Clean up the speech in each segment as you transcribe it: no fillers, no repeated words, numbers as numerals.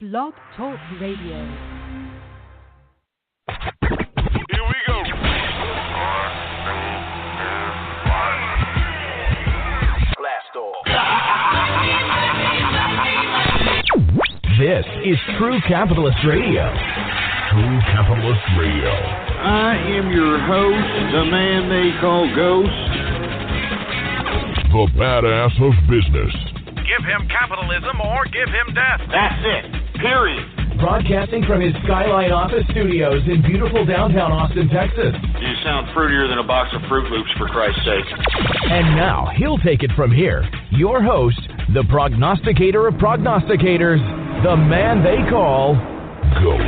Blog Talk Radio. Here we go. Blast off. This is True Capitalist Radio. True Capitalist Radio. I am your host, the man they call Ghost. The badass of business. Give him capitalism or give him death. That's it. Period. Broadcasting from his Skyline office studios in beautiful downtown Austin, Texas. You sound fruitier than a box of Fruit Loops, for Christ's sake. And now, he'll take it from here. Your host, the prognosticator of prognosticators, the man they call Ghost.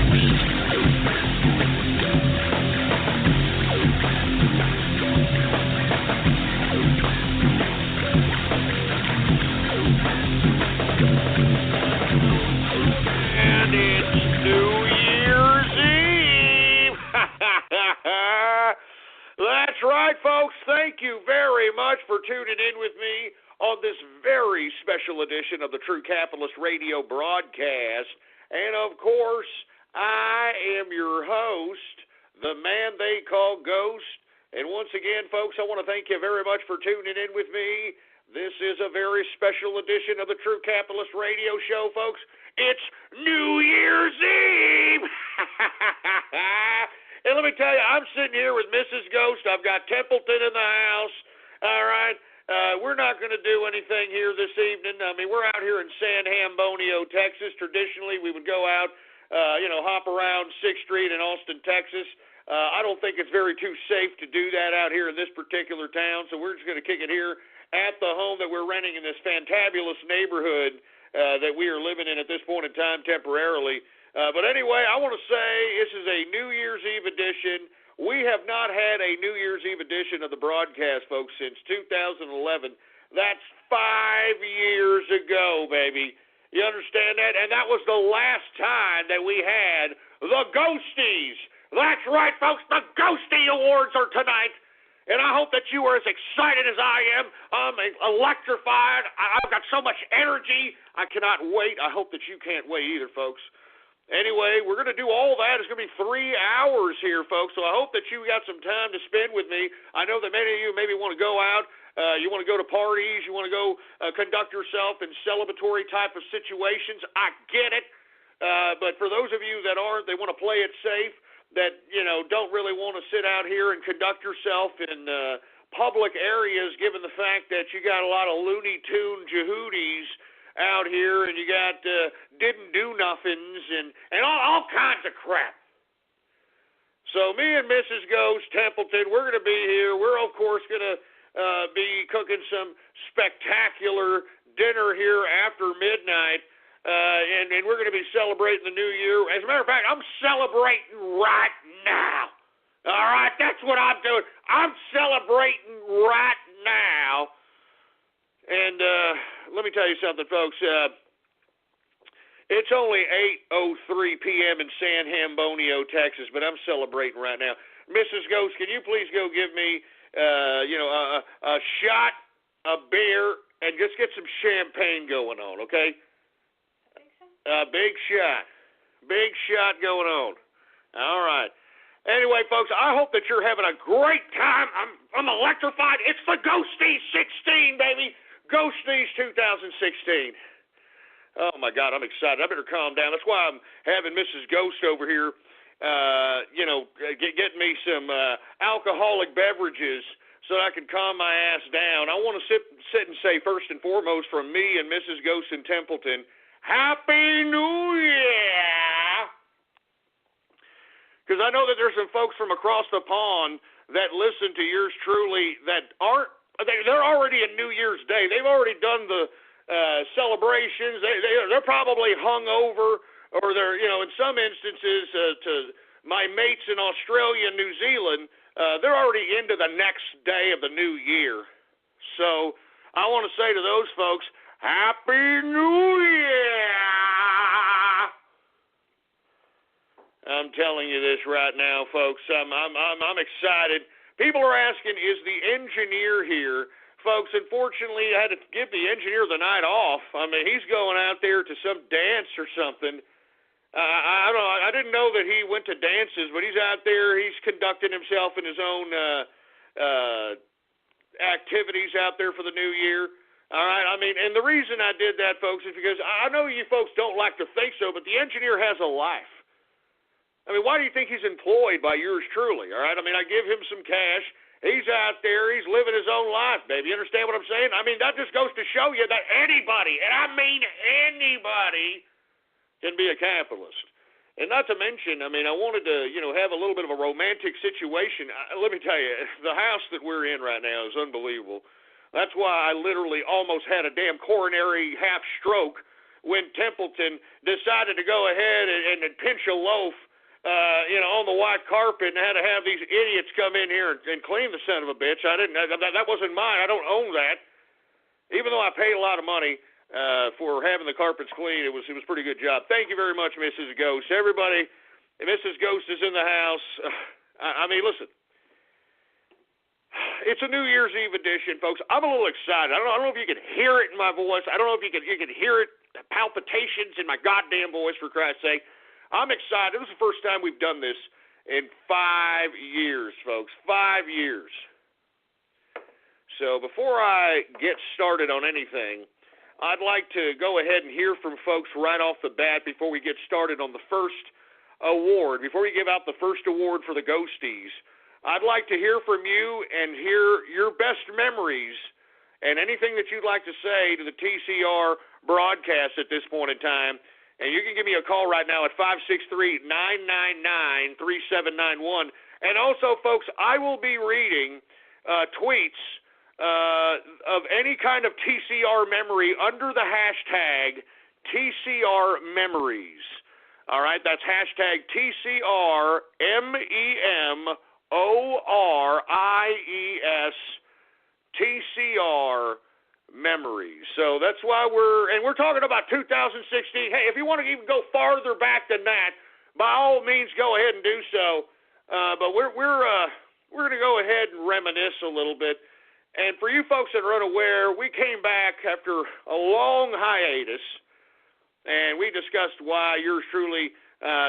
That's right, folks. Thank you very much for tuning in with me on this very special edition of the True Capitalist Radio broadcast. And, of course, I am your host, the man they call Ghost. And once again, folks, I want to thank you very much for tuning in with me. This is a very special edition of the True Capitalist Radio show, folks. It's New Year's Eve! And let me tell you, I'm sitting here with Mrs. Ghost. I've got Templeton in the house. All right. We're not going to do anything here this evening. I mean, we're out here in San Antonio, Texas. Traditionally, we would go out, hop around 6th Street in Austin, Texas. I don't think it's very too safe to do that out here in this particular town, so we're just going to kick it here at the home that we're renting in this fantabulous neighborhood that we are living in at this point in time temporarily. But anyway, I want to say this is a New Year's Eve edition. We have not had a New Year's Eve edition of the broadcast, folks, since 2011. That's 5 years ago, baby. You understand that? And that was the last time that we had the Ghosties. That's right, folks. The Ghostie Awards are tonight. And I hope that you are as excited as I am. I'm electrified. I've got so much energy. I cannot wait. I hope that you can't wait either, folks. Anyway, we're going to do all that. It's going to be 3 hours here, folks, so I hope that you got some time to spend with me. I know that many of you maybe want to go out. You want to go to parties. You want to go conduct yourself in celebratory type of situations. I get it. But for those of you that aren't, they want to play it safe, that, don't really want to sit out here and conduct yourself in public areas, given the fact that you got a lot of Looney Tune Jehudis out here, and you got didn't do nothings and all kinds of crap. So me and Mrs. Ghost Templeton, we're going to be here. We're, of course, going to be cooking some spectacular dinner here after midnight, and we're going to be celebrating the new year. As a matter of fact, I'm celebrating right now. All right, that's what I'm doing. I'm celebrating right now. And let me tell you something, folks. It's only 8:03 p.m. in San Antonio, Texas, but I'm celebrating right now. Mrs. Ghost, can you please go give me, a shot, a beer, and just get some champagne going on, okay? Big shot going on. All right. Anyway, folks, I hope that you're having a great time. I'm electrified. It's the Ghosties 16, baby. Ghosties 2016. Oh, my God, I'm excited. I better calm down. That's why I'm having Mrs. Ghost over here, getting me some alcoholic beverages so that I can calm my ass down. I want to sit and say, first and foremost, from me and Mrs. Ghost in Templeton, Happy New Year! Because I know that there's some folks from across the pond that listen to yours truly that aren't. They're already in New Year's Day. They've already done the celebrations. They're probably hung over, or they're, in some instances, to my mates in Australia and New Zealand, they're already into the next day of the new year. So I want to say to those folks, Happy New Year! I'm telling you this right now, folks. I'm excited. People are asking, is the engineer here? Folks, unfortunately, I had to give the engineer the night off. I mean, he's going out there to some dance or something. I don't know. I didn't know that he went to dances, but he's out there. He's conducting himself in his own activities out there for the new year. All right. I mean, and the reason I did that, folks, is because I know you folks don't like to think so, but the engineer has a life. I mean, why do you think he's employed by yours truly? All right. I mean, I give him some cash. He's out there. He's living his own life, baby. You understand what I'm saying? I mean, that just goes to show you that anybody, and I mean anybody, can be a capitalist. And not to mention, I mean, I wanted to, have a little bit of a romantic situation. Let me tell you, the house that we're in right now is unbelievable. That's why I literally almost had a damn coronary half stroke when Templeton decided to go ahead and pinch a loaf on the white carpet and had to have these idiots come in here and clean the son of a bitch. That wasn't mine. I don't own that. Even though I paid a lot of money for having the carpets clean, it was a pretty good job. Thank you very much, Mrs. Ghost. Everybody, Mrs. Ghost is in the house. I mean, listen. It's a New Year's Eve edition, folks. I'm a little excited. I don't know if you can hear it in my voice. I don't know if you can hear it, the palpitations in my goddamn voice, for Christ's sake. I'm excited. This is the first time we've done this in 5 years, folks. 5 years. So before I get started on anything, I'd like to go ahead and hear from folks right off the bat before we get started on the first award. Before we give out the first award for the Ghosties, I'd like to hear from you and hear your best memories and anything that you'd like to say to the TCR broadcast at this point in time. And you can give me a call right now at 563-999-3791. And also, folks, I will be reading tweets of any kind of TCR memory under the hashtag TCR Memories. All right, that's hashtag TCR MEMORIES TCR Memories. So that's why we're talking about 2016. Hey, if you want to even go farther back than that, by all means, go ahead and do so. But we're going to go ahead and reminisce a little bit. And for you folks that are unaware, we came back after a long hiatus, and we discussed why yours truly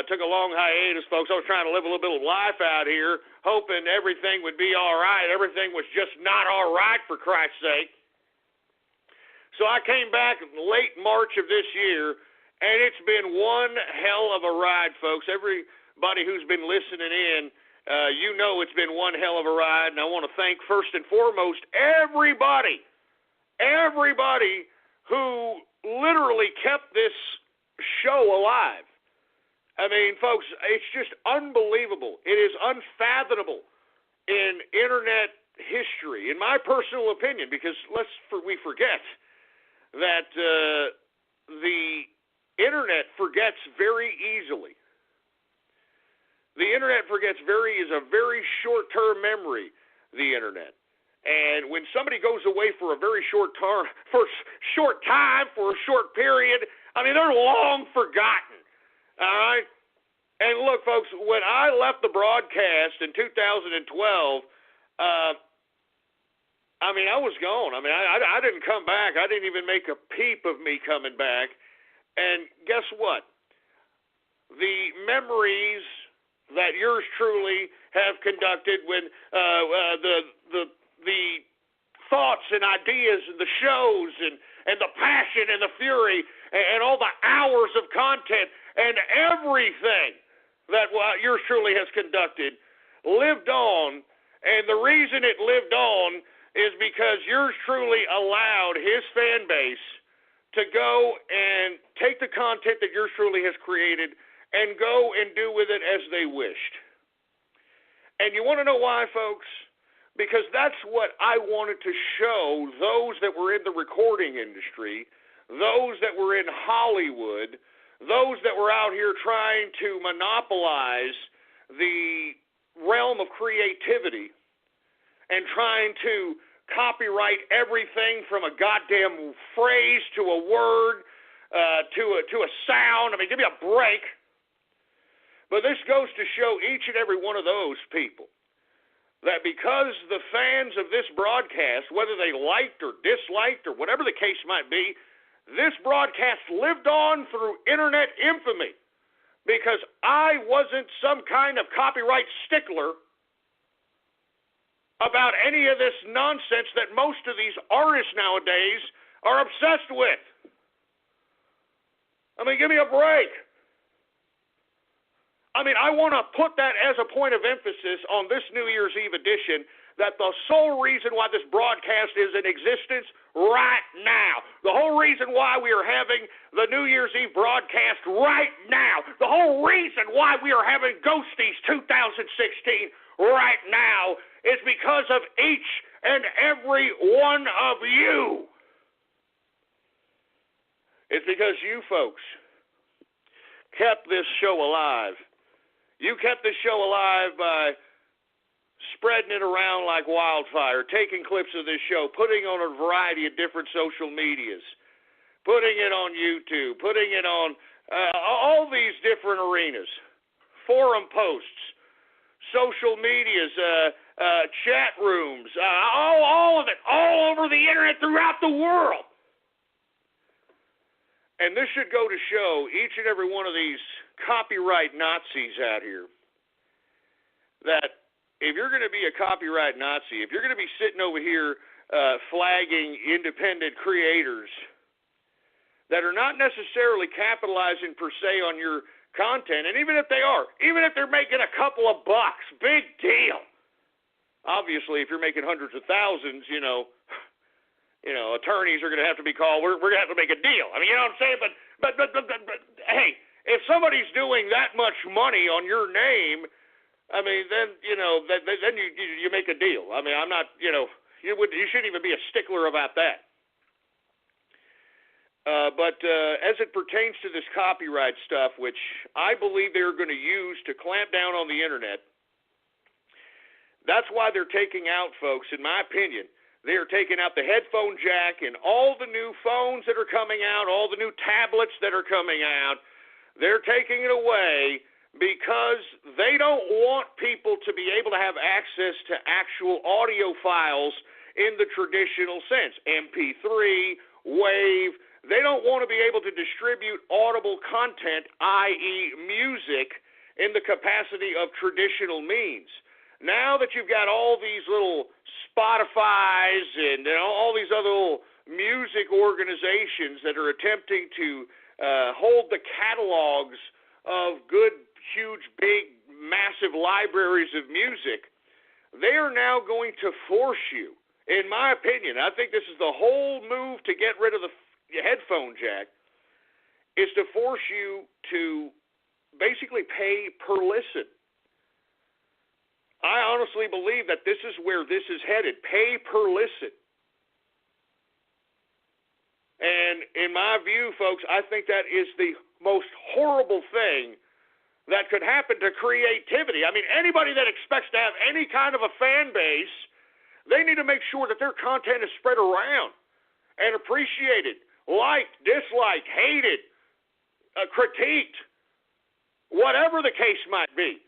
took a long hiatus, folks. I was trying to live a little bit of life out here, hoping everything would be all right. Everything was just not all right, for Christ's sake. So I came back late March of this year, and it's been one hell of a ride, folks. Everybody who's been listening in, it's been one hell of a ride, and I want to thank first and foremost everybody who literally kept this show alive. I mean, folks, it's just unbelievable. It is unfathomable in Internet history, in my personal opinion, because we forget that the Internet forgets very easily. The Internet is a very short-term memory, the Internet. And when somebody goes away for a very short time, for a short period, I mean, they're long forgotten. All right? And look, folks, when I left the broadcast in 2012, I mean, I was gone. I mean, I didn't come back. I didn't even make a peep of me coming back. And guess what? The memories that yours truly have conducted when the thoughts and ideas and the shows and the passion and the fury and all the hours of content and everything that yours truly has conducted lived on. And the reason it lived on is because yours truly allowed his fan base to go and take the content that yours truly has created and go and do with it as they wished. And you want to know why, folks? Because that's what I wanted to show those that were in the recording industry, those that were in Hollywood, those that were out here trying to monopolize the realm of creativity and trying to copyright everything from a goddamn phrase to a word to a sound. I mean, give me a break. But this goes to show each and every one of those people that because the fans of this broadcast, whether they liked or disliked or whatever the case might be, this broadcast lived on through Internet infamy because I wasn't some kind of copyright stickler about any of this nonsense that most of these artists nowadays are obsessed with. I mean, give me a break. I mean, I want to put that as a point of emphasis on this New Year's Eve edition, that the sole reason why this broadcast is in existence right now, the whole reason why we are having the New Year's Eve broadcast right now, the whole reason why we are having Ghosties 2016 right now is because of each and every one of you. It's because you folks kept this show alive. You kept this show alive by spreading it around like wildfire, taking clips of this show, putting it on a variety of different social medias, putting it on YouTube, putting it on all these different arenas, forum posts, social medias, chat rooms, all of it, all over the internet throughout the world. And this should go to show each and every one of these copyright Nazis out here that if you're going to be a copyright Nazi, if you're going to be sitting over here flagging independent creators that are not necessarily capitalizing per se on your content, and even if they are, even if they're making a couple of bucks, big deal. Obviously, if you're making hundreds of thousands, you know, attorneys are going to have to be called. We're going to have to make a deal. I mean, you know what I'm saying? But hey, if somebody's doing that much money on your name, I mean, then then you make a deal. I mean, I'm not, you shouldn't even be a stickler about that. But as it pertains to this copyright stuff, which I believe they're going to use to clamp down on the internet, that's why they're taking out, folks, in my opinion, they are taking out the headphone jack in all the new phones that are coming out, all the new tablets that are coming out. They're taking it away because they don't want people to be able to have access to actual audio files in the traditional sense. MP3, WAV. They don't want to be able to distribute audible content, i.e. music, in the capacity of traditional means. Now that you've got all these little Spotifys and all these other little music organizations that are attempting to hold the catalogs of good, huge, big, massive libraries of music, they are now going to force you, in my opinion, I think this is the whole move to get rid of the headphone jack, is to force you to basically pay per listen. I honestly believe that this is where this is headed, pay per listen. And in my view, folks, I think that is the most horrible thing that could happen to creativity. I mean, anybody that expects to have any kind of a fan base, they need to make sure that their content is spread around and appreciated, liked, disliked, hated, critiqued, whatever the case might be.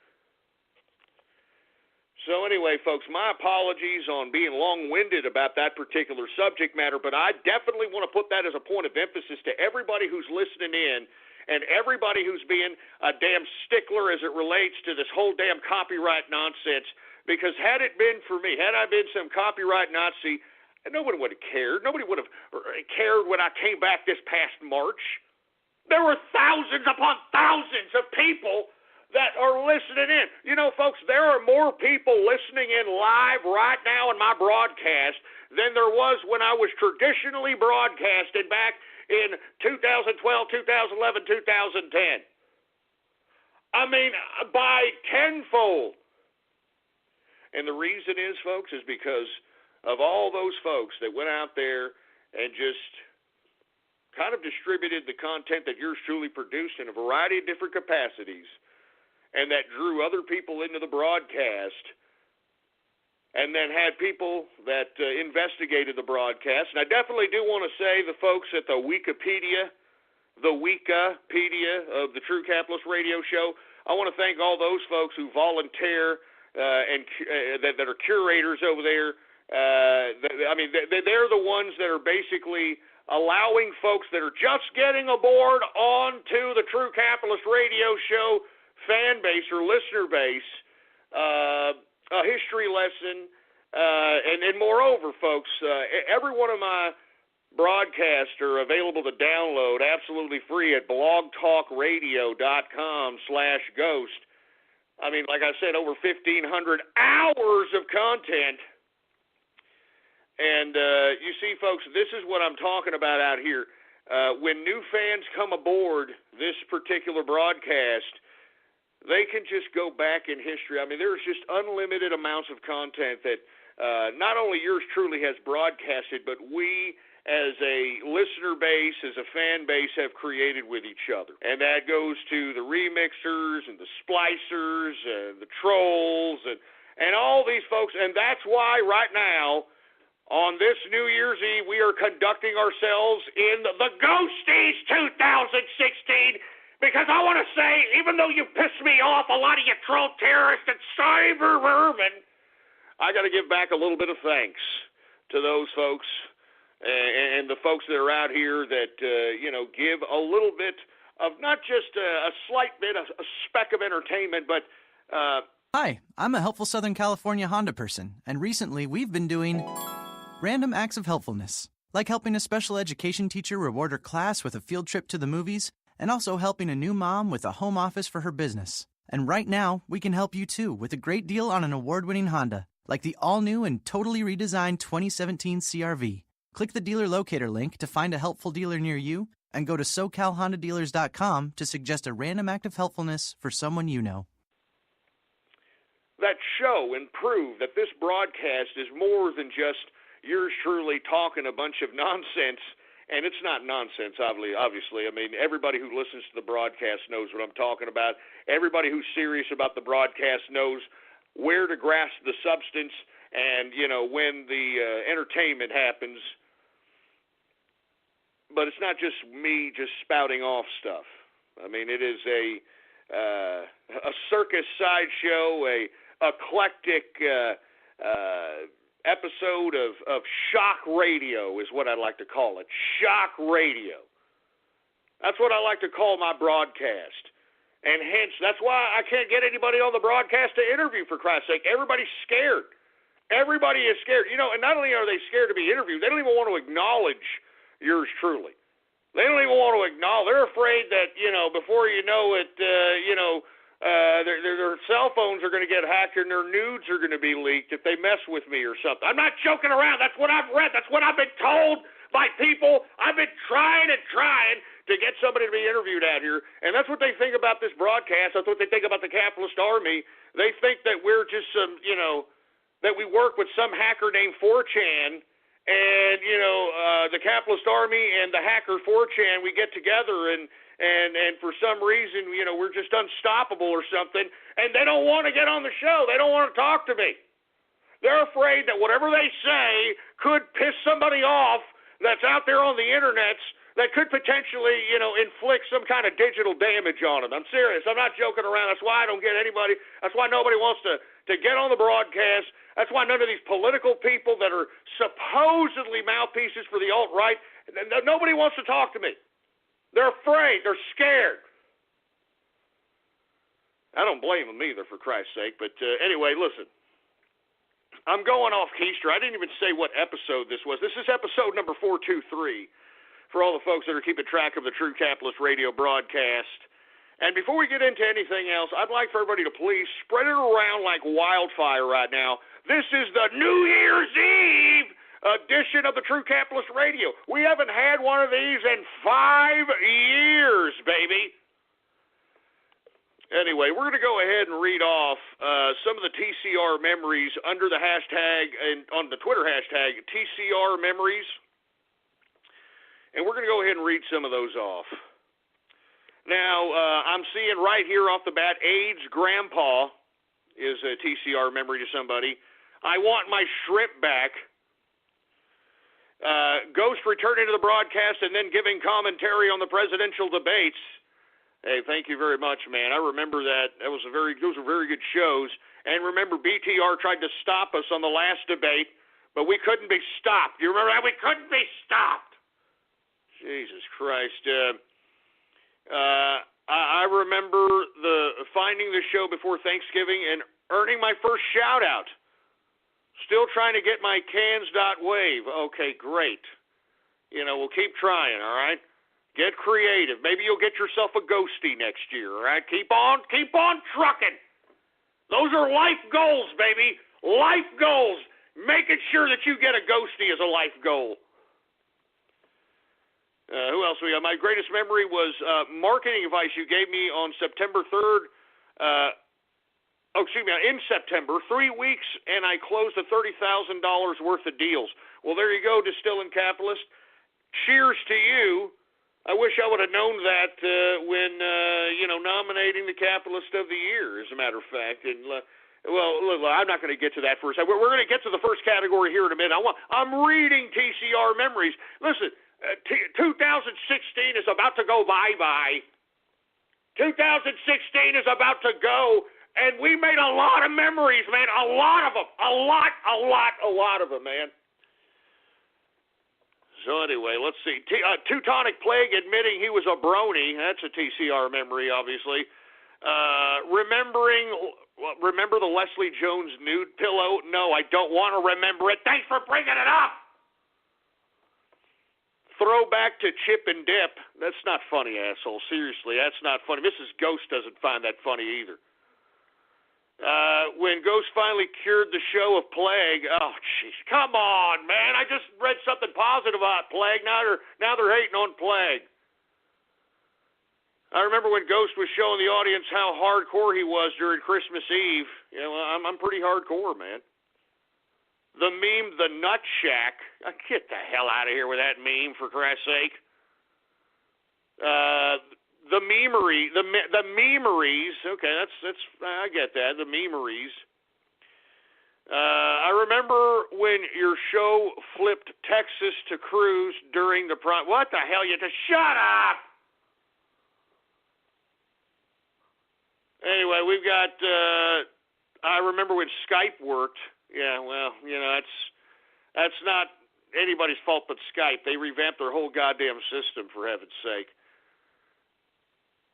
So anyway, folks, my apologies on being long-winded about that particular subject matter, but I definitely want to put that as a point of emphasis to everybody who's listening in and everybody who's being a damn stickler as it relates to this whole damn copyright nonsense, because had it been for me, had I been some copyright Nazi, nobody would have cared. Nobody would have cared when I came back this past March. There were thousands upon thousands of people that are listening in. You know, folks, there are more people listening in live right now in my broadcast than there was when I was traditionally broadcasting back in 2012, 2011, 2010. I mean, by tenfold. And the reason is, folks, is because of all those folks that went out there and just kind of distributed the content that yours truly produced in a variety of different capacities, and that drew other people into the broadcast, and then had people that investigated the broadcast. And I definitely do want to say the folks at the Wikipedia of the True Capitalist Radio Show, I want to thank all those folks who volunteer and that are curators over there. I mean, they're the ones that are basically allowing folks that are just getting aboard onto the True Capitalist Radio Show fan base or listener base a history lesson. And moreover, folks, every one of my broadcasts are available to download absolutely free at blogtalkradio.com/ghost. I mean, like I said, over 1,500 hours of content. And you see, folks, this is what I'm talking about out here. When new fans come aboard this particular broadcast, they can just go back in history. I mean, there's just unlimited amounts of content that not only yours truly has broadcasted, but we as a listener base, as a fan base, have created with each other. And that goes to the remixers and the splicers and the trolls and all these folks. And that's why right now, on this New Year's Eve, we are conducting ourselves in the Ghosties 2016, because I want to say, even though you pissed me off, a lot of you troll terrorists and cyber vermin, I got to give back a little bit of thanks to those folks and the folks that are out here that, give a little bit of not just a slight bit, a speck of entertainment, but... Hi, I'm a helpful Southern California Honda person, and recently we've been doing random acts of helpfulness, like helping a special education teacher reward her class with a field trip to the movies, and also helping a new mom with a home office for her business. And right now, we can help you too with a great deal on an award-winning Honda, like the all-new and totally redesigned 2017 CR-V. Click the dealer locator link to find a helpful dealer near you, and go to SoCalHondaDealers.com to suggest a random act of helpfulness for someone you know. That show and prove that this broadcast is more than just yours truly talking a bunch of nonsense. And it's not nonsense, obviously. I mean, everybody who listens to the broadcast knows what I'm talking about. Everybody who's serious about the broadcast knows where to grasp the substance and, when the entertainment happens. But it's not just me just spouting off stuff. I mean, it is a circus sideshow, a eclectic episode of shock radio is what I like to call it. Shock radio. That's what I like to call my broadcast. And hence, that's why I can't get anybody on the broadcast to interview, for Christ's sake. Everybody's scared. Everybody is scared. And not only are they scared to be interviewed, they don't even want to acknowledge yours truly. They don't even want to acknowledge. They're afraid that, before you know it, their cell phones are going to get hacked and their nudes are going to be leaked if they mess with me or something. I'm not joking around. That's what I've read. That's what I've been told by people. I've been trying to get somebody to be interviewed out here, and that's what they think about this broadcast. That's what they think about the capitalist army. They think that we're just some, that we work with some hacker named 4chan, and, the capitalist army and the hacker 4chan, we get together and for some reason, we're just unstoppable or something, and they don't want to get on the show. They don't want to talk to me. They're afraid that whatever they say could piss somebody off that's out there on the internets that could potentially, inflict some kind of digital damage on them. I'm serious. I'm not joking around. That's why I don't get anybody. That's why nobody wants to get on the broadcast. That's why none of these political people that are supposedly mouthpieces for the alt-right, nobody wants to talk to me. They're afraid. They're scared. I don't blame them either, for Christ's sake. But anyway, listen. I'm going off keister. I didn't even say what episode this was. This is episode number 423 for all the folks that are keeping track of the True Capitalist Radio broadcast. And before we get into anything else, I'd like for everybody to please spread it around like wildfire right now. This is the New Year's Eve edition of the True Capitalist Radio. We haven't had one of these in 5 years, baby. Anyway, we're going to go ahead and read off some of the TCR memories under the hashtag, and on the Twitter hashtag, TCR Memories. And we're going to go ahead and read some of those off. Now, I'm seeing right here off the bat, AIDS Grandpa is a TCR memory to somebody. I want my shrimp back. Ghost returning to the broadcast and then giving commentary on the presidential debates. Hey, thank you very much, man. I remember that. Those were very good shows. And remember, BTR tried to stop us on the last debate, but we couldn't be stopped. You remember that? We couldn't be stopped. Jesus Christ. I remember finding the show before Thanksgiving and earning my first shout-out. Still trying to get my cans.wave. Okay, great. We'll keep trying, all right? Get creative. Maybe you'll get yourself a ghostie next year, all right? Keep on trucking. Those are life goals, baby. Life goals. Making sure that you get a ghostie is a life goal. Who else we got? My greatest memory was marketing advice you gave me on September 3rd. In September, 3 weeks, and I closed a $30,000 worth of deals. Well, there you go, Distilling Capitalist. Cheers to you. I wish I would have known that when nominating the Capitalist of the Year, as a matter of fact. And I'm not going to get to that for a second. We're going to get to the first category here in a minute. I'm reading TCR memories. Listen, 2016 is about to go bye-bye. 2016 is about to go, and we made a lot of memories, man. A lot of them. A lot of them, man. So anyway, let's see. Teutonic Plague admitting he was a brony. That's a TCR memory, obviously. Remember the Leslie Jones nude pillow? No, I don't want to remember it. Thanks for bringing it up. Throwback to Chip and Dip. That's not funny, asshole. Seriously, that's not funny. Mrs. Ghost doesn't find that funny either. When Ghost finally cured the show of Plague, oh, jeez, come on, man. I just read something positive about Plague. Now they're hating on Plague. I remember when Ghost was showing the audience how hardcore he was during Christmas Eve. I'm pretty hardcore, man. The meme, the Nut Shack. Get the hell out of here with that meme, for Christ's sake. The memeries. Okay, that's I get that. The memeries. I remember when your show flipped Texas to cruise during the what the hell? You just shut up. Anyway, we've got. I remember when Skype worked. Yeah, well, that's not anybody's fault but Skype. They revamped their whole goddamn system, for heaven's sake.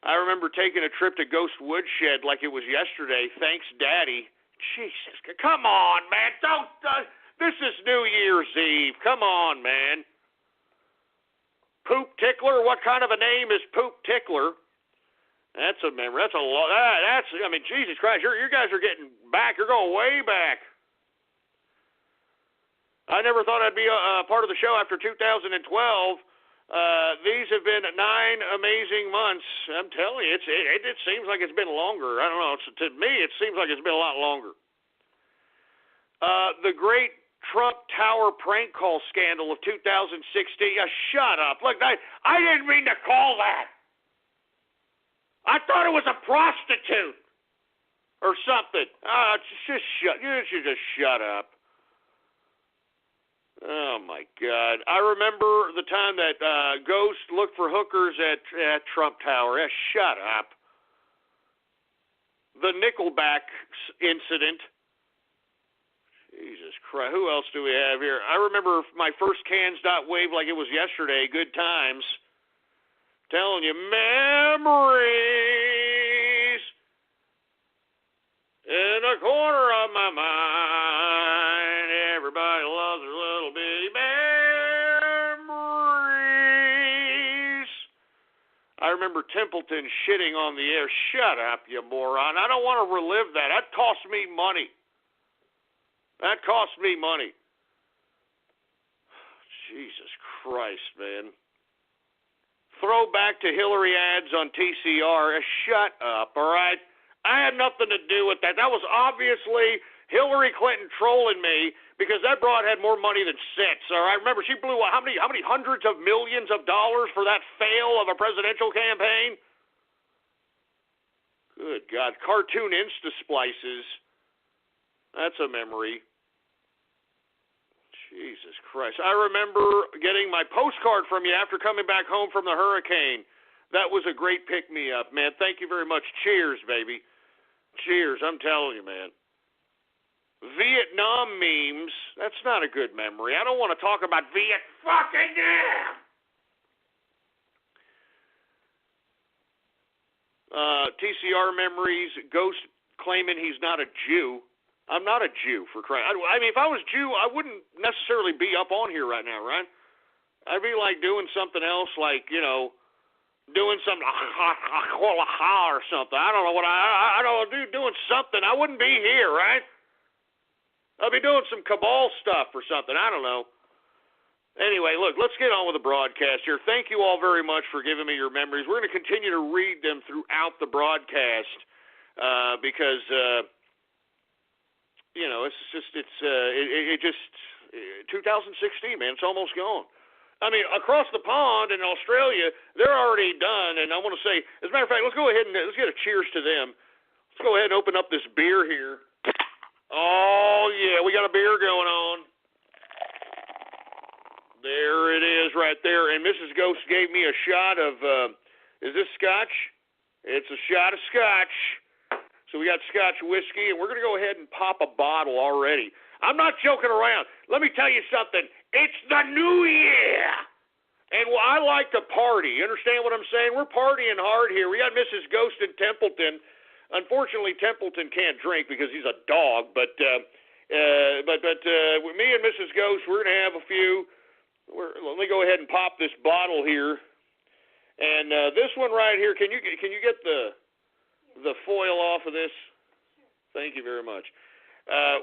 I remember taking a trip to Ghost Woodshed like it was yesterday. Thanks, Daddy. Jesus, come on, man. Don't. This is New Year's Eve. Come on, man. Poop Tickler? What kind of a name is Poop Tickler? That's a memory. That's a lot. Jesus Christ. You guys are getting back. You're going way back. I never thought I'd be a part of the show after 2012. These have been 9 amazing months. I'm telling you, it seems like it's been longer. I don't know. To me, it seems like it's been a lot longer. The great Trump Tower prank call scandal of 2016. Shut up. Look, I didn't mean to call that. I thought it was a prostitute or something. You should just shut up. Oh, my God. I remember the time that Ghost looked for hookers at Trump Tower. Shut up. The Nickelback incident. Jesus Christ. Who else do we have here? I remember my first cans.wave like it was yesterday. Good times. Telling you, memories in the corner of my mind. Everybody loves their little bitty memories. I remember Templeton shitting on the air. Shut up, you moron. I don't want to relive that. That cost me money. Jesus Christ, man. Throwback to Hillary ads on TCR. Shut up, all right? I had nothing to do with that. That was obviously Hillary Clinton trolling me because that broad had more money than sense, all right? Remember, she blew how many hundreds of millions of dollars for that fail of a presidential campaign? Good God. Cartoon Insta-splices. That's a memory. Jesus Christ. I remember getting my postcard from you after coming back home from the hurricane. That was a great pick-me-up, man. Thank you very much. Cheers, baby. Cheers, I'm telling you, man. Vietnam memes. That's not a good memory. I don't want to talk about Viet fucking Nam. TCR memories, Ghost claiming he's not a Jew. I'm not a Jew, for crying. I mean, if I was Jew, I wouldn't necessarily be up on here right now, right? I'd be like doing something else, like, you know, doing some or something. I don't know what I don't know, doing something. I wouldn't be here, right? I'd be doing some cabal stuff or something. I don't know. Anyway, look, let's get on with the broadcast here. Thank you all very much for giving me your memories. We're going to continue to read them throughout the broadcast because, you know, it's 2016, man. It's almost gone. I mean, across the pond in Australia, they're already done. And I want to say, as a matter of fact, let's go ahead and let's get a cheers to them. Let's go ahead and open up this beer here. Oh, yeah, we got a beer going on. There it is right there. And Mrs. Ghost gave me a shot of, is this scotch? It's a shot of scotch. So we got scotch whiskey, and we're going to go ahead and pop a bottle already. I'm not joking around. Let me tell you something. It's the new year. And I like to party. You understand what I'm saying? We're partying hard here. We got Mrs. Ghost in Templeton. Unfortunately, Templeton can't drink because he's a dog. But with me and Mrs. Ghost, we're going to have a few. Let me go ahead and pop this bottle here. And this one right here, can you get the foil off of this? Thank you very much.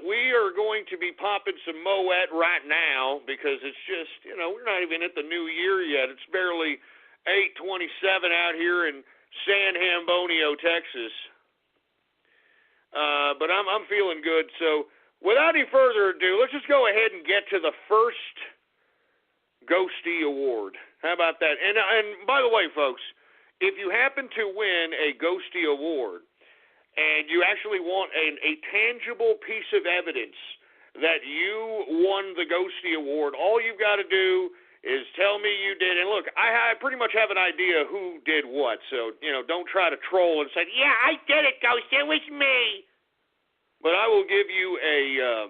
We are going to be popping some Moet right now because it's just, you know, we're not even at the new year yet. It's barely 8:27 out here in San Hambonio, Texas. But I'm feeling good. So without any further ado, let's just go ahead and get to the first Ghosty Award. How about that? And by the way, folks, if you happen to win a Ghosty Award and you actually want a tangible piece of evidence that you won the Ghosty Award, all you've got to do is tell me you did. And look, I pretty much have an idea who did what. So, you know, don't try to troll and say, yeah, I did it, Ghost. It was me. But I will give you a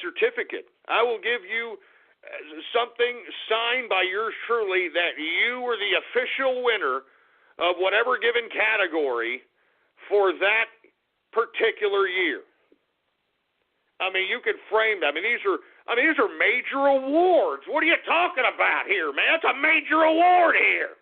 certificate. I will give you something signed by yours truly that you were the official winner of whatever given category for that particular year. I mean, you could frame that. These are major awards. What are you talking about here, man? It's a major award here.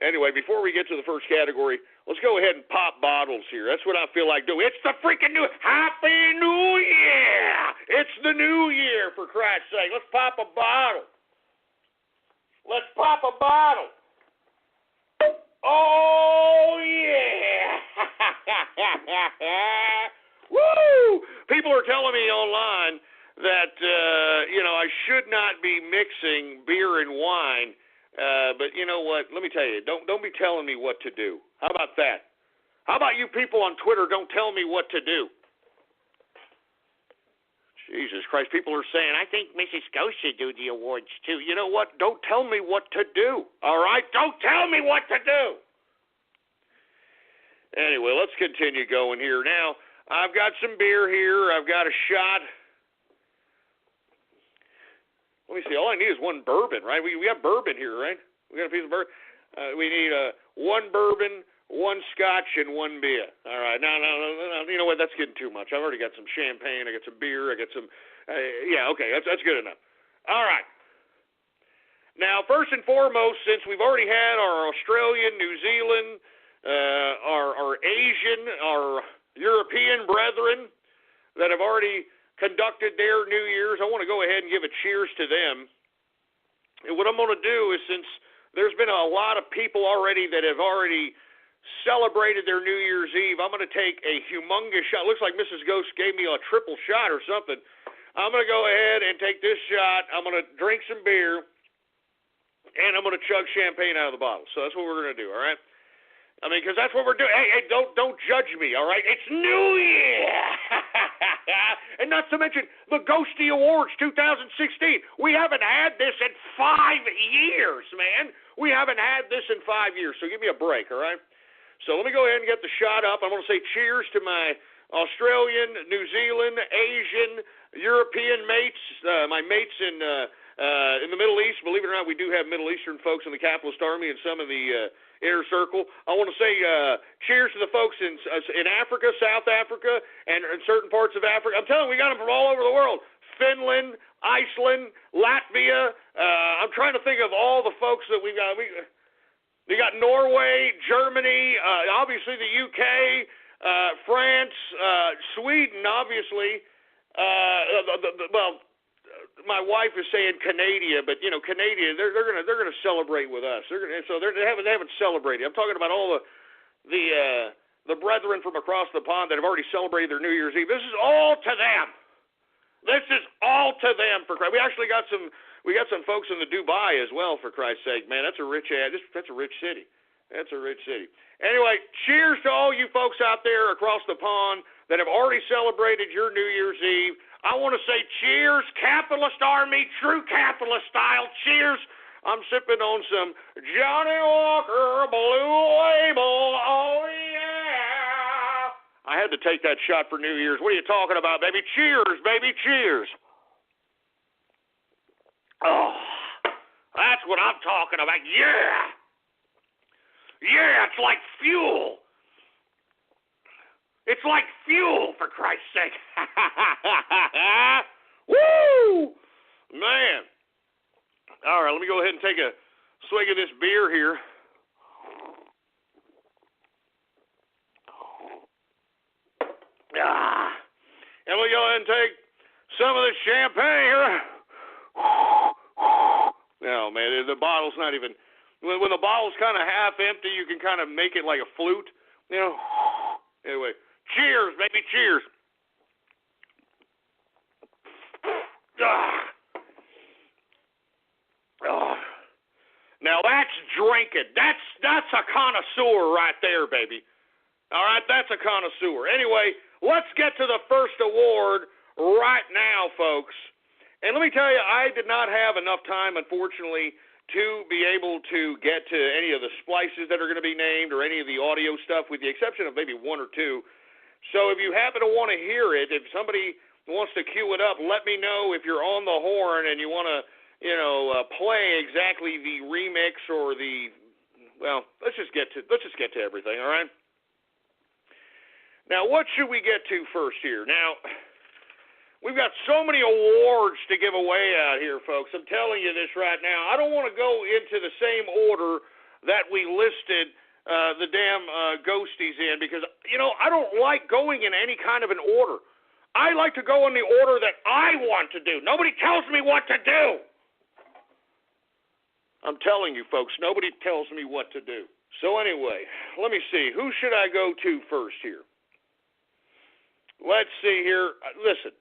Anyway, before we get to the first category, let's go ahead and pop bottles here. That's what I feel like doing. It's the freaking new Happy New Year! It's the new year, for Christ's sake. Let's pop a bottle. Let's pop a bottle. Oh, yeah! Woo! People are telling me online that, I should not be mixing beer and wine. But you know what? Let me tell you, don't be telling me what to do. How about that? How about you people on Twitter don't tell me what to do? Jesus Christ, people are saying, I think Mrs. Ghost should do the awards too. You know what? Don't tell me what to do, all right? Don't tell me what to do. Anyway, let's continue going here. Now, I've got some beer here. I've got a shot. Let me see. All I need is one bourbon, right? We have bourbon here, right? We got a piece of bourbon. We need one bourbon, one scotch, and one beer. All right. No. You know what? That's getting too much. I've already got some champagne. I got some beer. I got some. Yeah. Okay. That's good enough. All right. Now, first and foremost, since we've already had our Australian, New Zealand, our Asian, our European brethren that have already conducted their New Year's, I want to go ahead and give a cheers to them. And what I'm going to do is, since there's been a lot of people already that have already celebrated their New Year's Eve, I'm going to take a humongous shot. Looks like Mrs. Ghost gave me a triple shot or something. I'm going to go ahead and take this shot. I'm going to drink some beer, and I'm going to chug champagne out of the bottle. So that's what we're going to do, all right? I mean, because that's what we're doing. Hey, don't judge me, all right? It's New Year! And not to mention the Ghosty Awards 2016. We haven't had this in 5 years, man. We haven't had this in 5 years, so give me a break, all right? So let me go ahead and get the shot up. I'm going to say cheers to my Australian, New Zealand, Asian, European mates, my mates in the Middle East. Believe it or not, we do have Middle Eastern folks in the Capitalist Army and some in the inner circle. I want to say cheers to the folks in Africa, South Africa, and in certain parts of Africa. I'm telling you, we got them from all over the world. Finland, Iceland, Latvia. I'm trying to think of all the folks that we've got. We got Norway, Germany, obviously the UK, France, Sweden, obviously. Well, my wife is saying Canada, but Canada, they're gonna celebrate with us. They haven't celebrated. I'm talking about all the brethren from across the pond that have already celebrated their New Year's Eve. This is all to them. This is all to them. For Christ. We actually got some folks in the Dubai as well. For Christ's sake, man, that's a rich that's a rich city. That's a rich city. Anyway, cheers to all you folks out there across the pond that have already celebrated your New Year's Eve. I want to say cheers, capitalist army, true capitalist style. Cheers. I'm sipping on some Johnny Walker Blue Label. Oh, yeah. I had to take that shot for New Year's. What are you talking about, baby? Cheers, baby, cheers. Oh, that's what I'm talking about. Yeah. Yeah, it's like fuel. It's like fuel, for Christ's sake. Woo! Man. All right, let me go ahead and take a swig of this beer here. And we'll go ahead and take some of this champagne here. No, man, the bottle's not even... When the bottle's kind of half empty, you can kind of make it like a flute, Anyway, cheers, baby, cheers. Now that's drinking. That's a connoisseur right there, baby. All right, that's a connoisseur. Anyway, let's get to the first award right now, folks. And let me tell you, I did not have enough time, unfortunately, to be able to get to any of the splices that are going to be named or any of the audio stuff, with the exception of maybe one or two. So if you happen to want to hear it, if somebody wants to cue it up, let me know if you're on the horn and you want to, play exactly the remix or the. Well, let's just get to everything. All right. Now, what should we get to first here? Now, we've got so many awards to give away out here, folks. I'm telling you this right now. I don't want to go into the same order that we listed the damn ghosties in because, I don't like going in any kind of an order. I like to go in the order that I want to do. Nobody tells me what to do. I'm telling you, folks, nobody tells me what to do. So anyway, let me see. Who should I go to first here? Let's see here. Listen.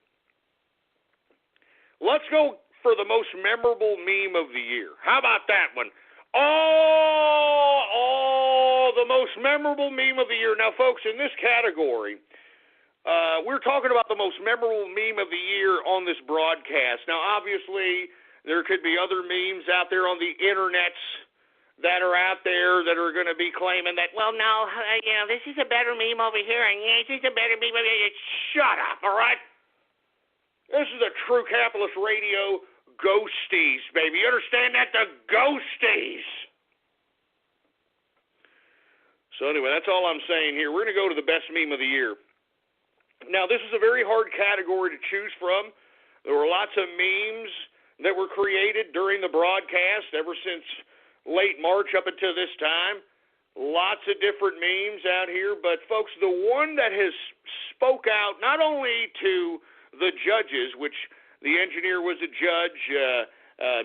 Let's go for the most memorable meme of the year. How about that one? Oh, the most memorable meme of the year. Now, folks, in this category, we're talking about the most memorable meme of the year on this broadcast. Now, obviously, there could be other memes out there on the internets that are out there that are going to be claiming that, well, no, this is a better meme over here, and this is a better meme over here. Shut up, all right? This is a true capitalist radio ghosties, baby. You understand that? The ghosties. So anyway, that's all I'm saying here. We're going to go to the best meme of the year. Now, this is a very hard category to choose from. There were lots of memes that were created during the broadcast ever since late March up until this time. Lots of different memes out here. But, folks, the one that has spoke out not only to the judges, which the engineer was a judge,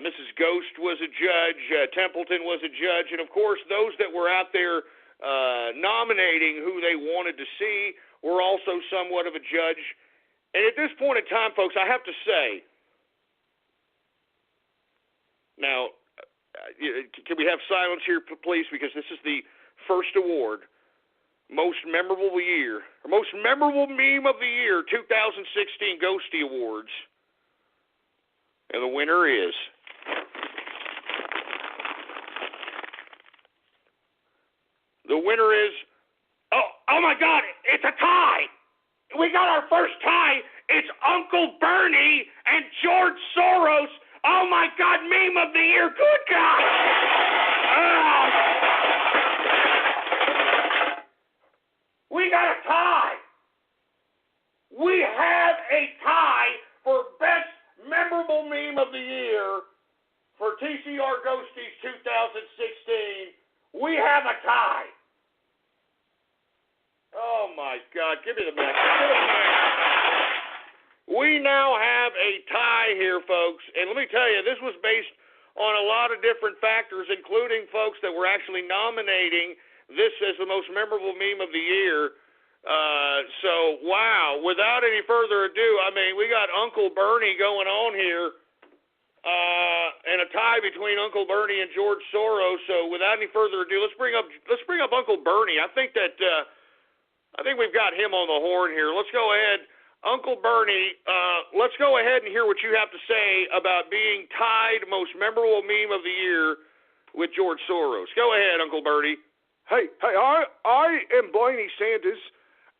Mrs. Ghost was a judge, Templeton was a judge, and, of course, those that were out there nominating who they wanted to see were also somewhat of a judge. And at this point in time, folks, I have to say, now, can we have silence here, please, because this is the first award, most memorable year, or most memorable meme of the year, 2016 Ghosty Awards. And the winner is oh my God, it's a tie. We got our first tie. It's Uncle Bernie and George Soros. Oh my God, meme of the year. Good God. got a tie. We have a tie for Best Memorable Meme of the Year for TCR Ghosties 2016. We have a tie. Oh, my God. Give me the mic. We now have a tie here, folks. And let me tell you, this was based on a lot of different factors, including folks that were actually nominating this as the most memorable meme of the year. So, wow. Without any further ado, I mean, we got Uncle Bernie going on here. And a tie between Uncle Bernie and George Soros. So, without any further ado, let's bring up Uncle Bernie. I think we've got him on the horn here. Let's go ahead, Uncle Bernie. Let's go ahead and hear what you have to say about being tied most memorable meme of the year with George Soros. Go ahead, Uncle Bernie. Hey, I am Bernie Sanders,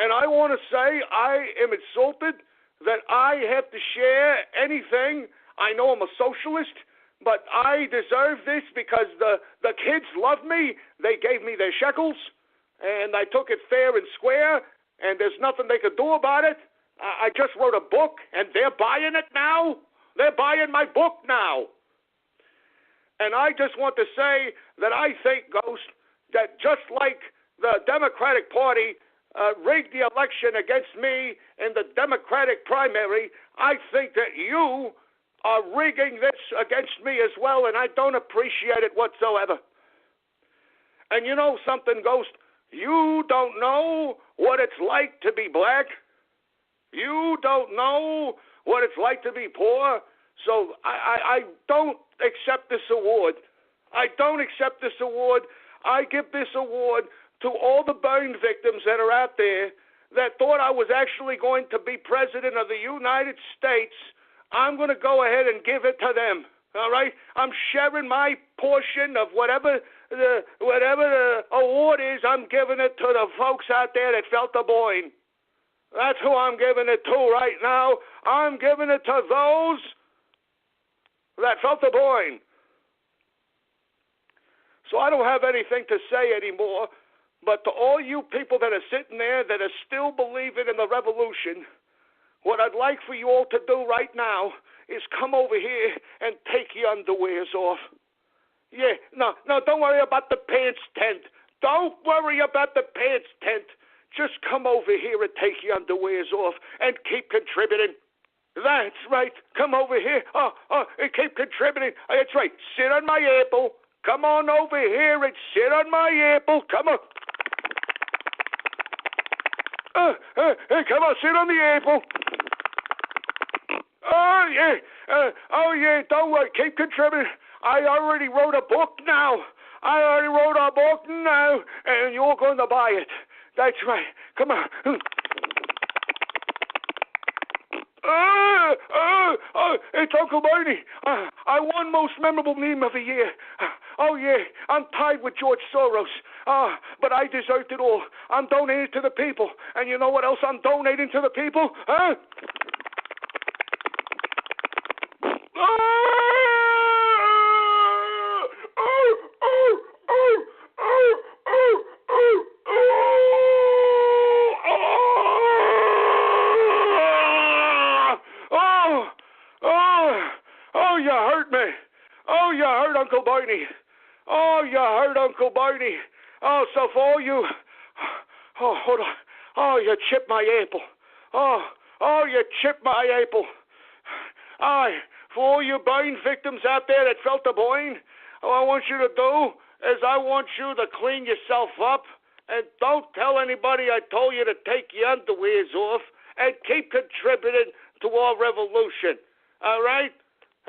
and I want to say I am insulted that I have to share anything. I know I'm a socialist, but I deserve this because the kids love me. They gave me their shekels, and I took it fair and square, and there's nothing they could do about it. I just wrote a book, and they're buying it now. They're buying my book now. And I just want to say that I think, Ghost, that just like the Democratic Party rigged the election against me in the Democratic primary, I think that you are rigging this against me as well, and I don't appreciate it whatsoever. And you know something, Ghost? You don't know what it's like to be black. You don't know what it's like to be poor. So I don't accept this award. I don't accept this award. I give this award to all the burn victims that are out there that thought I was actually going to be president of the United States. I'm going to go ahead and give it to them. All right? I'm sharing my portion of whatever the award is. I'm giving it to the folks out there that felt the boin. That's who I'm giving it to right now. I'm giving it to those that felt the boin. So I don't have anything to say anymore, but to all you people that are sitting there that are still believing in the revolution, what I'd like for you all to do right now is come over here and take your underwears off. Yeah, no, don't worry about the pants tent. Don't worry about the pants tent. Just come over here and take your underwears off and keep contributing. That's right. Come over here. And keep contributing. That's right. Sit on my apple. Come on over here and sit on my apple. Come on. Come on, sit on the apple. Oh, yeah. Don't worry. Keep contributing. I already wrote a book now. And you're going to buy it. That's right. Come on. It's Uncle Bernie. I won most memorable meme of the year. Oh, yeah. I'm tied with George Soros. But I deserved it all. I'm donating to the people. And you know what else I'm donating to the people? Huh? Uncle Bernie. Oh, you hurt Uncle Bernie. Oh, so for all you... Oh, hold on. Oh, you chipped my apple. Oh, you chipped my apple. For all you burn victims out there that felt the burn, all I want you to do is I want you to clean yourself up and don't tell anybody I told you to take your underwears off and keep contributing to our revolution. All right?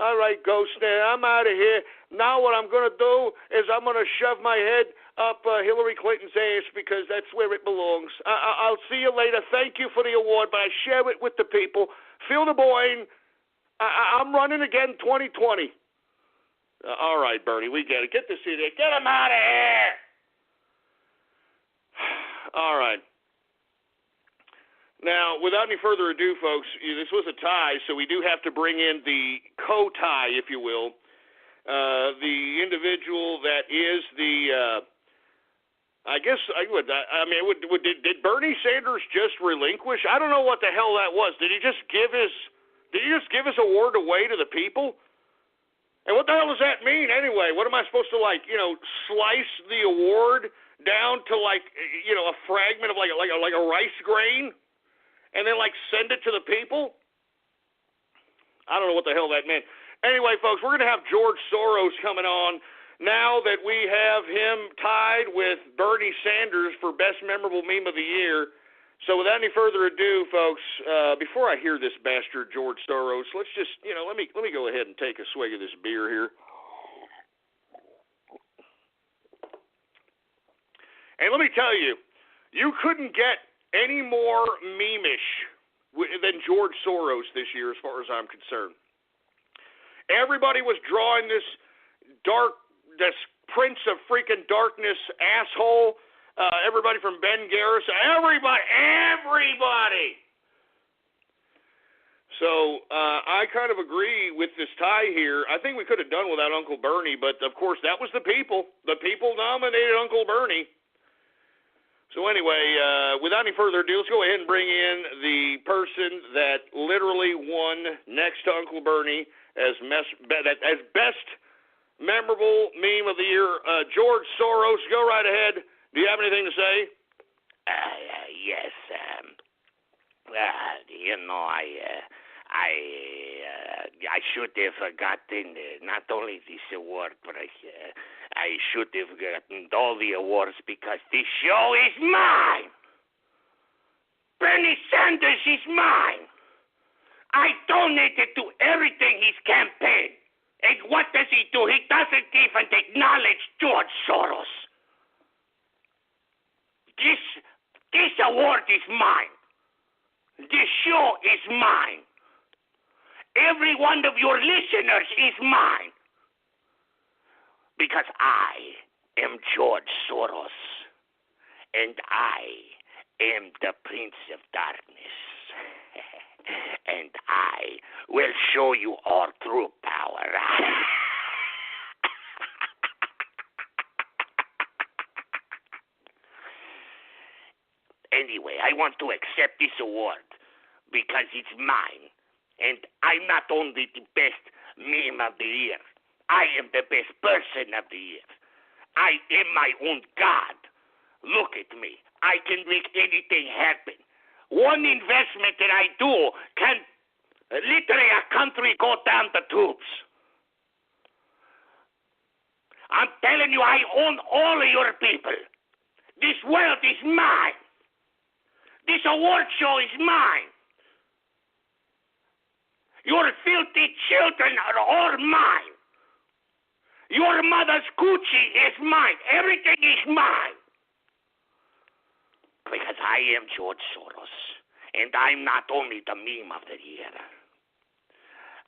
All right, Ghost, now I'm out of here. Now what I'm going to do is I'm going to shove my head up Hillary Clinton's ass because that's where it belongs. I'll see you later. Thank you for the award, but I share it with the people. Feel the boy. I'm running again 2020. All right, Bernie, we get it. Get this idiot. Get him out of here. All right. Now, without any further ado, folks, this was a tie, so we do have to bring in the co-tie, if you will, the individual that is the I guess I would. Did Bernie Sanders just relinquish? I don't know what the hell that was. Did he just give his award away to the people? And what the hell does that mean anyway? What am I supposed to slice the award down to a fragment of like a rice grain, and then send it to the people? I don't know what the hell that meant. Anyway, folks, we're going to have George Soros coming on now that we have him tied with Bernie Sanders for Best Memorable Meme of the Year. So without any further ado, folks, before I hear this bastard George Soros, let's just, let me go ahead and take a swig of this beer here. And let me tell you, you couldn't get any more meme-ish than George Soros this year as far as I'm concerned. Everybody was drawing this Prince of freaking Darkness asshole. Everybody from Ben Garrison. Everybody. So I kind of agree with this tie here. I think we could have done without Uncle Bernie, but of course that was the people. The people nominated Uncle Bernie. So anyway, without any further ado, let's go ahead and bring in the person that literally won next to Uncle Bernie as best memorable meme of the year. George Soros, go right ahead. Do you have anything to say? Yes. I should have gotten not only this award, but I should have gotten all the awards because this show is mine. Bernie Sanders is mine. I donated to everything his campaign. And what does he do? He doesn't even acknowledge George Soros. This award is mine. This show is mine. Every one of your listeners is mine. Because I am George Soros. And I am the Prince of Darkness. And I will show you all true power. Anyway, I want to accept this award because it's mine. And I'm not only the best meme of the year. I am the best person of the year. I am my own God. Look at me. I can make anything happen. One investment that I do can literally a country go down the tubes. I'm telling you, I own all of your people. This world is mine. This award show is mine. Your filthy children are all mine. Your mother's Gucci is mine. Everything is mine. Because I am George Soros. And I'm not only the meme of the year.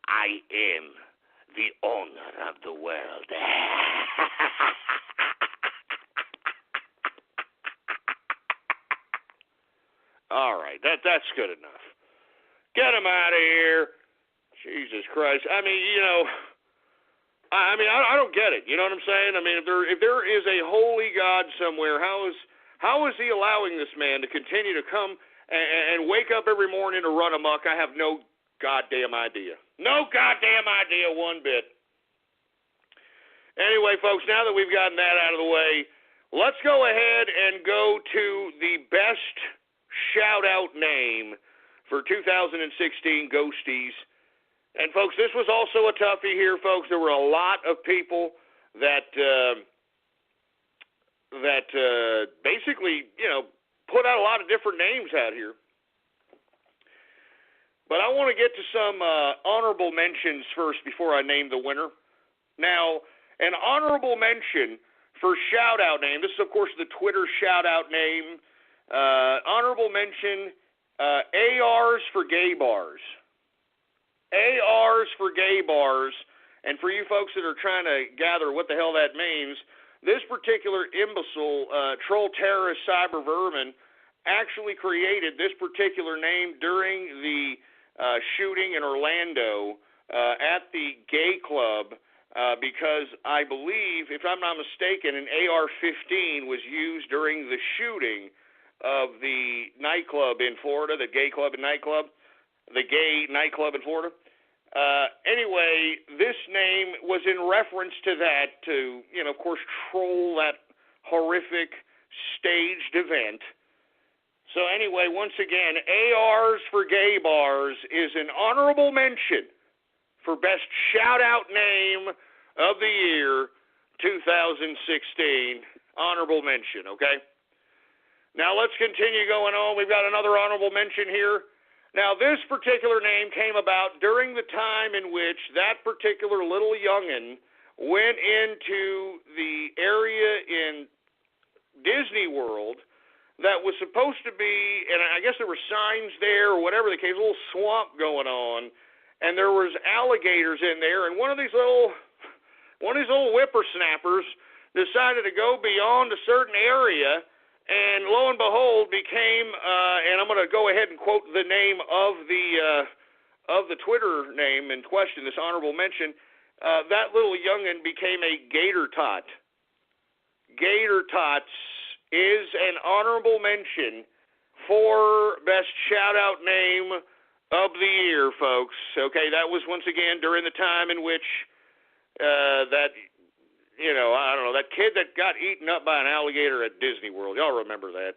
I am the owner of the world. All right, that's good enough. Get him out of here. Jesus Christ. I don't get it. You know what I'm saying? I mean, if there is a holy God somewhere, how is he allowing this man to continue to come and wake up every morning to run amok? I have no goddamn idea. No goddamn idea one bit. Anyway, folks, now that we've gotten that out of the way, let's go ahead and go to the best shout-out name for 2016 Ghosties. And, folks, this was also a toughie here, folks. There were a lot of people that basically, put out a lot of different names out here. But I want to get to some honorable mentions first before I name the winner. Now, an honorable mention for shout-out name. This is, of course, the Twitter shout-out name. Honorable mention, ARs for gay bars. ARs for gay bars. And for you folks that are trying to gather what the hell that means, this particular imbecile, troll terrorist cyber vermin, actually created this particular name during the shooting in Orlando at the gay club because I believe, if I'm not mistaken, an AR-15 was used during the shooting of the nightclub in Florida, the gay nightclub in Florida. Anyway, this name was in reference to that, to, of course, troll that horrific staged event. So anyway, once again, ARs for Gay Bars is an honorable mention for best shout-out name of the year 2016. Honorable mention, okay? Now let's continue going on. We've got another honorable mention here. Now this particular name came about during the time in which that particular little youngin' went into the area in Disney World that was supposed to be, and I guess there were signs there or whatever the case, a little swamp going on, and there was alligators in there, and one of these little whippersnappers decided to go beyond a certain area, and lo and behold became, and I'm going to go ahead and quote the name of the Twitter name in question, this honorable mention, that little youngin' became a gator tot. Gator tots is an honorable mention for best shout-out name of the year, folks. Okay, that was once again during the time in which that kid that got eaten up by an alligator at Disney World. Y'all remember that.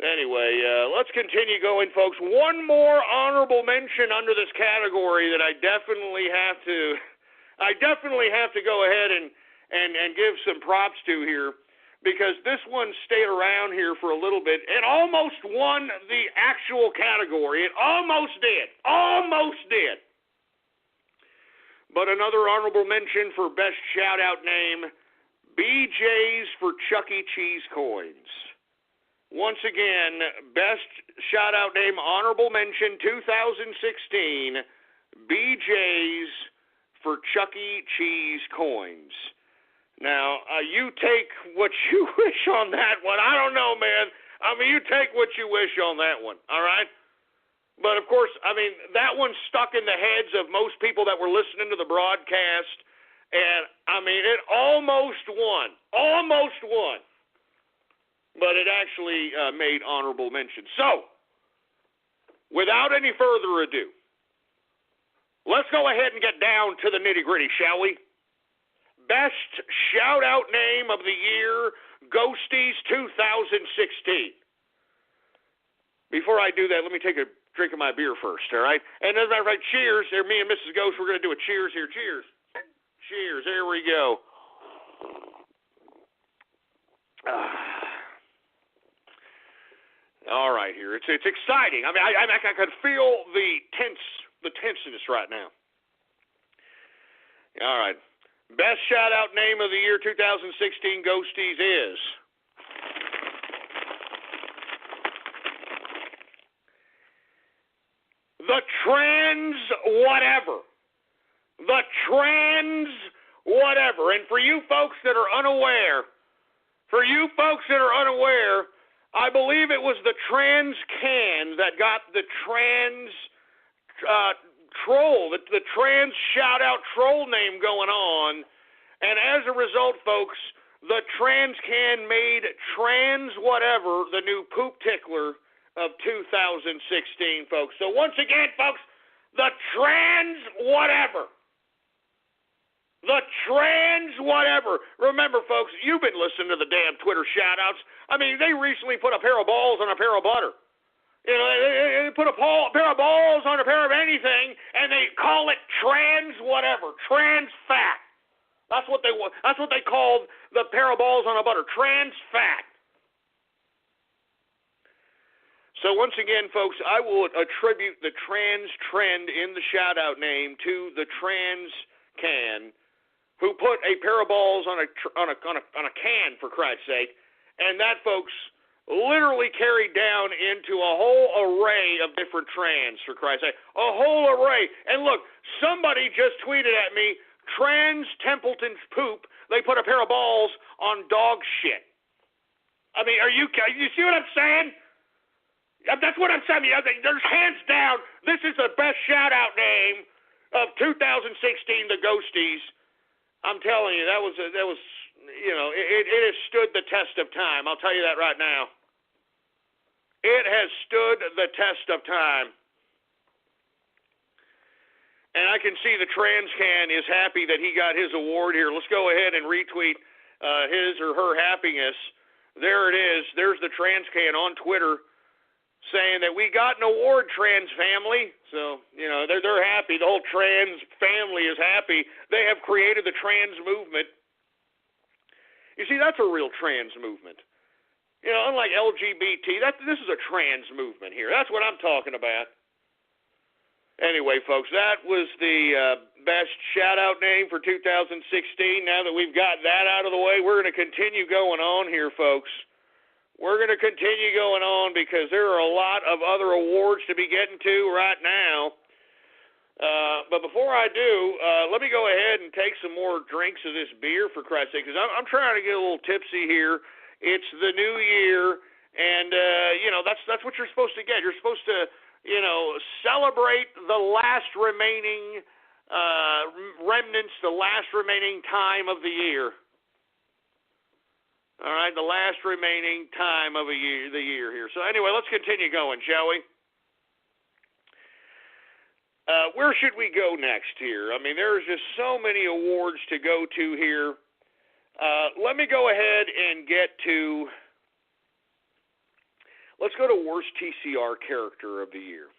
Anyway, let's continue going, folks. One more honorable mention under this category that I definitely have to go ahead and give some props to here, because this one stayed around here for a little bit. It almost won the actual category. It almost did. But another honorable mention for best shout-out name, BJ's for Chuck E. Cheese coins. Once again, best shout-out name, honorable mention 2016, BJ's for Chuck E. Cheese coins. Now, you take what you wish on that one. I don't know, man. I mean, you take what you wish on that one, all right? But, of course, I mean, that one stuck in the heads of most people that were listening to the broadcast, and, I mean, it almost won. But it actually made honorable mention. So, without any further ado, let's go ahead and get down to the nitty-gritty, shall we? Best shout-out name of the year, Ghosties 2016. Before I do that, let me take a drink of my beer first, all right? And as a matter of fact, cheers. There, me and Mrs. Ghost, we're going to do a cheers here. Cheers. Cheers. There we go. All right, here. It's exciting. I mean, I can feel the tenseness right now. All right. Best shout-out name of the year 2016 Ghosties is The Trans Whatever. The Trans Whatever. And for you folks that are unaware, I believe it was the Trans Can that got the trans troll, the trans shout-out troll name going on, and as a result, folks, the Trans Can made Trans Whatever the new poop tickler of 2016, folks. So once again, folks, the Trans Whatever. The Trans Whatever. Remember, folks, you've been listening to the damn Twitter shout-outs. I mean, they recently put a pair of balls on a pair of butter. You know, they put a pair of balls on a pair of anything, and they call it Trans Whatever, Trans Fat. That's what they called the pair of balls on a butter, Trans Fat. So once again, folks, I will attribute the trans trend in the shout-out name to the Trans Can, who put a pair of balls on a can, for Christ's sake, and that, folks, literally carried down into a whole array of different trans, for Christ's sake. A whole array. And look, somebody just tweeted at me, Trans Templeton's poop, they put a pair of balls on dog shit. I mean, you see what I'm saying? That's what I'm saying. There's hands down, this is the best shout-out name of 2016, the Ghosties, I'm telling you, that was it has stood the test of time. I'll tell you that right now. It has stood the test of time. And I can see the TransCan is happy that he got his award here. Let's go ahead and retweet his or her happiness. There it is. There's the TransCan on Twitter saying that we got an award, trans family. So, they're happy. The whole trans family is happy. They have created the trans movement. You see, that's a real trans movement. Unlike LGBT, this is a trans movement here. That's what I'm talking about. Anyway, folks, that was the best shout-out name for 2016. Now that we've got that out of the way, we're going to continue going on here, folks. We're going to continue going on because there are a lot of other awards to be getting to right now. But before I do, let me go ahead and take some more drinks of this beer, for Christ's sake, because I'm trying to get a little tipsy here. It's the new year, and, that's what you're supposed to get. You're supposed to celebrate the last remaining remnants, the last remaining time of the year. All right, the last remaining time of the year here. So anyway, let's continue going, shall we? Where should we go next here? I mean, there's just so many awards to go to here. Let me go ahead and get to... Let's go to worst TCR character of the year.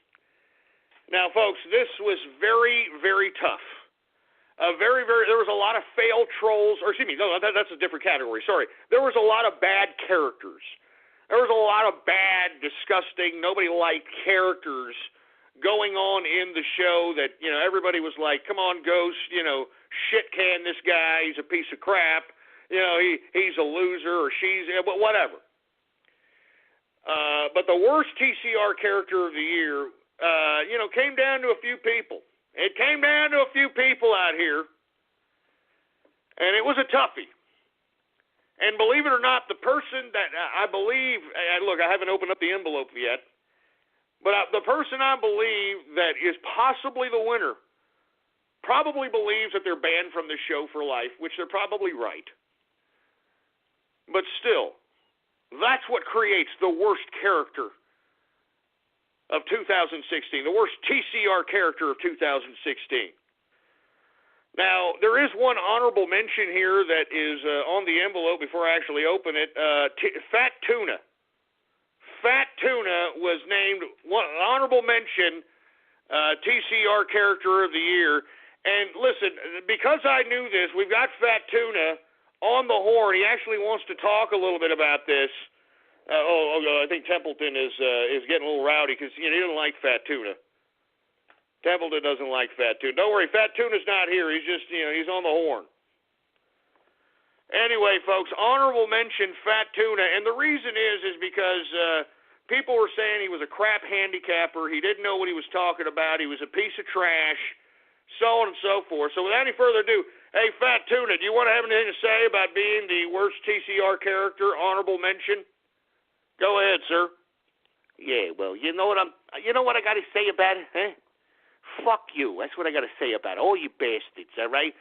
Now, folks, this was very, very tough. There was a lot of failed trolls, or excuse me, no, that's a different category. Sorry. There was a lot of bad characters. There was a lot of bad, disgusting, nobody-liked characters going on in the show that, everybody was like, come on, Ghost, shit can this guy, he's a piece of crap, he's a loser, or she's, but whatever. But the worst TCR character of the year, came down to a few people. It came down to a few people out here, and it was a toughie. And believe it or not, the person that I believe, look, I haven't opened up the envelope yet, but the person I believe that is possibly the winner probably believes that they're banned from the show for life, which they're probably right. But still, that's what creates the worst character of 2016, the worst TCR character of 2016. Now, there is one honorable mention here that is on the envelope before I actually open it. Fat Tuna. Fat Tuna was named one honorable mention TCR character of the year. And listen, because I knew this, we've got Fat Tuna on the horn. He actually wants to talk a little bit about this. I think Templeton is getting a little rowdy because he doesn't like Fat Tuna. Templeton doesn't like Fat Tuna. Don't worry, Fat Tuna's not here. He's just he's on the horn. Anyway, folks, honorable mention Fat Tuna, and the reason is because people were saying he was a crap handicapper. He didn't know what he was talking about. He was a piece of trash, so on and so forth. So without any further ado, hey, Fat Tuna, do you want to have anything to say about being the worst TCR character, honorable mention? Go ahead, sir. Yeah, well, you know what I got to say about it, huh? Fuck you. That's what I got to say about it. All you bastards, all right?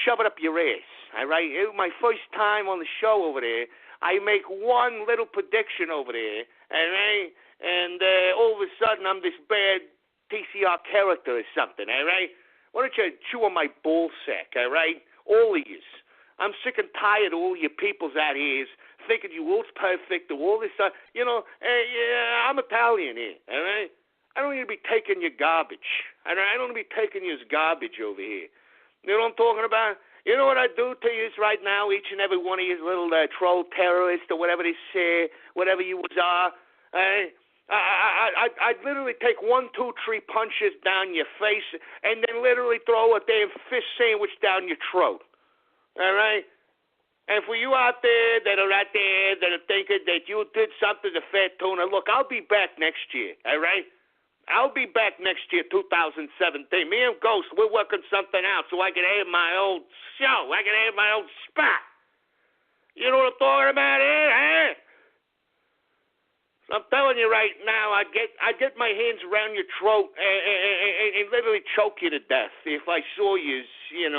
Shove it up your ass, all right? It was my first time on the show over there. I make one little prediction over there, and all of a sudden I'm this bad TCR character or something, all right? Why don't you chew on my ball sack, all right? All of yous. I'm sick and tired of all you peoples out here thinking you all's perfect, all this stuff. I'm Italian here, all right? I don't need to be taking your garbage. I don't need to be taking your garbage over here. You know what I'm talking about? You know what I do to you right now, each and every one of you little troll terrorists or whatever they say, whatever you are. I'd literally take 1, 2, 3 punches down your face and then literally throw a damn fish sandwich down your throat. All right? And for you out there that are thinking that you did something to Fat Tuna, look, I'll be back next year, all right? I'll be back next year, 2017. Me and Ghost, we're working something out so I can have my old show. I can have my old spot. You know what I'm talking about here, huh? So I'm telling you right now, I'd get my hands around your throat and literally choke you to death if I saw you,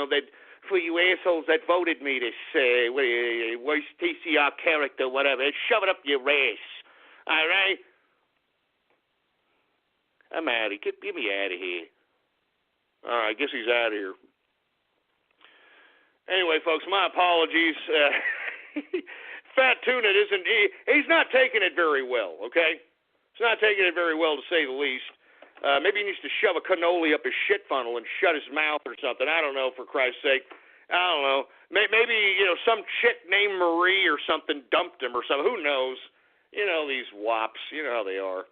that for you assholes that voted me this worst TCR character, whatever. Shove it up your ass. All right? I'm out of here. Get me out of here. All right, I guess he's out of here. Anyway, folks, my apologies. Fat Tuna he's not taking it very well, okay? He's not taking it very well, to say the least. Maybe he needs to shove a cannoli up his shit funnel and shut his mouth or something. I don't know, for Christ's sake. I don't know. Maybe, some chick named Marie or something dumped him or something. Who knows? These wops. You know how they are.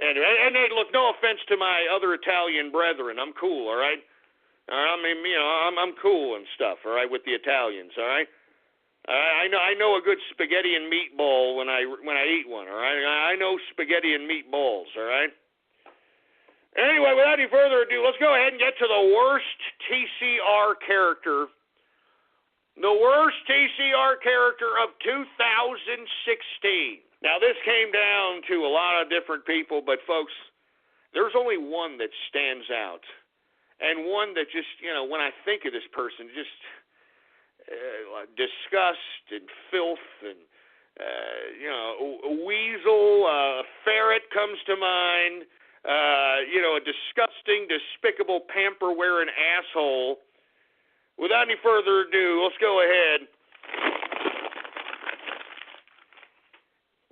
And hey, look, no offense to my other Italian brethren. I'm cool, all right? I mean, I'm cool and stuff, all right, with the Italians, all right? I know a good spaghetti and meatball when I eat one, all right? I know spaghetti and meatballs, all right? Anyway, without any further ado, let's go ahead and get to the worst TCR character. The worst TCR character of 2016. Now, this came down to a lot of different people, but, folks, there's only one that stands out. And one that just, when I think of this person, just... disgust and filth and, a weasel, a ferret comes to mind, a disgusting, despicable, pamper-wearing asshole. Without any further ado, let's go ahead.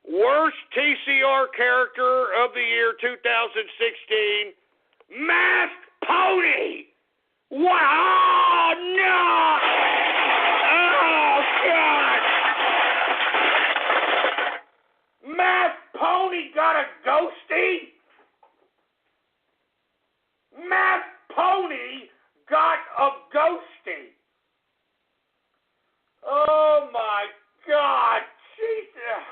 Worst TCR character of the year 2016, Masked Pony! What? Oh, no! Oh, God! Masked Pony got a ghostie? Masked Pony got a ghostie. Oh, my God. Jesus.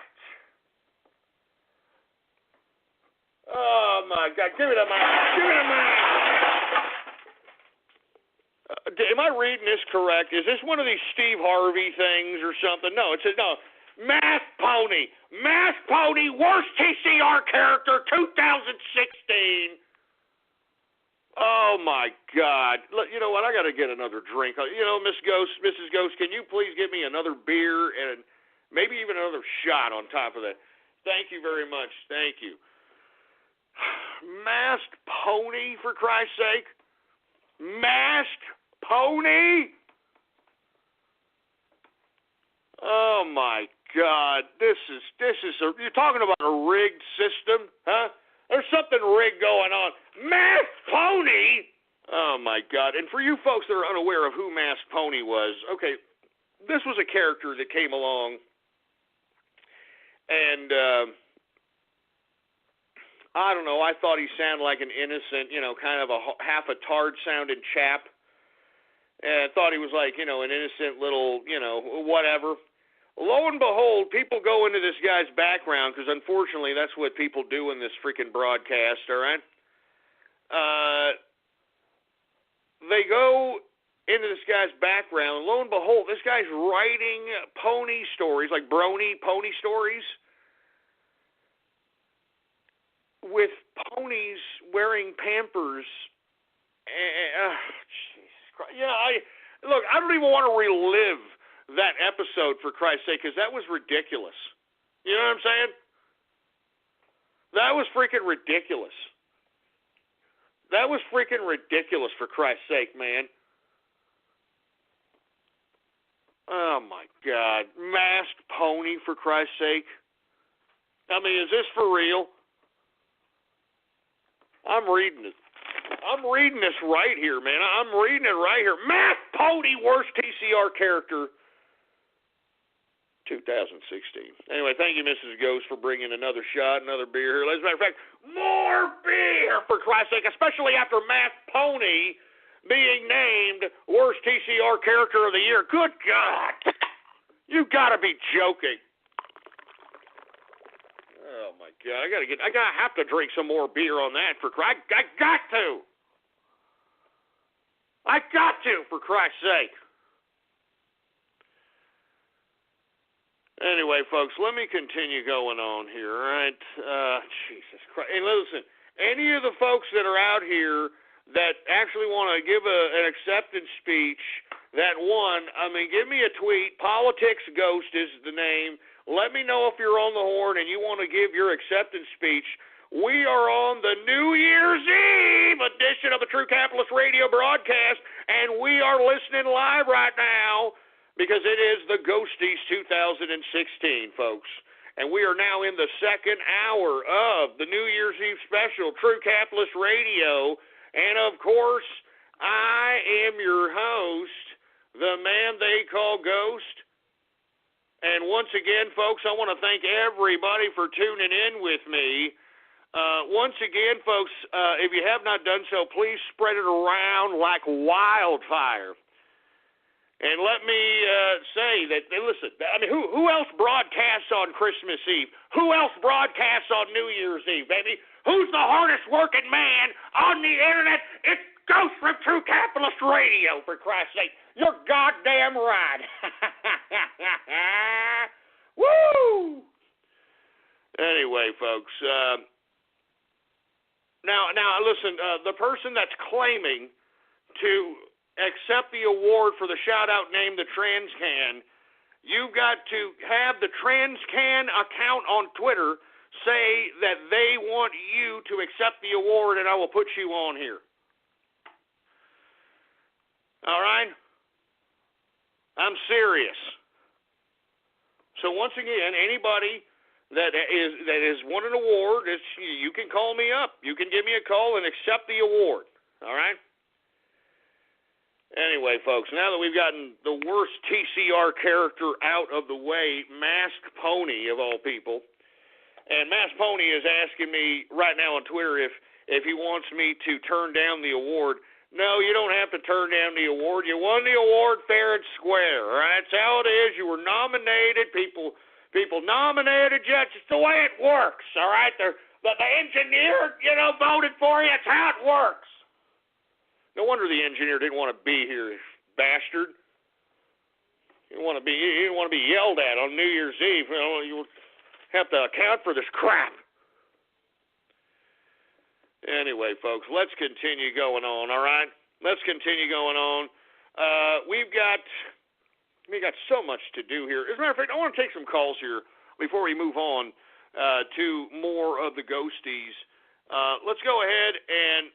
Oh, my God. Give me the mic. Give me the mic. Am I reading this correct? Is this one of these Steve Harvey things or something? No, it says, no. Masked Pony. Masked Pony, worst TCR character 2016. Oh, my God. Look, you know what? I got to get another drink. Mrs. Ghost, can you please give me another beer and maybe even another shot on top of that? Thank you very much. Thank you. Masked Pony, for Christ's sake. Masked Pony? Oh, my God. This is you're talking about a rigged system, huh? There's something rigged going on. Masked Pony? Oh, my God. And for you folks that are unaware of who Masked Pony was, okay, this was a character that came along, and I don't know, I thought he sounded like an innocent, kind of a half a tard-sounding chap. And I thought he was like, an innocent little, whatever. Lo and behold, people go into this guy's background, because unfortunately that's what people do in this freaking broadcast, all right? They go into this guy's background, and lo and behold, this guy's writing pony stories, like brony pony stories, with ponies wearing Pampers. Jesus Christ. Look, I don't even want to relive that episode, for Christ's sake, because that was ridiculous. You know what I'm saying? That was freaking ridiculous. That was freaking ridiculous, for Christ's sake, man. Oh, my God. Masked Pony, for Christ's sake. I mean, is this for real? I'm reading it. I'm reading this right here, man. I'm reading it right here. Masked Pony, worst TCR character 2016. Anyway, thank you, Mrs. Ghost, for bringing another shot, another beer here. As a matter of fact, more beer, for Christ's sake, especially after Masked Pony being named worst TCR character of the year. Good God. You got to be joking. Oh, my God. I have to drink some more beer on that, for Christ. I got to. I got to, for Christ's sake. Anyway, folks, let me continue going on here, all right? Jesus Christ. And listen, any of the folks that are out here that actually want to give an acceptance speech, that one, give me a tweet. Politics Ghost is the name. Let me know if you're on the horn and you want to give your acceptance speech. We are on the New Year's Eve edition of the True Capitalist Radio broadcast, and we are listening live right now because it is the Ghosties 2016, folks. And we are now in the second hour of the New Year's Eve special, True Capitalist Radio. And, of course, I am your host, the man they call Ghost. And once again, folks, I want to thank everybody for tuning in with me. Once again, folks, if you have not done so, please spread it around like wildfire. And let me say that, listen, who else broadcasts on Christmas Eve? Who else broadcasts on New Year's Eve, baby? Who's the hardest working man on the internet? It's Ghost from True Capitalist Radio, for Christ's sake. You're goddamn right. Woo! Anyway, folks, now listen, the person that's claiming to accept the award for the shout-out named the TransCan, you've got to have the TransCan account on Twitter say that they want you to accept the award, and I will put you on here. All right? I'm serious. So once again, anybody that is won an award, you can call me up. You can give me a call and accept the award. All right? Anyway, folks, now that we've gotten the worst TCR character out of the way, Masked Pony of all people, and Masked Pony is asking me right now on Twitter if he wants me to turn down the award. No, you don't have to turn down the award. You won the award fair and square, all right? That's how it is. You were nominated. People nominated you. It's just the way it works, all right? The engineer, voted for you. That's how it works. No wonder the engineer didn't want to be here, bastard. He didn't want to be yelled at on New Year's Eve. You have to account for this crap. Anyway, folks, let's continue going on, all right? Let's continue going on. We got so much to do here. As a matter of fact, I want to take some calls here before we move on to more of the ghosties. Let's go ahead and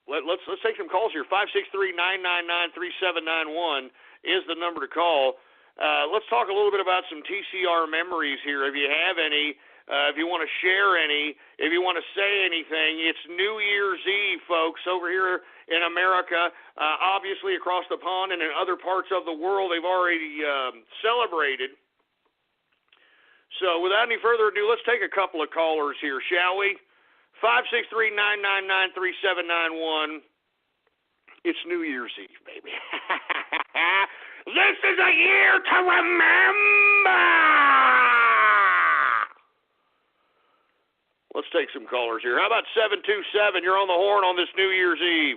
let's take some calls here. 563-999-3791 is the number to call. Let's talk a little bit about some TCR memories here. If you have any, if you want to share any, if you want to say anything, it's New Year's Eve, folks, over here in America. Obviously, across the pond and in other parts of the world, they've already celebrated. So without any further ado, let's take a couple of callers here, shall we? 563-999-3791. It's New Year's Eve, baby. This is a year to remember! Let's take some callers here. How about 727? You're on the horn on this New Year's Eve.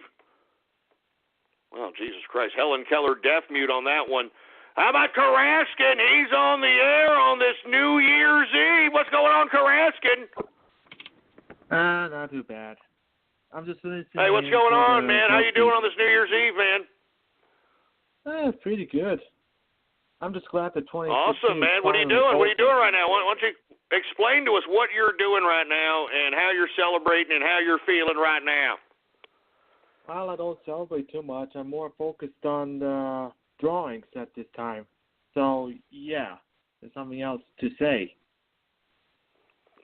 Oh, Jesus Christ. Helen Keller, deaf mute on that one. How about Karaskin? He's on the air on this New Year's Eve. What's going on, Karaskin? Not too bad. I'm just listening. Hey, what's going on, man? How you doing on this New Year's Eve, man? Pretty good. I'm just glad that 2016. Awesome, man. What are you doing? What are you doing right now? Why don't you explain to us what you're doing right now and how you're celebrating and how you're feeling right now? Well, I don't celebrate too much. I'm more focused on drawings at this time. So, yeah, there's something else to say.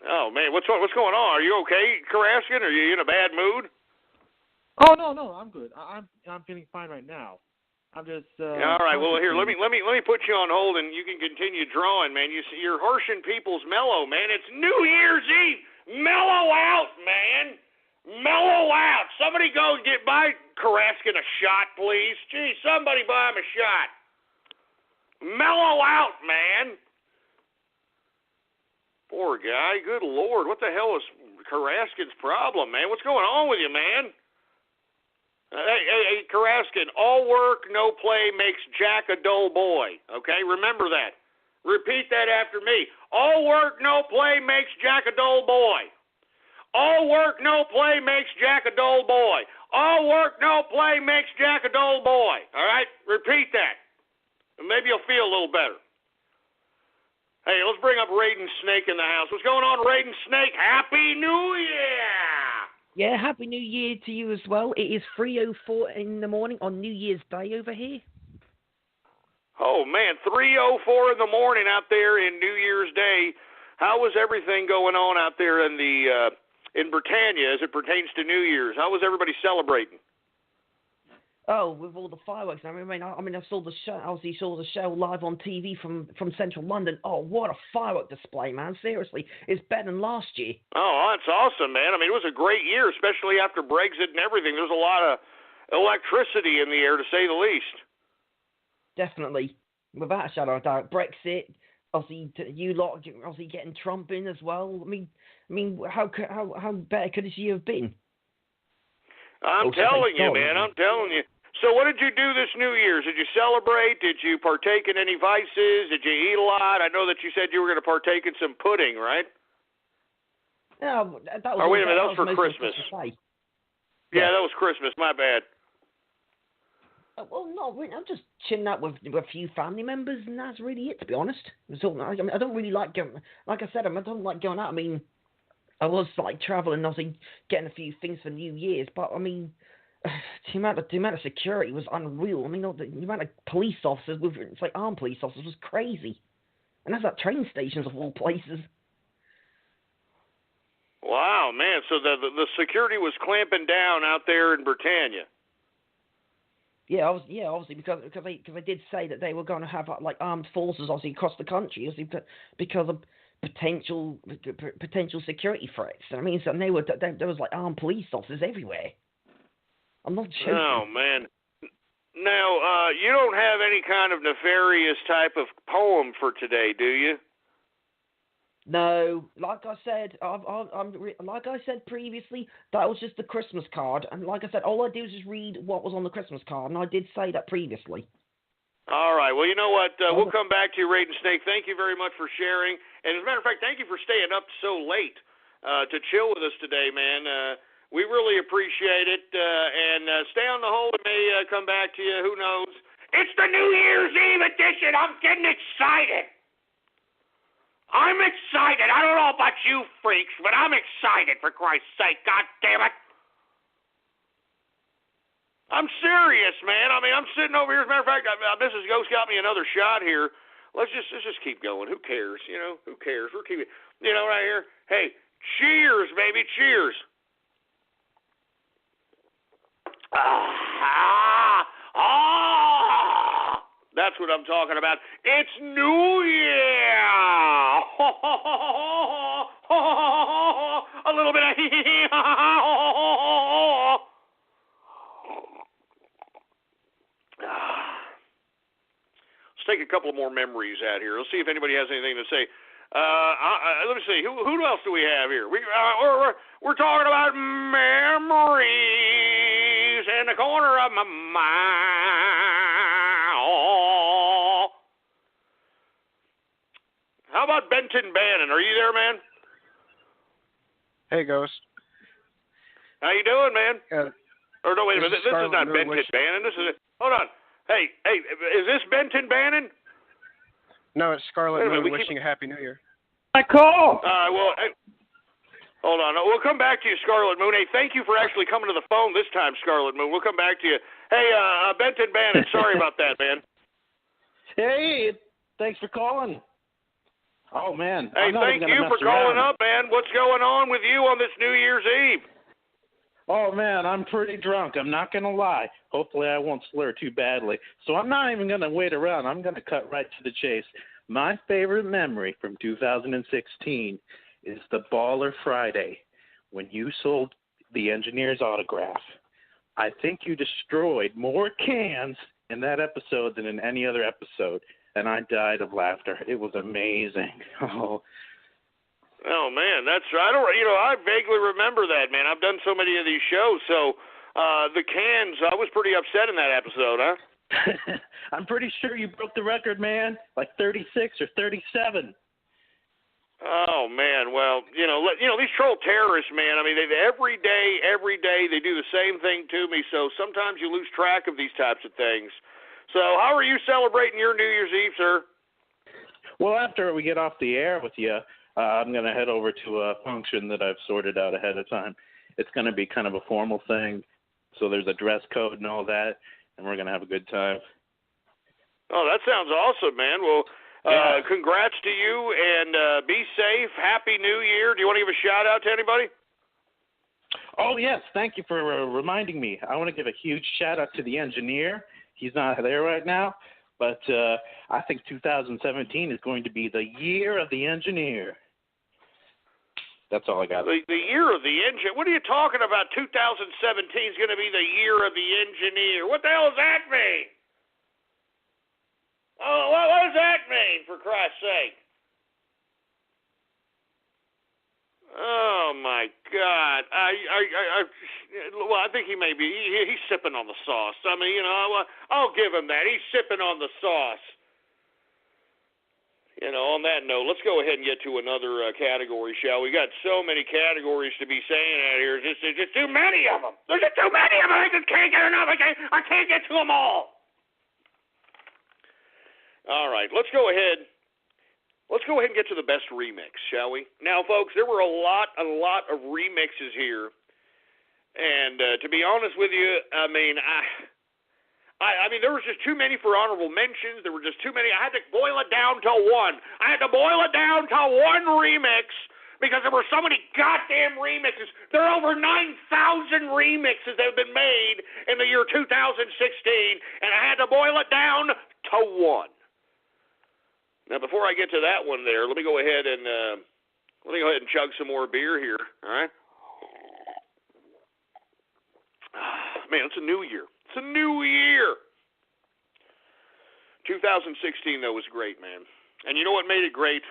Oh, man, what's going on? Are you okay, Karaskin? Are you in a bad mood? Oh, no, I'm good. I'm feeling fine right now. I'm just. All right. Well, here, let me put you on hold, and you can continue drawing, man. You're harshing people's mellow, man. It's New Year's Eve. Mellow out, man. Mellow out. Somebody go buy Karaskin a shot, please. Gee, somebody buy him a shot. Mellow out, man. Poor guy. Good Lord. What the hell is Karaskin's problem, man? What's going on with you, man? Hey, Karaskin, all work, no play makes Jack a dull boy. Okay? Remember that. Repeat that after me. All work, no play makes Jack a dull boy. All work, no play makes Jack a dull boy. All work, no play makes Jack a dull boy. All right? Repeat that. And maybe you'll feel a little better. Hey, let's bring up Raiden Snake in the house. What's going on, Raiden Snake? Happy New Year! Yeah, Happy New Year to you as well. It is 3:04 in the morning on New Year's Day over here. Oh, man, 3:04 in the morning out there in New Year's Day. How was everything going on out there in Britannia as it pertains to New Year's? How was everybody celebrating? Oh, with all the fireworks. I saw the show. Obviously, saw the show live on TV from Central London. Oh, what a firework display, man! Seriously, it's better than last year. Oh, that's awesome, man. I mean, it was a great year, especially after Brexit and everything. There's a lot of electricity in the air, to say the least. Definitely, without a shadow of a doubt. Brexit, obviously, you lot, obviously getting Trump in as well. I mean, how better could this year have been? I'm telling you, man. I'm telling you. So what did you do this New Year's? Did you celebrate? Did you partake in any vices? Did you eat a lot? I know that you said you were going to partake in some pudding, right? No, that was. Oh, wait a minute. That was for Christmas. Yeah, that was Christmas. My bad. Well, no, I'm just chilling out with a few family members, and that's really it, to be honest. So, I don't really like going. Like I said, I don't like going out. I mean, I was like traveling, obviously getting a few things for New Year's, but I mean, the amount of security was unreal. I mean, the amount of police officers, it's like armed police officers, was crazy, and that's at train stations of all places. Wow, man! So the security was clamping down out there in Britannia. Yeah, obviously because they did say that they were going to have like armed forces obviously across the country, obviously because of potential security threats. I mean, so there was like armed police officers everywhere. I'm not joking. Oh man! Now you don't have any kind of nefarious type of poem for today, do you? No, like I said, like I said previously, that was just the Christmas card, and like I said, all I did was just read what was on the Christmas card, and I did say that previously. All right. Well, you know what? We'll come back to you, Raiden Snake. Thank you very much for sharing, and as a matter of fact, thank you for staying up so late to chill with us today, man. We really appreciate it, and stay on the hold. We may come back to you. Who knows? It's the New Year's Eve edition. I'm getting excited. I'm excited. I don't know about you freaks, but I'm excited, for Christ's sake. God damn it. I'm serious, man. I mean, I'm sitting over here. As a matter of fact, Mrs. Ghost got me another shot here. Let's just keep going. Who cares? You know, who cares? We're keeping, right here. Hey, cheers, baby. Cheers. That's what I'm talking about. It's New Year. A little bit of Let's take a couple more memories out here. Let's see if anybody has anything to say. Let me see. Who else do we have here? We're talking about memories in the corner of my mind. How about Benton Bannon? Are you there, man? Hey, Ghost. How you doing, man? Or no, wait a minute. This is not Benton Bannon. This is hold on. Hey, is this Benton Bannon? No, it's Scarlet Moon wishing a Happy New Year. I call. Well, hey, hold on. We'll come back to you, Scarlet Moon. Hey, thank you for actually coming to the phone this time, Scarlet Moon. We'll come back to you. Hey, Benton Bannon, sorry about that, man. Hey, thanks for calling. Oh, man. Hey, thank you for calling up, man. What's going on with you on this New Year's Eve? Oh, man, I'm pretty drunk. I'm not going to lie. Hopefully I won't slur too badly. So I'm not even going to wait around. I'm going to cut right to the chase. My favorite memory from 2016 is the Baller Friday when you sold the engineer's autograph. I think you destroyed more cans in that episode than in any other episode, and I died of laughter. It was amazing. Oh, man, that's right. I vaguely remember that, man. I've done so many of these shows, so the cans, I was pretty upset in that episode, huh? I'm pretty sure you broke the record, man. Like 36 or 37. Oh man, well, these troll terrorists, man. I mean, every day they do the same thing to me. So sometimes you lose track of these types of things. So how are you celebrating your New Year's Eve, sir? Well, after we get off the air with you, I'm going to head over to a function that I've sorted out ahead of time. It's going to be kind of a formal thing, so there's a dress code and all that, and we're going to have a good time. Oh, that sounds awesome, man. Well, yeah. Congrats to you, and be safe. Happy New Year. Do you want to give a shout-out to anybody? Oh, yes. Thank you for reminding me. I want to give a huge shout-out to the engineer. He's not there right now, but I think 2017 is going to be the year of the engineer. That's all I got. The year of the engine? What are you talking about? 2017 is going to be the year of the engineer. What the hell does that mean? Oh, what does that mean, for Christ's sake? Oh my God! I think he may be. He's sipping on the sauce. I mean, I'll give him that. He's sipping on the sauce. On that note, let's go ahead and get to another category, shall we? Got so many categories to be saying out here. There's just too many of them. There's just too many of them. I just can't get enough. I can't get to them all. All right, let's go ahead. Let's go ahead and get to the best remix, shall we? Now, folks, there were a lot of remixes here, and to be honest with you, I mean, there was just too many for honorable mentions. There were just too many. I had to boil it down to one. I had to boil it down to one remix because there were so many goddamn remixes. There are over 9,000 remixes that have been made in the year 2016, and I had to boil it down to one. Now, before I get to that one there, let me go ahead and chug some more beer here, all right? Man, it's a new year. It's a new year. 2016, though, was great, man. And you know what made it great?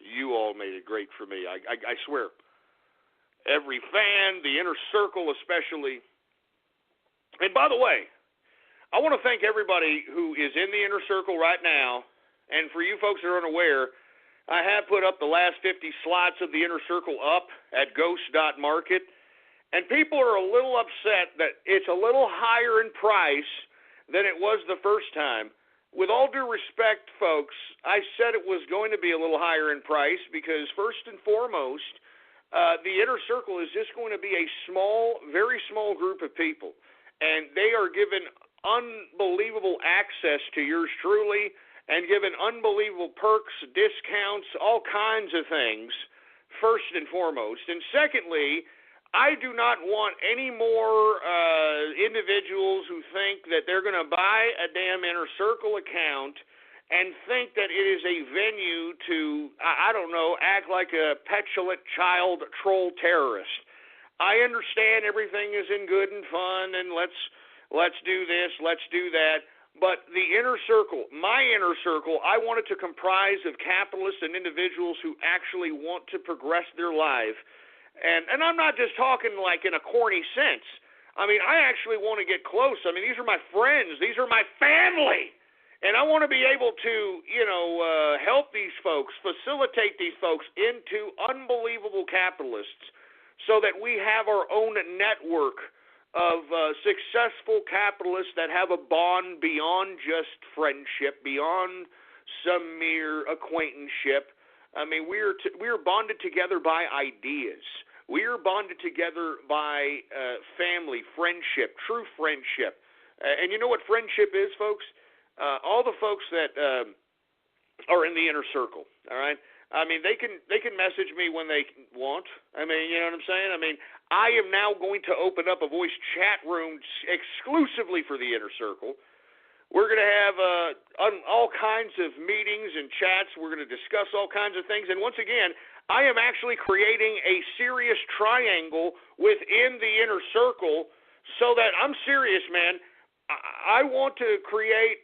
You all made it great for me. I swear. Every fan, the inner circle especially. And by the way, I want to thank everybody who is in the inner circle right now. And for you folks that are unaware, I have put up the last 50 slots of the inner circle up at ghost.market. And people are a little upset that it's a little higher in price than it was the first time. With all due respect, folks, I said it was going to be a little higher in price because first and foremost, the inner circle is just going to be a small, very small group of people. And they are given unbelievable access to yours truly, and given unbelievable perks, discounts, all kinds of things, first and foremost. And secondly, I do not want any more individuals who think that they're going to buy a damn Inner Circle account and think that it is a venue to, I don't know, act like a petulant child troll terrorist. I understand everything is in good and fun, and let's do this, let's do that. But the inner circle, my inner circle, I want it to comprise of capitalists and individuals who actually want to progress their life. And I'm not just talking like in a corny sense. I mean, I actually want to get close. I mean, these are my friends. These are my family. And I want to be able to, help these folks, facilitate these folks into unbelievable capitalists so that we have our own network of successful capitalists that have a bond beyond just friendship, beyond some mere acquaintanceship. I mean, we are bonded together by ideas. We are bonded together by family, friendship, true friendship. And you know what friendship is, folks? All the folks that are in the inner circle, all right? I mean, they can message me when they want. I mean, you know what I'm saying? I mean, I am now going to open up a voice chat room exclusively for the inner circle. We're going to have all kinds of meetings and chats. We're going to discuss all kinds of things. And once again, I am actually creating a serious triangle within the inner circle so that I'm serious, man. I want to create,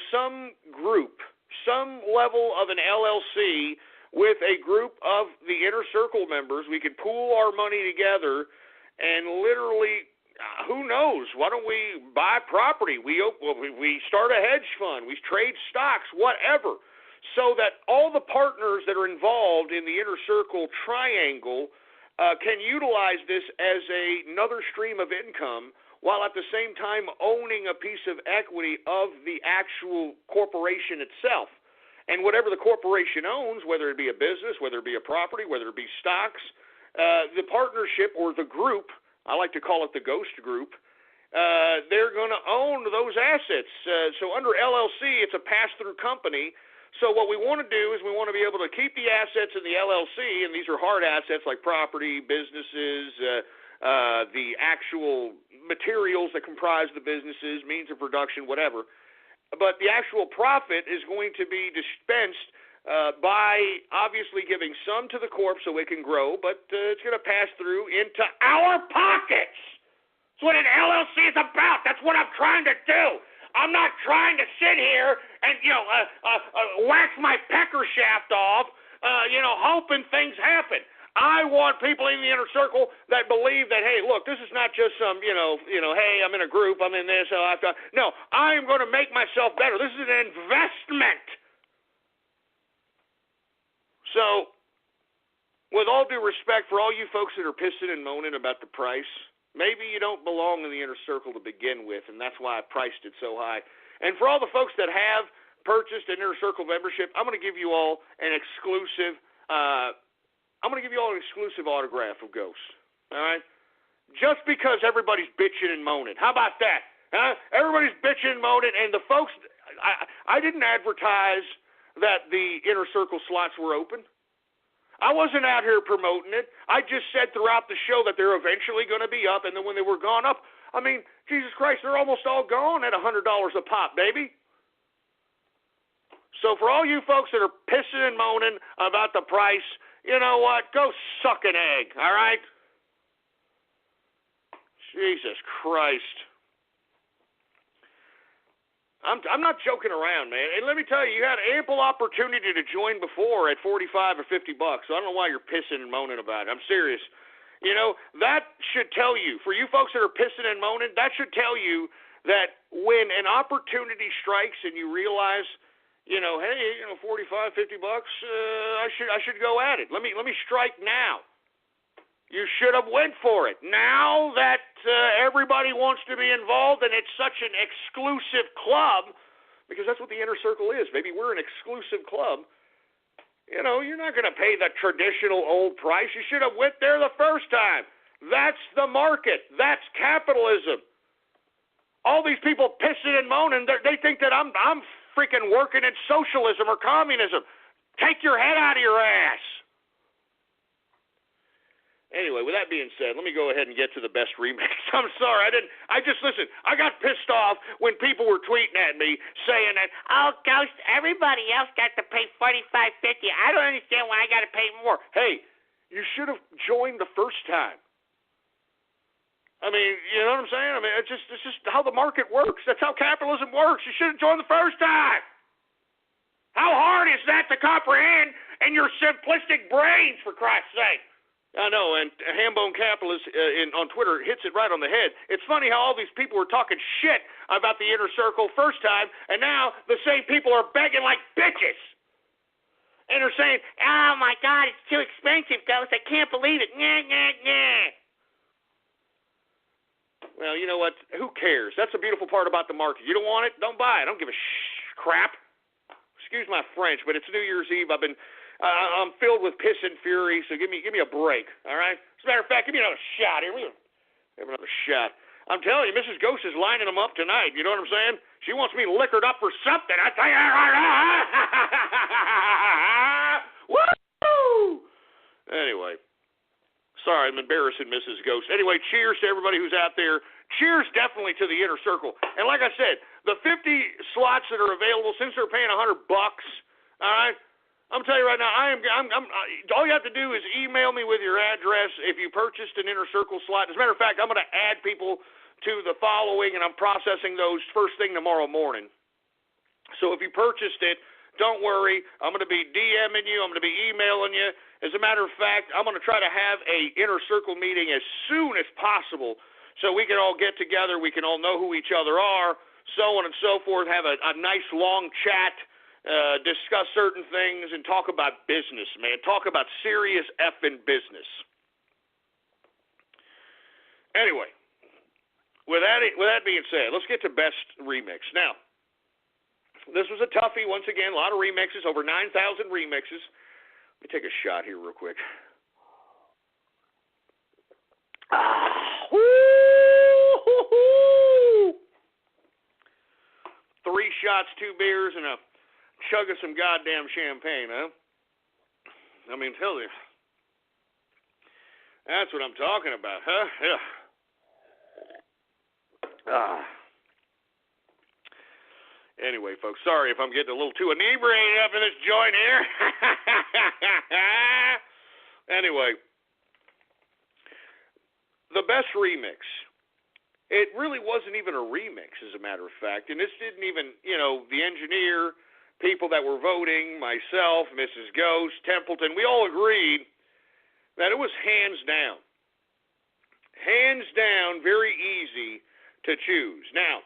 some group, some level of an LLC with a group of the inner circle members. We could pool our money together and literally who knows? Why don't we buy property? We start a hedge fund. We trade stocks, whatever, so that all the partners that are involved in the inner circle triangle can utilize this as another stream of income, while at the same time owning a piece of equity of the actual corporation itself. And whatever the corporation owns, whether it be a business, whether it be a property, whether it be stocks, the partnership or the group, I like to call it the ghost group, they're going to own those assets. So under LLC, it's a pass-through company. So what we want to do is we want to be able to keep the assets in the LLC, and these are hard assets like property, businesses, the actual materials that comprise the businesses, means of production, whatever. But the actual profit is going to be dispensed by obviously giving some to the corp so it can grow, but it's going to pass through into our pockets. That's what an LLC is about. That's what I'm trying to do. I'm not trying to sit here and, wax my pecker shaft off, hoping things happen. I want people in the inner circle that believe that, hey, look, this is not just some, hey, I'm in a group, I'm in this. No, I am going to make myself better. This is an investment. So, with all due respect for all you folks that are pissing and moaning about the price, maybe you don't belong in the inner circle to begin with, and that's why I priced it so high. And for all the folks that have purchased an inner circle membership, I'm going to give you all an exclusive autograph of Ghost, all right? Just because everybody's bitching and moaning. How about that? Everybody's bitching and moaning, and the folks, I didn't advertise that the inner circle slots were open. I wasn't out here promoting it. I just said throughout the show that they're eventually going to be up, and then when they were gone up, I mean, Jesus Christ, they're almost all gone at $100 a pop, baby. So for all you folks that are pissing and moaning about the price, you know what? Go suck an egg, all right? Jesus Christ. I'm not joking around, man. And let me tell you, you had ample opportunity to join before at $45 or $50. So I don't know why you're pissing and moaning about it. I'm serious. That should tell you, for you folks that are pissing and moaning, that should tell you that when an opportunity strikes and you realize, hey, $45, $50, I should go at it. Let me strike now. You should have went for it. Now that everybody wants to be involved and it's such an exclusive club, because that's what the inner circle is, baby. We're an exclusive club. You're not going to pay the traditional old price. You should have went there the first time. That's the market. That's capitalism. All these people pissing and moaning, they think that I'm freaking working in socialism or communism. Take your head out of your ass. Anyway, with that being said, let me go ahead and get to the best remix. I'm sorry, listen, I got pissed off when people were tweeting at me saying that, oh, Ghost, everybody else got to pay $45.50. I don't understand why I got to pay more. Hey, you should have joined the first time. I mean, you know what I'm saying? I mean, it's just how the market works. That's how capitalism works. You should have joined the first time. How hard is that to comprehend in your simplistic brains, for Christ's sake? I know, and Hambone Capitalist on Twitter hits it right on the head. It's funny how all these people were talking shit about the inner circle first time, and now the same people are begging like bitches. And they're saying, oh, my God, it's too expensive, Ghost. I can't believe it. Nah, nah, nah. Well, you know what? Who cares? That's the beautiful part about the market. You don't want it? Don't buy it. I don't give a crap. Excuse my French, but it's New Year's Eve. I'm filled with piss and fury, so give me a break, all right? As a matter of fact, give me another shot here. Have another shot. I'm telling you, Mrs. Ghost is lining them up tonight. You know what I'm saying? She wants me liquored up for something. I tell you right now. Woo! Anyway, sorry, I'm embarrassing Mrs. Ghost. Anyway, cheers to everybody who's out there. Cheers definitely to the inner circle. And like I said, the 50 slots that are available, since they're paying $100, all right? I'm telling you right now, all you have to do is email me with your address if you purchased an inner circle slot. As a matter of fact, I'm going to add people to the following, and I'm processing those first thing tomorrow morning. So if you purchased it, don't worry. I'm going to be DMing you. I'm going to be emailing you. As a matter of fact, I'm going to try to have a inner circle meeting as soon as possible so we can all get together, we can all know who each other are, so on and so forth, have a nice long chat, discuss certain things, and talk about business, man. Talk about serious effing business. Anyway, with that being said, let's get to best remix. Now, this was a toughie. Once again, a lot of remixes, over 9,000 remixes. Let me take a shot here real quick. Woo-hoo-hoo. 3 shots, 2 beers, and a chug of some goddamn champagne, huh? I mean, tell you. That's what I'm talking about, huh? Yeah. Anyway, folks, sorry if I'm getting a little too inebriated up in this joint here. Anyway, the best remix. It really wasn't even a remix, as a matter of fact. And this didn't even, the engineer, people that were voting, myself, Mrs. Ghost, Templeton, we all agreed that it was hands down, very easy to choose. Now,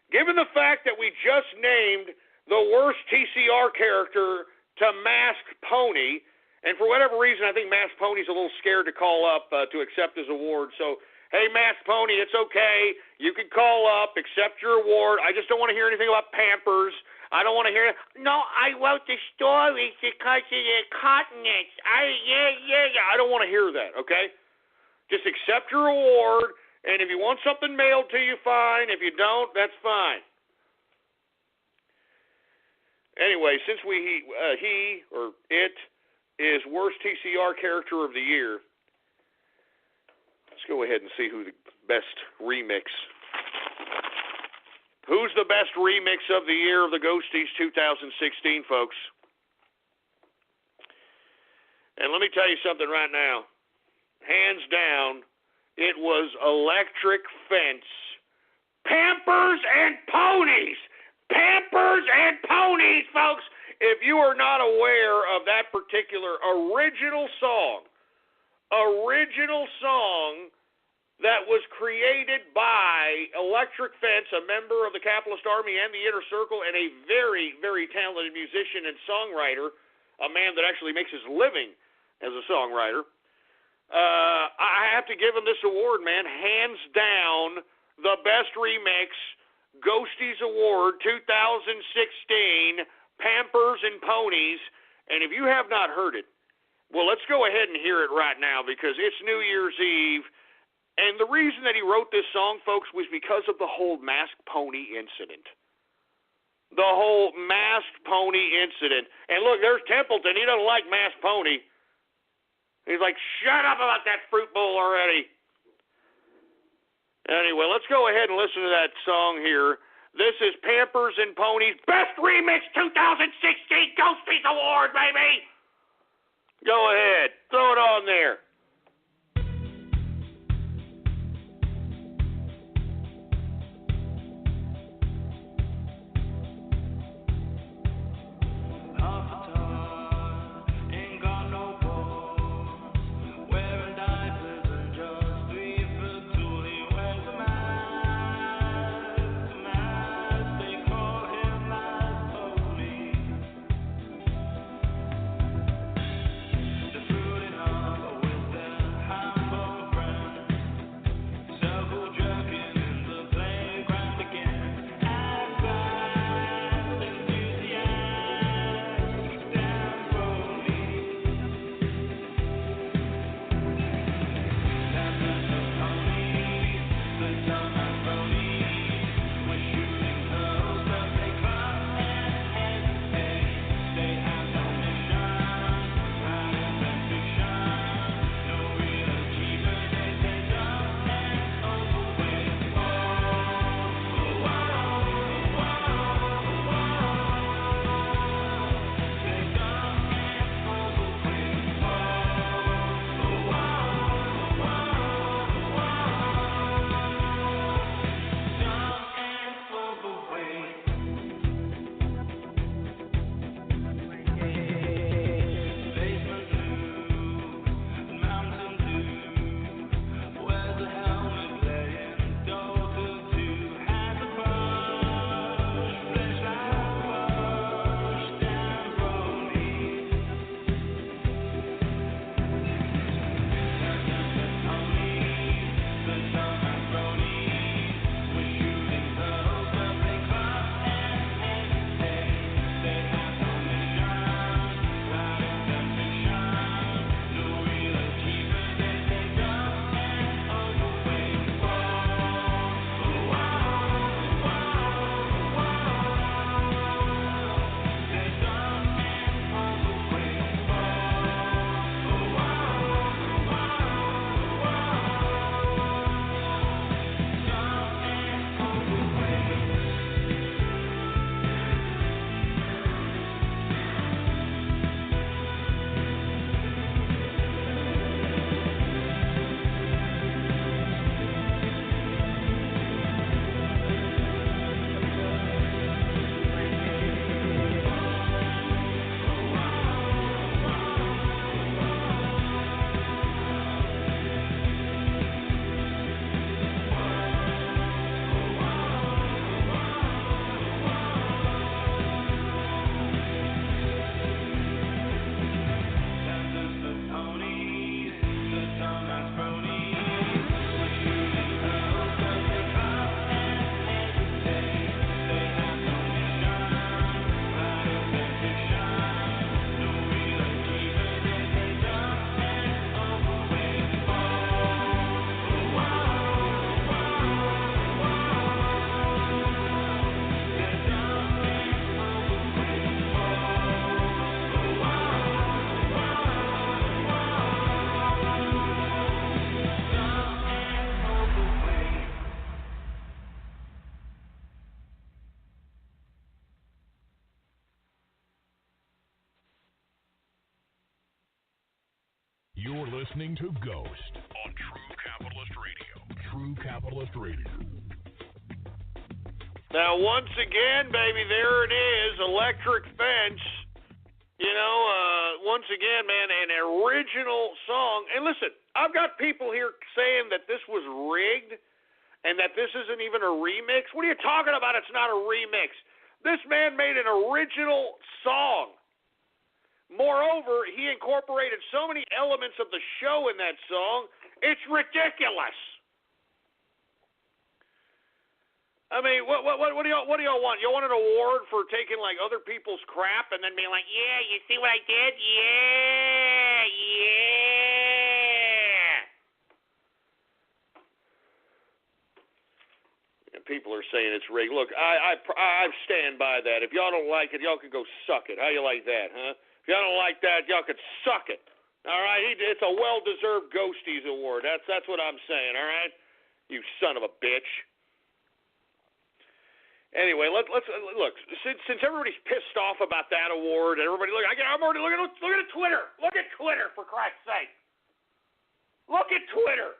given the fact that we just named the worst TCR character to Mask Pony, and for whatever reason, I think Mask Pony's a little scared to call up to accept his award. So, hey, Mask Pony, it's okay. You can call up, accept your award. I just don't want to hear anything about Pampers. I don't want to hear it. No, I wrote the stories because of the continents. I don't want to hear that, okay? Just accept your award, and if you want something mailed to you, fine. If you don't, that's fine. Anyway, since he or it is worst TCR character of the year, let's go ahead and see who the best remix. Who's the best remix of the year of the Ghosties 2016, folks? And let me tell you something right now. Hands down, it was Electric Fence. Pampers and Ponies! Pampers and Ponies, folks! If you are not aware of that particular original song that was created by Electric Fence, a member of the Capitalist Army and the Inner Circle, and a very, very talented musician and songwriter, a man that actually makes his living as a songwriter. I have to give him this award, man. Hands down, the best remix, Ghosties Award 2016, Pampers and Ponies. And if you have not heard it, well, let's go ahead and hear it right now because it's New Year's Eve. And the reason that he wrote this song, folks, was because of the whole masked pony incident. The whole masked pony incident. And look, there's Templeton. He doesn't like masked pony. He's like, shut up about that fruit bowl already. Anyway, let's go ahead and listen to that song here. This is Pampers and Ponies Best Remix 2016 Ghosties Award, baby. Go ahead. Throw it on there. The fruit and listening to Ghost on True Capitalist Radio. True Capitalist Radio. Now, once again, baby, there it is, Electric Fence. Once again, man, an original song. And listen, I've got people here saying that this was rigged and that this isn't even a remix. What are you talking about? It's not a remix. This man made an original song. Moreover, he incorporated so many elements of the show in that song, it's ridiculous. I mean, what do y'all want? You want an award for taking like other people's crap and then being like, yeah, you see what I did? Yeah. And people are saying it's rigged. Look, I stand by that. If y'all don't like it, y'all can go suck it. How you like that, huh? If y'all don't like that, y'all could suck it. All right, it's a well-deserved Ghosties award. That's what I'm saying. All right, you son of a bitch. Anyway, let's look. Since everybody's pissed off about that award, and everybody I'm already looking at Twitter. Look at Twitter, for Christ's sake. Look at Twitter.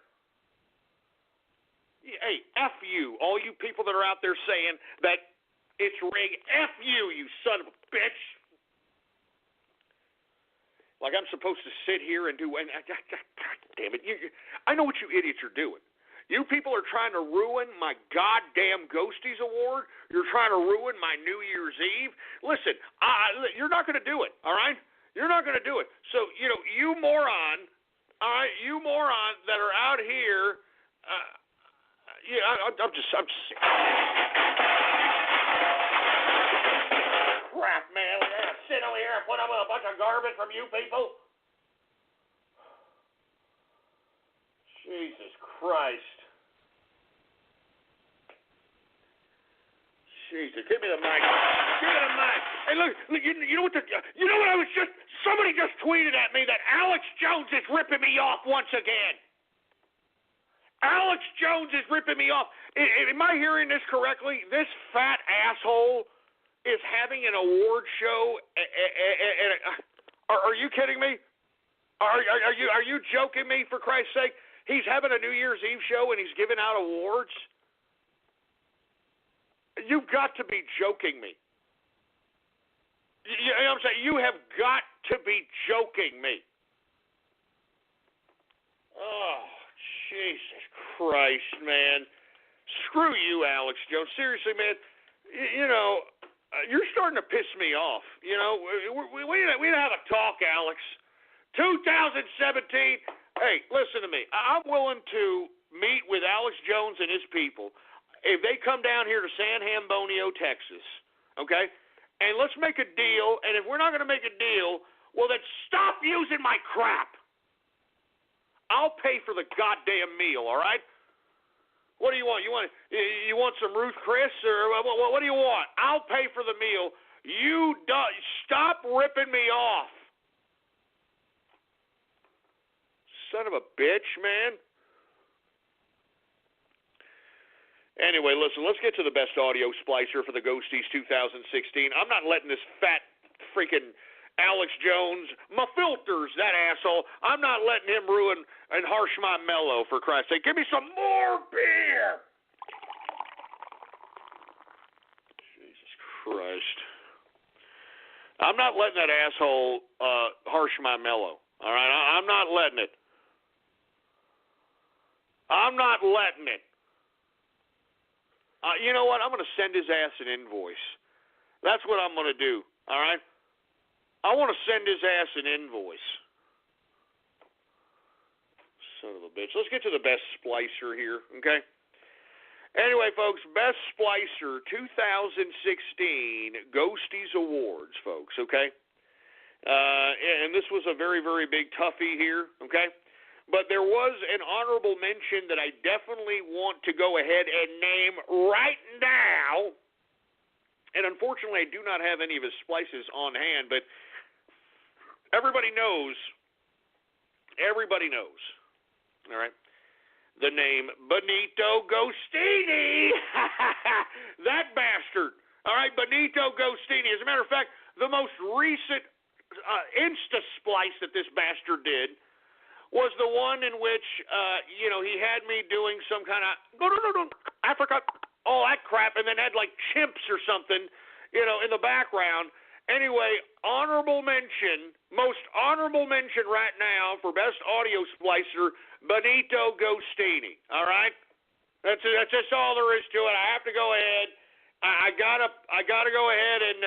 Hey, F you, all you people that are out there saying that it's rigged. F you, you son of a bitch. Like I'm supposed to sit here and do. God damn it! I know what you idiots are doing. You people are trying to ruin my goddamn Ghosties award. You're trying to ruin my New Year's Eve. Listen, you're not going to do it, all right? You're not going to do it. So, you moron, all right, you moron that are out here, I'm just crap, man. We're going to sit over here and put up with a bunch of garbage from you people. Jesus Christ. Jesus, give me the mic. Give me the mic. Hey, look, you know what I was just, somebody just tweeted at me that Alex Jones is ripping me off once again. Alex Jones is ripping me off. Am I hearing this correctly? This fat asshole is having an award show. Are you kidding me? Are you joking me, for Christ's sake? He's having a New Year's Eve show and he's giving out awards? You've got to be joking me. You know what I'm saying? You have got to be joking me. Oh, Jesus Christ, man. Screw you, Alex Jones. Seriously, man, you're starting to piss me off. We need to have a talk, Alex. 2017, hey, listen to me. I'm willing to meet with Alex Jones and his people if they come down here to San Antonio, Texas, okay? And let's make a deal, and if we're not going to make a deal, well, then stop using my crap. I'll pay for the goddamn meal, all right? What do you want? You want some Ruth Chris, or what do you want? I'll pay for the meal. Stop ripping me off. Son of a bitch, man. Anyway, listen, let's get to the best audio splicer for the Ghosties 2016. I'm not letting this fat freaking Alex Jones, my filters, that asshole, I'm not letting him ruin and harsh my mellow, for Christ's sake. Give me some more beer. Jesus Christ. I'm not letting that asshole harsh my mellow, all right? I'm not letting it. I'm not letting it. You know what? I'm going to send his ass an invoice. That's what I'm going to do, all right? I want to send his ass an invoice. Son of a bitch. Let's get to the best splicer here, okay? Anyway, folks, best splicer 2016 Ghosties Awards, folks, okay? And this was a very, very big toughie here, okay? But there was an honorable mention that I definitely want to go ahead and name right now. And unfortunately, I do not have any of his splices on hand, but everybody knows, all right, the name Benito Ghostini. That bastard. All right, Benito Ghostini. As a matter of fact, the most recent Insta-splice that this bastard did was the one in which, he had me doing some kind of, Africa, all that crap, and then had like chimps or something, in the background. Anyway, most honorable mention right now for best audio splicer, Benito Gostini. All right? That's just all there is to it. I have to go ahead. I gotta go ahead and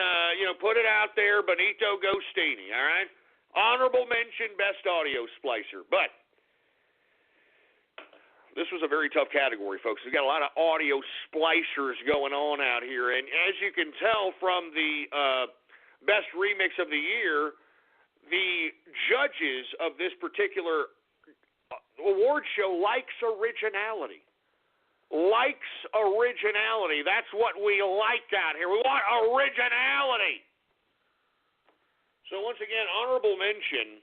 put it out there, Benito Gostini. All right? Honorable mention, best audio splicer. But this was a very tough category, folks. We've got a lot of audio splicers going on out here. And as you can tell from the best remix of the year, the judges of this particular award show likes originality. That's what we like out here. We want originality. So once again, honorable mention,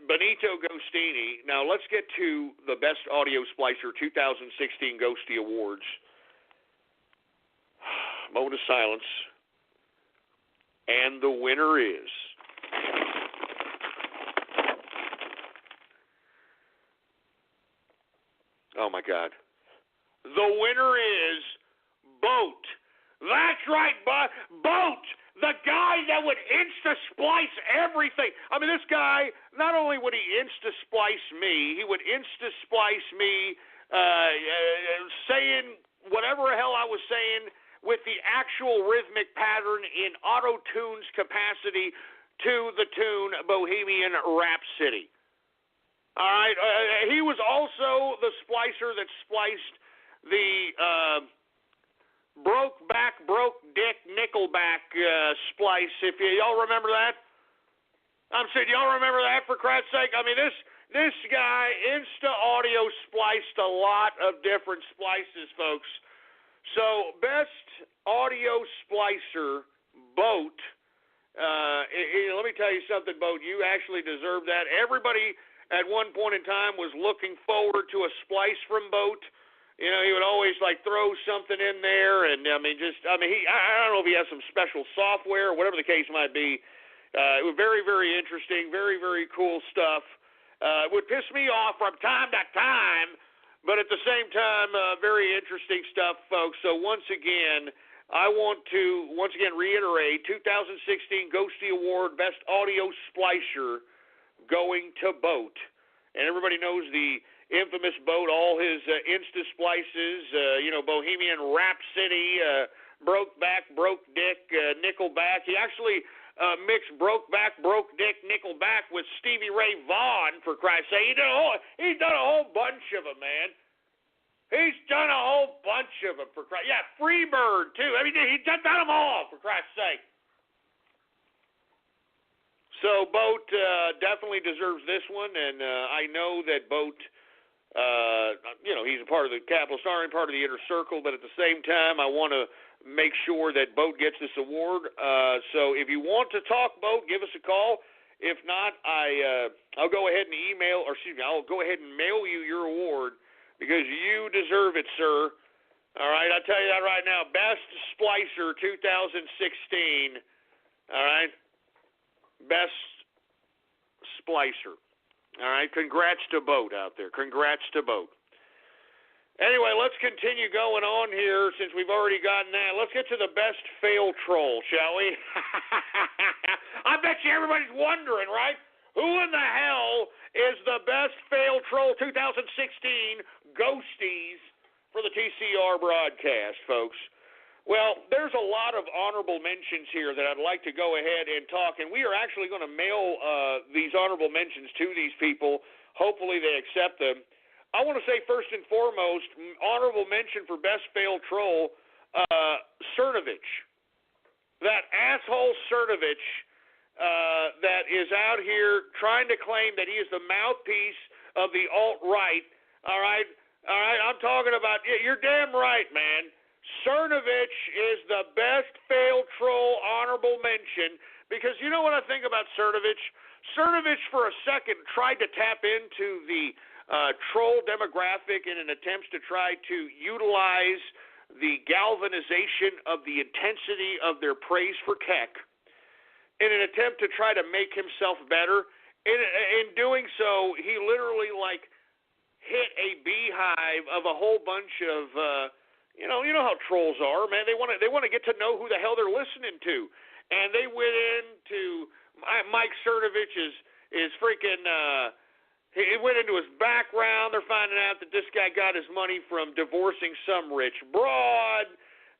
Benito Gostini. Now let's get to the Best Audio Splicer 2016 Ghosty Awards. Moment of silence. And the winner is... Oh, my God. The winner is Boat. That's right, Boat. The guy that would insta-splice everything. I mean, this guy, not only would he insta-splice me, he would insta-splice me saying whatever the hell I was saying with the actual rhythmic pattern in auto-tune's capacity to the tune Bohemian Rhapsody. All right. He was also the splicer that spliced the... broke dick Nickelback splice. If y'all remember that, I'm saying y'all remember that for Christ's sake. I mean, this guy insta audio spliced a lot of different splices, folks. So best audio splicer, Boat. Let me tell you something, Boat. You actually deserve that. Everybody at one point in time was looking forward to a splice from Boat. He would always throw something in there, and I don't know if he has some special software or whatever the case might be. It was very, very interesting, very, very cool stuff. It would piss me off from time to time, but at the same time, very interesting stuff, folks. So once again, I want to reiterate 2016 Ghosty Award Best Audio Splicer going to Boat, and everybody knows the infamous Boat, all his insta splices, Bohemian Rhapsody, broke dick, Nickelback. He actually mixed broke dick, Nickelback with Stevie Ray Vaughan, for Christ's sake. He's done a whole bunch of them, man. He's done a whole bunch of them, for Christ. Yeah, Freebird too. I mean, he's done them all, for Christ's sake. So Boat definitely deserves this one, and I know that Boat. He's a part of the Capital Star and part of the Inner Circle, but at the same time, I want to make sure that Boat gets this award. So if you want to talk, Boat, give us a call. If not, I'll go ahead and I'll go ahead and mail you your award because you deserve it, sir. All right, I'll tell you that right now. Best Splicer 2016. All right, Best Splicer. All right, congrats to Boat out there. Congrats to Boat. Anyway, let's continue going on here since we've already gotten that. Let's get to the best fail troll, shall we? I bet you everybody's wondering, right? Who in the hell is the best fail troll 2016 Ghosties for the TCR broadcast, folks? Well, there's a lot of honorable mentions here that I'd like to go ahead and talk, and we are actually going to mail these honorable mentions to these people. Hopefully they accept them. I want to say first and foremost, honorable mention for best failed troll, Cernovich. That asshole Cernovich that is out here trying to claim that he is the mouthpiece of the alt-right. All right, I'm talking about, you're damn right, man. Cernovich is the best failed troll honorable mention because you know what I think about Cernovich? Cernovich for a second tried to tap into the troll demographic in an attempt to try to utilize the galvanization of the intensity of their praise for Keck in an attempt to try to make himself better. in doing so, he literally like hit a beehive of a whole bunch of you know how trolls are, man. They want to get to know who the hell they're listening to, and they went into Mike Cernovich is freaking. He went into his background. They're finding out that this guy got his money from divorcing some rich broad.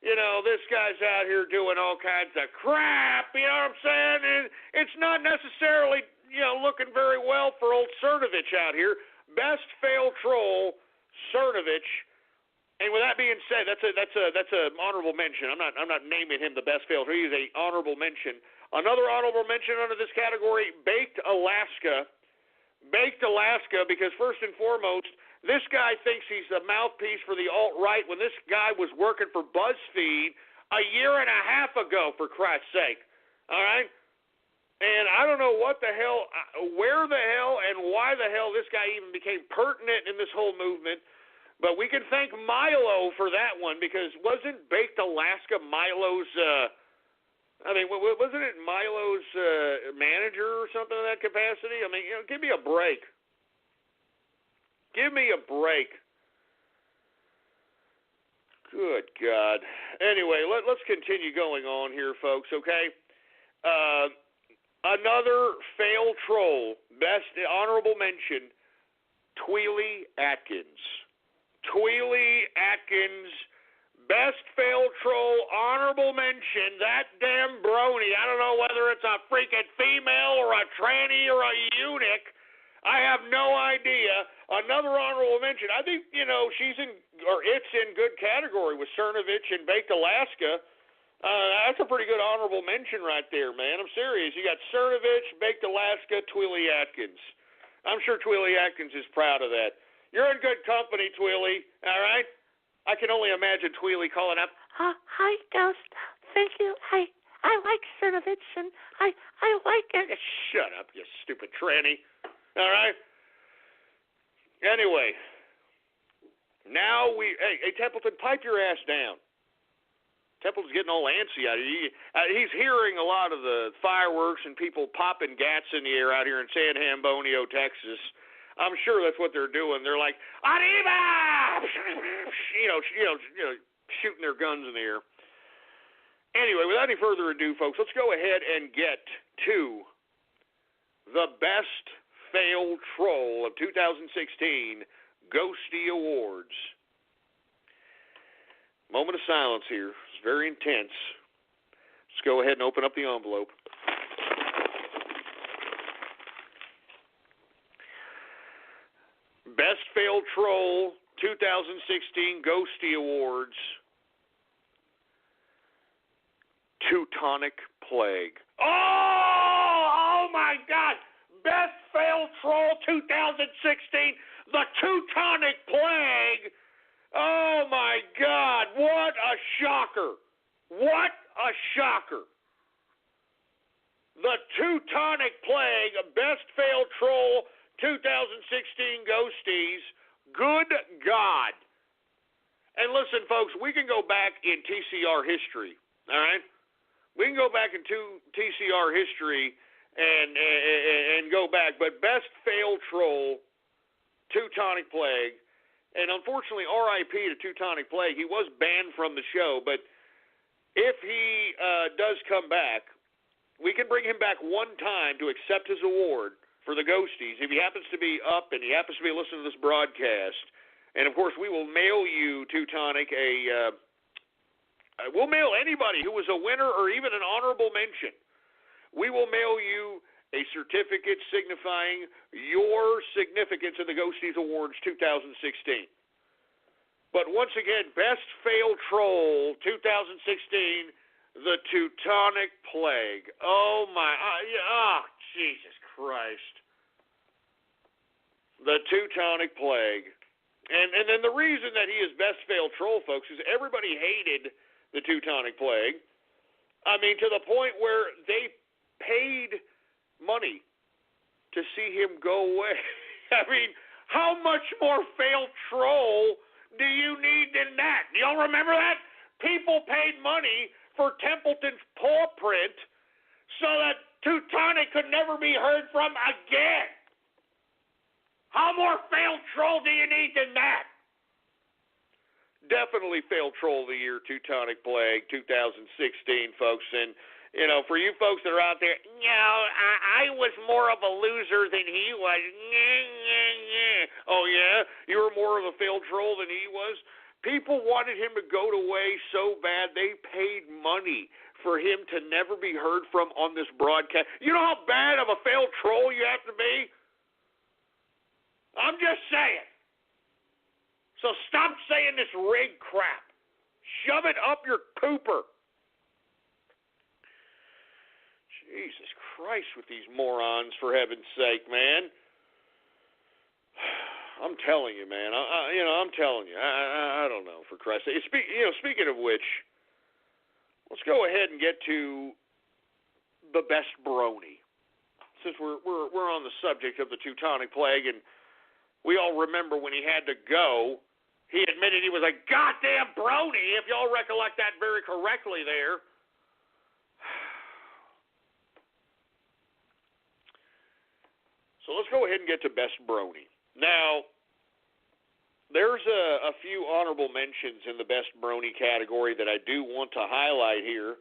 You know, this guy's out here doing all kinds of crap. You know what I'm saying? And it's not necessarily, you know, looking very well for old Cernovich out here. Best fail troll, Cernovich. And with that being said, that's a honorable mention. I'm not naming him the best fail troll. He's a honorable mention. Another honorable mention under this category, Baked Alaska. Baked Alaska, because first and foremost, this guy thinks he's the mouthpiece for the alt-right when this guy was working for BuzzFeed a year and a half ago, for Christ's sake. All right? And I don't know what the hell, where the hell, and why the hell this guy even became pertinent in this whole movement. But we can thank Milo for that one, because wasn't Baked Alaska Milo's, wasn't it Milo's manager or something in that capacity? I mean, you know, give me a break. Give me a break. Good God. Anyway, let's continue going on here, folks, okay? Another fail troll, best honorable mention, Tweely Atkins. Tweely Atkins, best fail troll, honorable mention, that damn brony. I don't know whether it's a freaking female or a tranny or a eunuch. I have no idea. Another honorable mention. I think, you know, it's in good category with Cernovich and Baked Alaska. That's a pretty good honorable mention right there, man. I'm serious. You got Cernovich, Baked Alaska, Tweely Atkins. I'm sure Tweely Atkins is proud of that. You're in good company, Tweely, all right? I can only imagine Tweely calling up, hi, Ghost. Thank you. I like Cernovich, and I like it. Shut up, you stupid tranny. All right? Anyway, now hey, Templeton, pipe your ass down. Templeton's getting all antsy out here. He's hearing a lot of the fireworks and people popping gats in the air out here in San Antonio, Texas. I'm sure that's what they're doing. They're like, Arriba! You know, shooting their guns in the air. Anyway, without any further ado, folks, let's go ahead and get to the best failed troll of 2016 Ghosty Awards. Moment of silence here. It's very intense. Let's go ahead and open up the envelope. Best Failed Troll 2016 Ghosty Awards. Teutonic Plague. Oh my God! Best Failed Troll 2016, the Teutonic Plague. Oh my God! What a shocker! What a shocker! The Teutonic Plague, Best Failed Troll 2016 Ghosties. Good God. And listen, folks, we can go back in TCR history, all right? We can go back into TCR history and go back, but Best Failed Troll, Teutonic Plague, and unfortunately, RIP to Teutonic Plague. He was banned from the show, but if he does come back, we can bring him back one time to accept his award for the Ghosties, if he happens to be up and he happens to be listening to this broadcast. And, of course, we will mail you, Teutonic, we'll mail anybody who was a winner or even an honorable mention. We will mail you a certificate signifying your significance in the Ghosties Awards 2016. But once again, Best Failed Troll 2016, the Teutonic Plague. Oh, my. Jesus Christ. The Teutonic Plague. And then the reason that he is Best Failed Troll, folks, is everybody hated the Teutonic Plague. I mean, to the point where they paid money to see him go away. I mean, how much more failed troll do you need than that? Do y'all remember that? People paid money for Templeton's paw print so that Teutonic could never be heard from again. How more failed troll do you need than that? Definitely failed troll of the year, Teutonic Plague 2016, folks. And, you know, for you folks that are out there, I was more of a loser than he was. Oh, yeah? You were more of a failed troll than he was? People wanted him to go to waste so bad they paid money for him to never be heard from on this broadcast. You know how bad of a failed troll you have to be? I'm just saying. So stop saying this rigged crap. Shove it up your pooper. Jesus Christ with these morons, for heaven's sake, man. I'm telling you, man. I'm telling you. I don't know, for Christ's sake. Speaking of which, let's go ahead and get to the best brony. Since we're on the subject of the Teutonic Plague, and we all remember when he had to go, he admitted he was a goddamn brony, if y'all recollect that very correctly there. So let's go ahead and get to best brony. Now, there's a few honorable mentions in the best brony category that I do want to highlight here.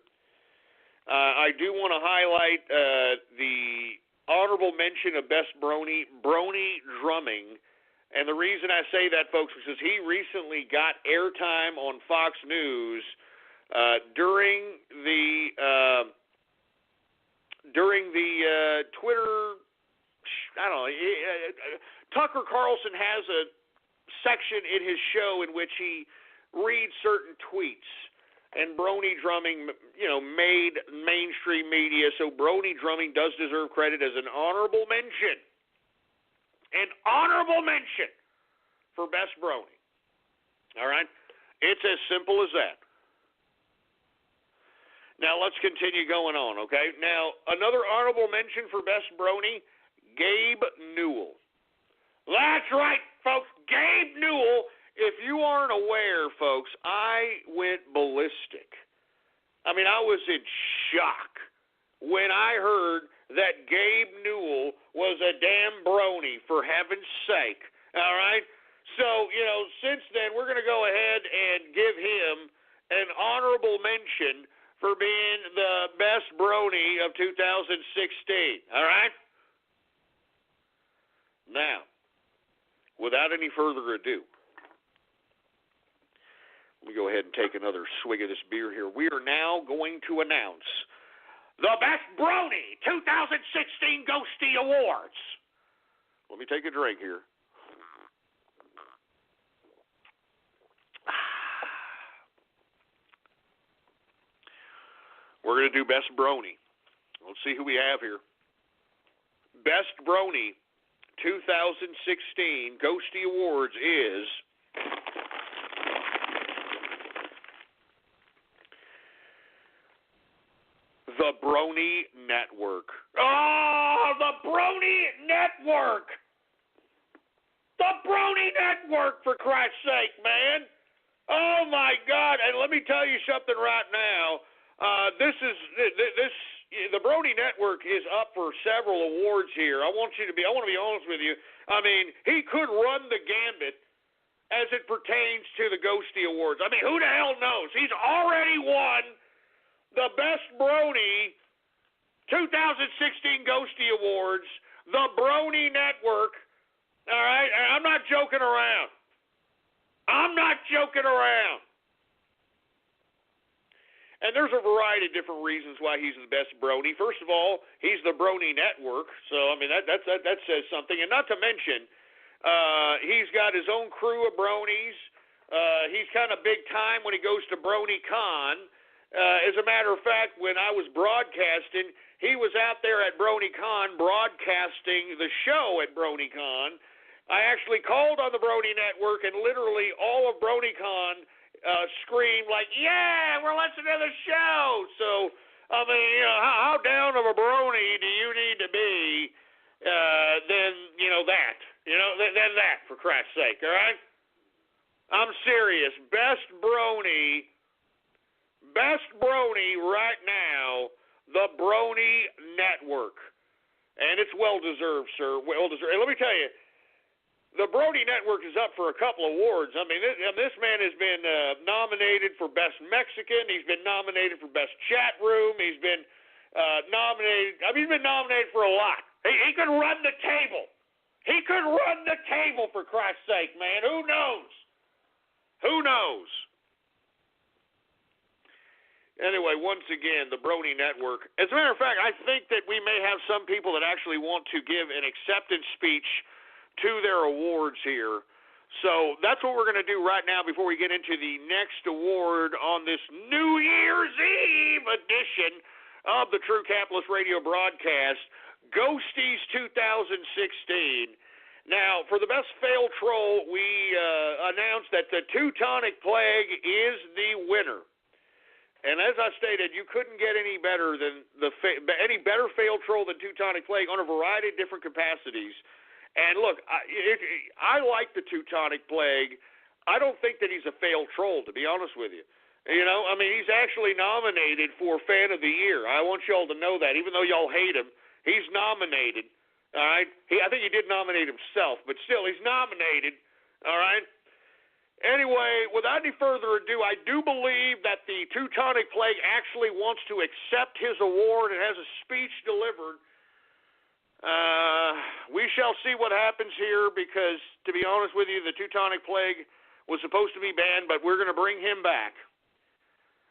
I do want to highlight the honorable mention of best brony drumming. And the reason I say that, folks, is because he recently got airtime on Fox News during the Twitter. I don't know. Tucker Carlson has a section in his show in which he reads certain tweets, and brony drumming, made mainstream media. So brony drumming does deserve credit as an honorable mention. An honorable mention for best brony. All right? It's as simple as that. Now, let's continue going on, okay? Now, another honorable mention for best brony, Gabe Newell. That's right, folks. Gabe Newell. If you aren't aware, folks, I went ballistic. I mean, I was in shock when I heard that Gabe Newell was a damn brony, for heaven's sake. All right? So, since then, we're going to go ahead and give him an honorable mention for being the best brony of 2016. All right? Now, without any further ado, let me go ahead and take another swig of this beer here. We are now going to announce the Best Brony 2016 Ghosty Awards. Let me take a drink here. We're going to do Best Brony. Let's see who we have here. Best Brony 2016 Ghosty Awards is the Brony Network. Oh, the Brony Network! The Brony Network, for Christ's sake, man! Oh my God! And let me tell you something right now. The Brony Network is up for several awards here. I want to be honest with you. I mean, he could run the gambit as it pertains to the Ghosty Awards. I mean, who the hell knows? He's already won the Best Brony 2016 Ghosty Awards, the Brony Network. All right? And I'm not joking around. I'm not joking around. And there's a variety of different reasons why he's the best brony. First of all, he's the Brony Network, so I mean that says something. And not to mention, he's got his own crew of bronies. He's kind of big time when he goes to BronyCon. As a matter of fact, when I was broadcasting, he was out there at BronyCon broadcasting the show at BronyCon. I actually called on the Brony Network, and literally all of BronyCon screamed like, "Yeah, we're listening to the show." So, I mean, how down of a brony do you need to be? Then that, for Christ's sake, all right? I'm serious. Best brony right now, the Brony Network. And it's well-deserved, sir. Well-deserved. And let me tell you, the Brony Network is up for a couple awards. I mean, this man has been nominated for Best Mexican. He's been nominated for Best Chat Room. He's been nominated. I mean, he's been nominated for a lot. He could run the table. He could run the table, for Christ's sake, man. Who knows? Who knows? Anyway, once again, the Brony Network. As a matter of fact, I think that we may have some people that actually want to give an acceptance speech to their awards here. So that's what we're going to do right now before we get into the next award on this New Year's Eve edition of the True Capitalist Radio broadcast, Ghosties 2016. Now, for the best fail troll, we announced that the Teutonic Plague is the winner. And as I stated, you couldn't get any better than any better fail troll than Teutonic Plague on a variety of different capacities. And look, I like the Teutonic Plague. I don't think that he's a failed troll, to be honest with you. You know, I mean, he's actually nominated for Fan of the Year. I want y'all to know that, even though y'all hate him, he's nominated. All right, I think he did nominate himself, but still, he's nominated. All right. Anyway, without any further ado, I do believe that the Teutonic Plague actually wants to accept his award and has a speech delivered. We shall see what happens here because, to be honest with you, the Teutonic Plague was supposed to be banned, but we're going to bring him back.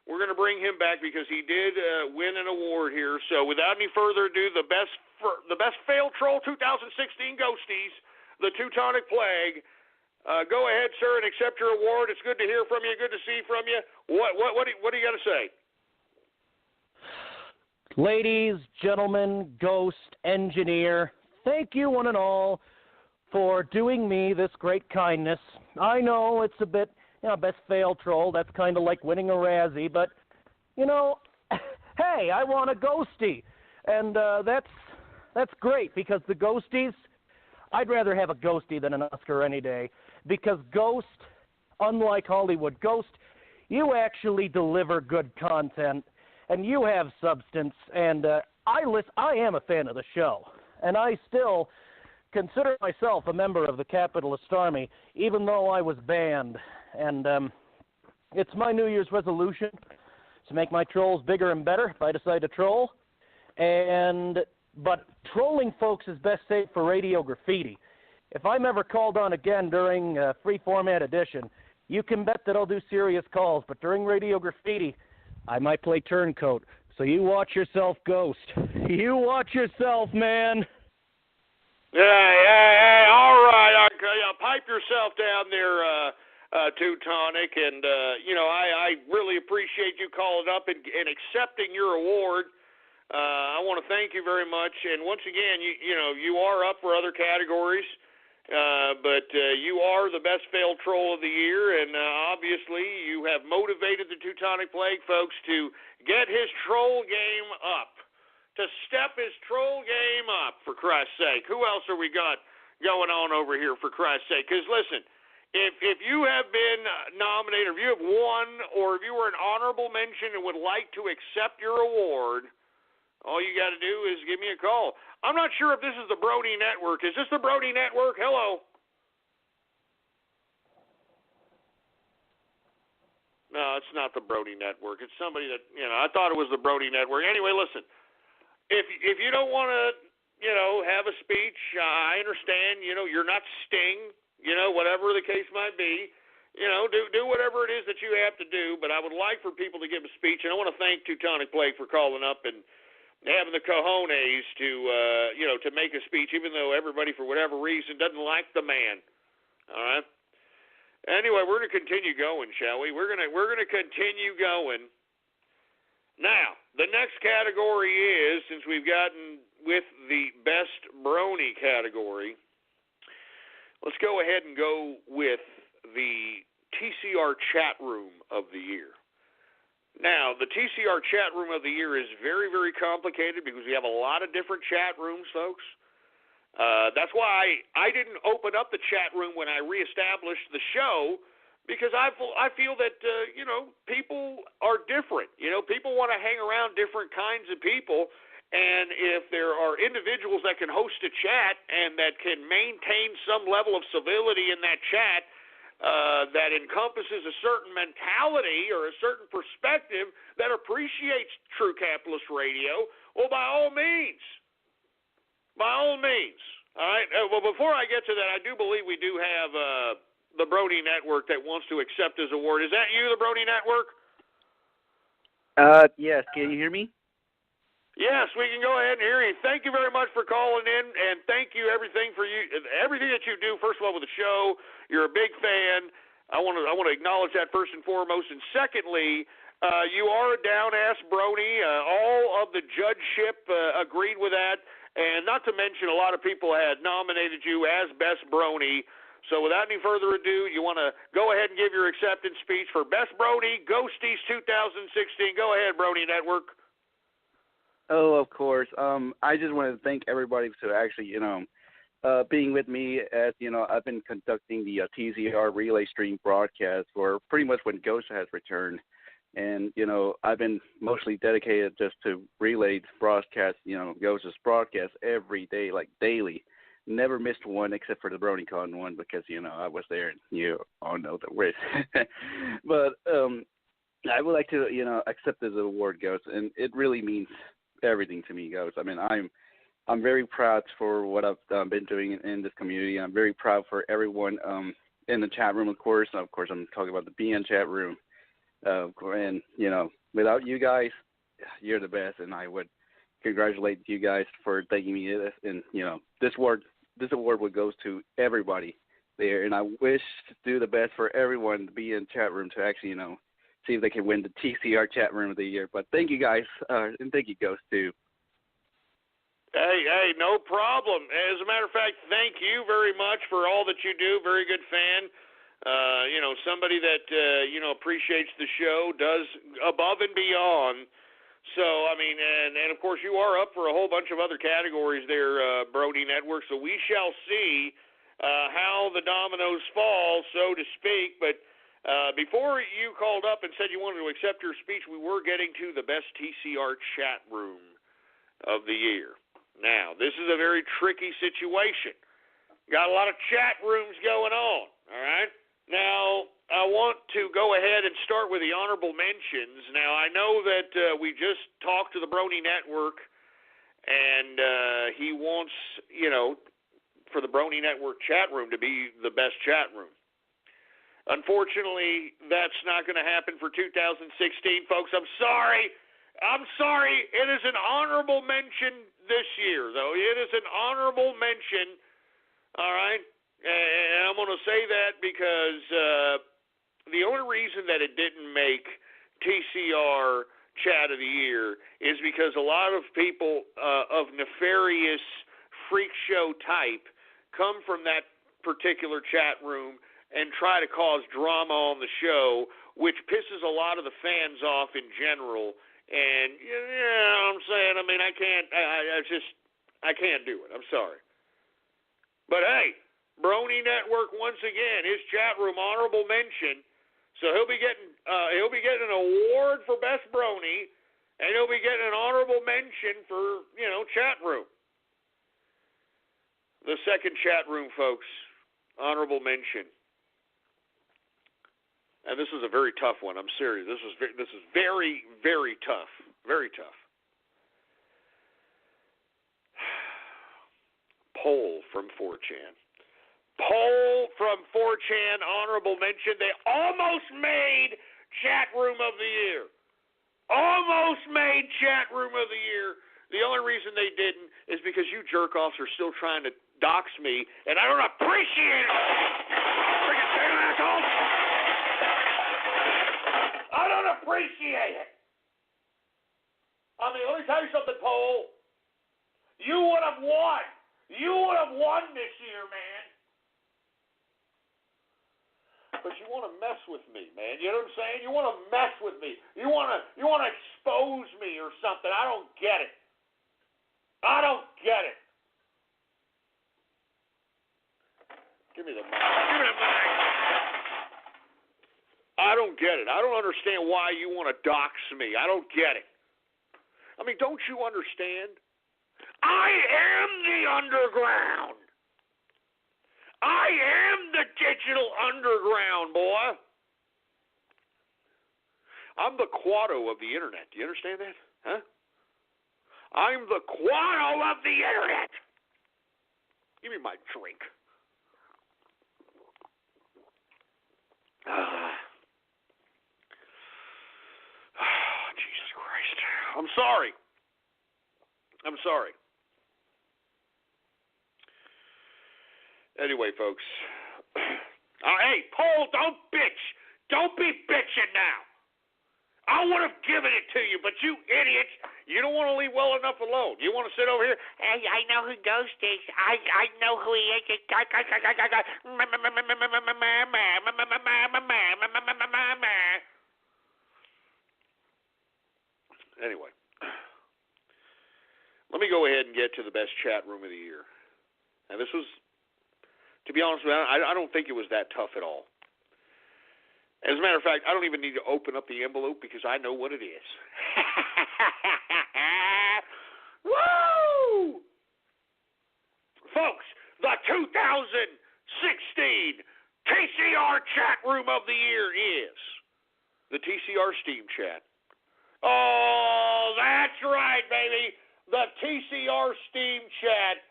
We're going to bring him back because he did win an award here. So without any further ado, the best failed troll 2016 Ghosties, the Teutonic Plague. Go ahead, sir, and accept your award. It's good to hear from you. Good to see from you. What do you got to say? Ladies, gentlemen, ghost, engineer, thank you one and all for doing me this great kindness. I know it's a bit, best fail troll. That's kind of like winning a Razzie, but, hey, I want a ghostie. And that's great because the ghosties, I'd rather have a ghostie than an Oscar any day. Because Ghost, unlike Hollywood, Ghost, you actually deliver good content, and you have substance, and I am a fan of the show, and I still consider myself a member of the Capitalist Army, even though I was banned, and it's my New Year's resolution to make my trolls bigger and better if I decide to troll, but trolling, folks, is best saved for Radio Graffiti. If I'm ever called on again during free format edition, you can bet that I'll do serious calls. But during Radio Graffiti, I might play turncoat. So you watch yourself, Ghost. You watch yourself, man. Hey, all right. Pipe yourself down there, Teutonic. And, I really appreciate you calling up and accepting your award. I want to thank you very much. And once again, you are up for other categories. But you are the best failed troll of the year, and obviously you have motivated the Teutonic Plague, folks, to get his troll game up, to step his troll game up, for Christ's sake. Who else are we got going on over here, for Christ's sake? Because, listen, if you have been nominated, if you have won, or if you were an honorable mention and would like to accept your award, all you got to do is give me a call. I'm not sure if this is the Brony Network. Is this the Brony Network? Hello? No, it's not the Brony Network. It's somebody that, I thought it was the Brony Network. Anyway, listen, if you don't want to, have a speech, I understand, you're not Sting, whatever the case might be. Do whatever it is that you have to do, but I would like for people to give a speech, and I want to thank Teutonic Plague for calling up and having the cojones to make a speech, even though everybody, for whatever reason, doesn't like the man. All right. Anyway, we're going to continue going, shall we? We're going to continue going. Now, the next category is, since we've gotten with the best brony category, let's go ahead and go with the TCR Chat Room of the Year. Now, the TCR Chat Room of the Year is very, very complicated because we have a lot of different chat rooms, folks. That's why I didn't open up the chat room when I reestablished the show, because I feel that, people are different. People want to hang around different kinds of people. And if there are individuals that can host a chat and that can maintain some level of civility in that chat that encompasses a certain mentality or a certain perspective that appreciates True Capitalist Radio, well, by all means. All right. Well, before I get to that, I do believe we do have the Brony Network that wants to accept his award. Is that you, the Brony Network? Yes. Can you hear me? Yes, we can go ahead and hear you. Thank you very much for calling in, and thank you everything that you do. First of all, with the show, you're a big fan. I want to acknowledge that first and foremost, and secondly, you are a down-ass brony. All of the judgeship agreed with that, and not to mention a lot of people had nominated you as best brony. So without any further ado, you want to go ahead and give your acceptance speech for Best Brony Ghosties 2016. Go ahead, Brony Network. Oh, of course. I just want to thank everybody for actually, being with me as, I've been conducting the TCR relay stream broadcast for pretty much when Ghost has returned. And, I've been mostly dedicated just to relay broadcast, Ghost's broadcast every day, like daily. Never missed one except for the BronyCon one because, I was there and you all know the risk. But I would like to, accept this award, Ghost, and it really means everything to me, Ghost. I mean, I'm very proud for what I've been doing in this community. I'm very proud for everyone in the chat room, of course. Of course, I'm talking about the BN chat room. And, without you guys, you're the best, and I would congratulate you guys for taking me to this. And, this award would go to everybody there, and I wish to do the best for everyone to be in chat room to actually, see if they can win the TCR chat room of the year. But thank you guys, and thank you, Ghost, too. Hey, no problem. As a matter of fact, thank you very much for all that you do. Very good fan. Somebody that, appreciates the show, does above and beyond. So, I mean, and of course you are up for a whole bunch of other categories there, Brony Network. So we shall see how the dominoes fall, so to speak. But before you called up and said you wanted to accept your speech, we were getting to the best TCR chat room of the year. Now, this is a very tricky situation. Got a lot of chat rooms going on, all right? Now, I want to go ahead and start with the honorable mentions. Now, I know that we just talked to the Brony Network, and he wants, for the Brony Network chat room to be the best chat room. Unfortunately, that's not going to happen for 2016, folks. I'm sorry. It is an honorable mention this year, though. It is an honorable mention, all right? And I'm going to say that because the only reason that it didn't make TCR Chat of the Year is because a lot of people of nefarious freak show type come from that particular chat room and try to cause drama on the show, which pisses a lot of the fans off in general. And, I'm saying, I mean, I can't do it. I'm sorry. But, hey, Brony Network, once again, his chat room honorable mention. So he'll be getting an award for Best Brony, and he'll be getting an honorable mention for, chat room. The second chat room, folks, honorable mention. And this is a very tough one. I'm serious. This is very, very tough. Very tough. Poll from 4chan. Poll from 4chan, honorable mention. They almost made chat room of the year. Almost made chat room of the year. The only reason they didn't is because you jerk-offs are still trying to dox me, and I don't appreciate it. Freaking damn assholes. I don't appreciate it. I mean, let me tell you something, Poll. You would have won. You would have won this year, man. But you want to mess with me, man. You know what I'm saying? You want to mess with me. You want to expose me or something. I don't get it. I don't get it. Give me the mic. Give me the mic. get it. I don't understand why you want to dox me. I don't get it. I mean, don't you understand? I am the underground. I am the digital underground, boy. I'm the Quado of the internet. Do you understand that? Huh? I'm the Quado of the internet. Give me my drink. Jesus Christ. I'm sorry. Anyway, folks. Hey, Paul, don't bitch. Don't be bitching now. I would have given it to you, but you idiots, you don't want to leave well enough alone. You want to sit over here? Hey, I know who Ghost is. I know who he is. Anyway, let me go ahead and get to the best chat room of the year. And this was, to be honest with you, I don't think it was that tough at all. As a matter of fact, I don't even need to open up the envelope because I know what it is. Woo! Folks, the 2016 TCR chat room of the year is the TCR Steam Chat. Oh, that's right, baby. The TCR Steam Chat.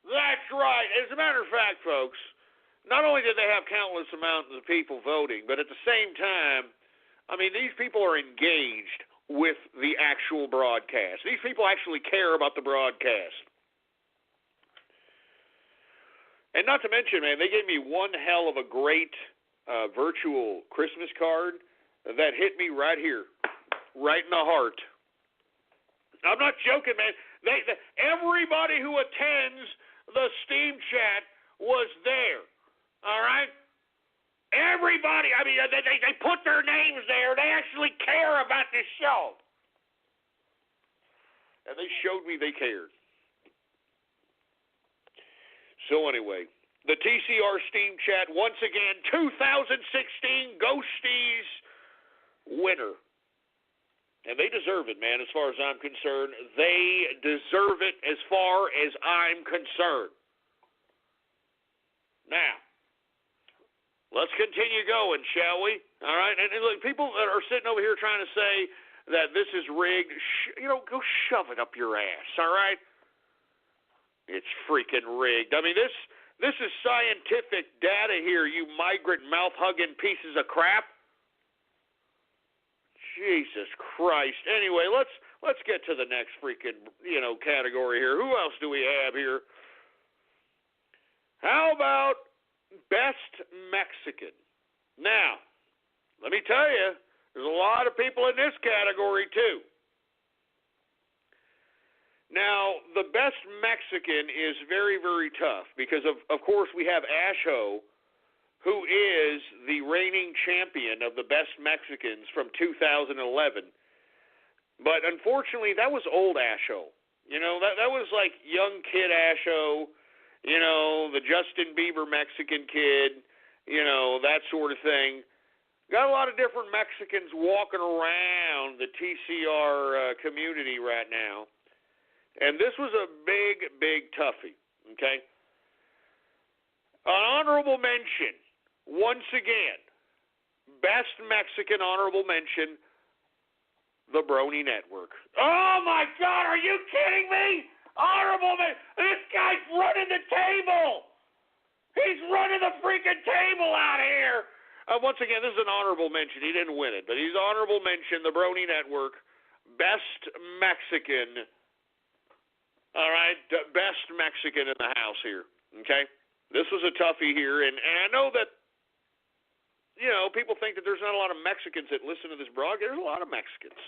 That's right. As a matter of fact, folks, not only did they have countless amounts of people voting, but at the same time, I mean, these people are engaged with the actual broadcast. These people actually care about the broadcast. And not to mention, man, they gave me one hell of a great virtual Christmas card that hit me right here, right in the heart. I'm not joking, man. Everybody who attends the Steam Chat was there. All right? Everybody, I mean, they put their names there. They actually care about this show. And they showed me they cared. So anyway, the TCR Steam Chat, once again, 2016 Ghosties winner. And they deserve it, man, as far as I'm concerned. They deserve it as far as I'm concerned. Now, let's continue going, shall we? All right? And look, people that are sitting over here trying to say that this is rigged, go shove it up your ass, all right? It's freaking rigged. I mean, this is scientific data here, you migrant mouth-hugging pieces of crap. Jesus Christ. Anyway, let's get to the next freaking, category here. Who else do we have here? How about Best Mexican? Now, let me tell you, there's a lot of people in this category, too. Now, the Best Mexican is very, very tough because, of course, we have Asho, who is the reigning champion of the Best Mexicans from 2011. But unfortunately, that was old Asho. That was like young kid Asho, the Justin Bieber Mexican kid, that sort of thing. Got a lot of different Mexicans walking around the TCR community right now. And this was a big, big toughie, okay? An honorable mention. Once again, Best Mexican honorable mention, the Brony Network. Oh, my God, are you kidding me? Honorable mention. This guy's running the table. He's running the freaking table out here. Once again, this is an honorable mention. He didn't win it, but he's honorable mention, the Brony Network, Best Mexican. All right, Best Mexican in the house here, okay? This was a toughie here, and I know that, people think that there's not a lot of Mexicans that listen to this broadcast. There's a lot of Mexicans.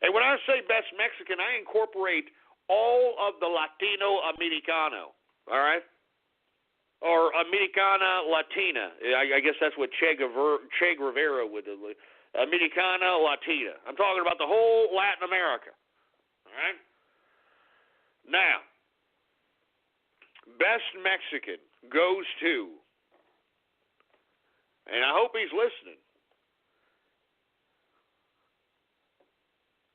And when I say Best Mexican, I incorporate all of the Latino Americano, all right? Or Americana Latina. I guess that's what Che Guevara would do. Americana Latina. I'm talking about the whole Latin America, all right? Now, Best Mexican goes to, and I hope he's listening,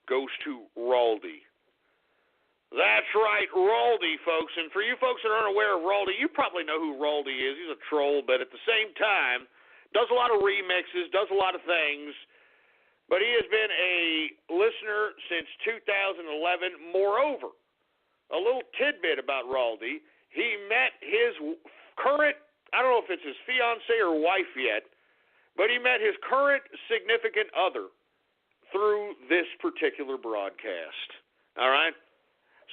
goes to Raldy. That's right, Raldy, folks. And for you folks that aren't aware of Raldy, you probably know who Raldy is. He's a troll, but at the same time, does a lot of remixes, does a lot of things. But he has been a listener since 2011. Moreover, a little tidbit about Raldy, he met his current, I don't know if it's his fiance or wife yet, but he met his current significant other through this particular broadcast. All right?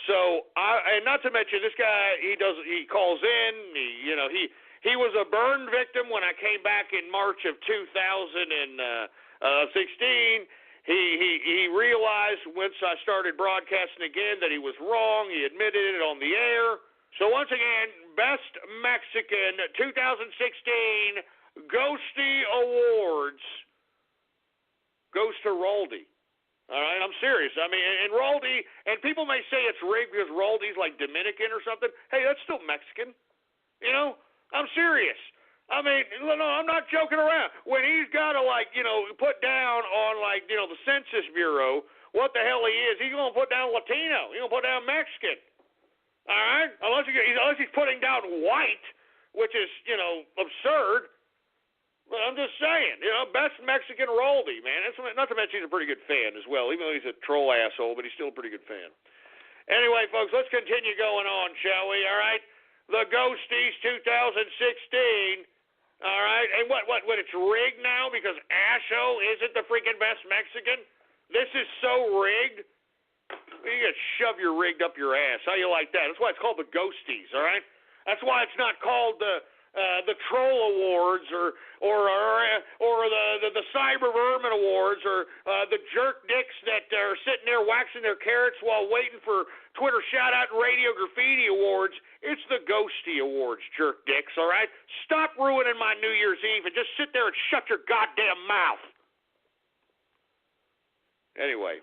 So, and not to mention, this guy, he calls in, he was a burn victim when I came back in March of 2016. He realized once I started broadcasting again that he was wrong. He admitted it on the air. So once again, Best Mexican 2016 Ghosty Awards goes to Raldy. All right, I'm serious. I mean, and Raldy, and people may say it's rigged because Raldy's like Dominican or something. Hey, that's still Mexican. You know, I'm serious. I mean, no, I'm not joking around. When he's got to, put down on, the Census Bureau what the hell he is, he's going to put down Latino. He's going to put down Mexican. All right? Unless he's putting down white, which is, absurd. But I'm just saying, Best Mexican Raldy, man. That's, not to mention he's a pretty good fan as well, even though he's a troll asshole, but he's still a pretty good fan. Anyway, folks, let's continue going on, shall we? All right? The Ghosties 2016. All right? And what, it's rigged now because Asho isn't the freaking Best Mexican? This is so rigged? You got to shove your rigged up your ass. How you like that? That's why it's called the Ghosties, all right? That's why it's not called the Troll Awards or the Cyber Vermin Awards or the jerk dicks that are sitting there waxing their carrots while waiting for Twitter shout-out and Radio Graffiti Awards. It's the Ghosty Awards, jerk dicks, all right? Stop ruining my New Year's Eve and just sit there and shut your goddamn mouth. Anyway,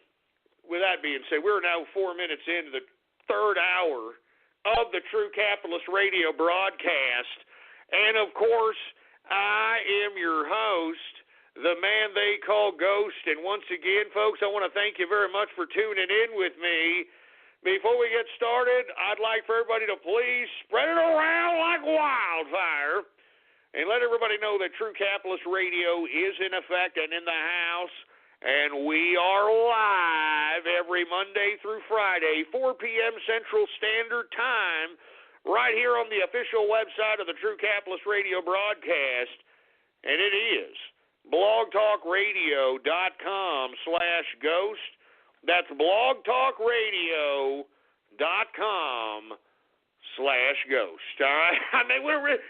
with that being said, we're now 4 minutes into the third hour of the True Capitalist Radio broadcast. And, of course, I am your host, the man they call Ghost. And once again, folks, I want to thank you very much for tuning in with me. Before we get started, I'd like for everybody to please spread it around like wildfire and let everybody know that True Capitalist Radio is in effect and in the house. And we are live every Monday through Friday, 4 p.m. Central Standard Time, right here on the official website of the True Capitalist Radio broadcast. And it is blogtalkradio.com/ghost. That's blogtalkradio.com/ghost. All right? I mean,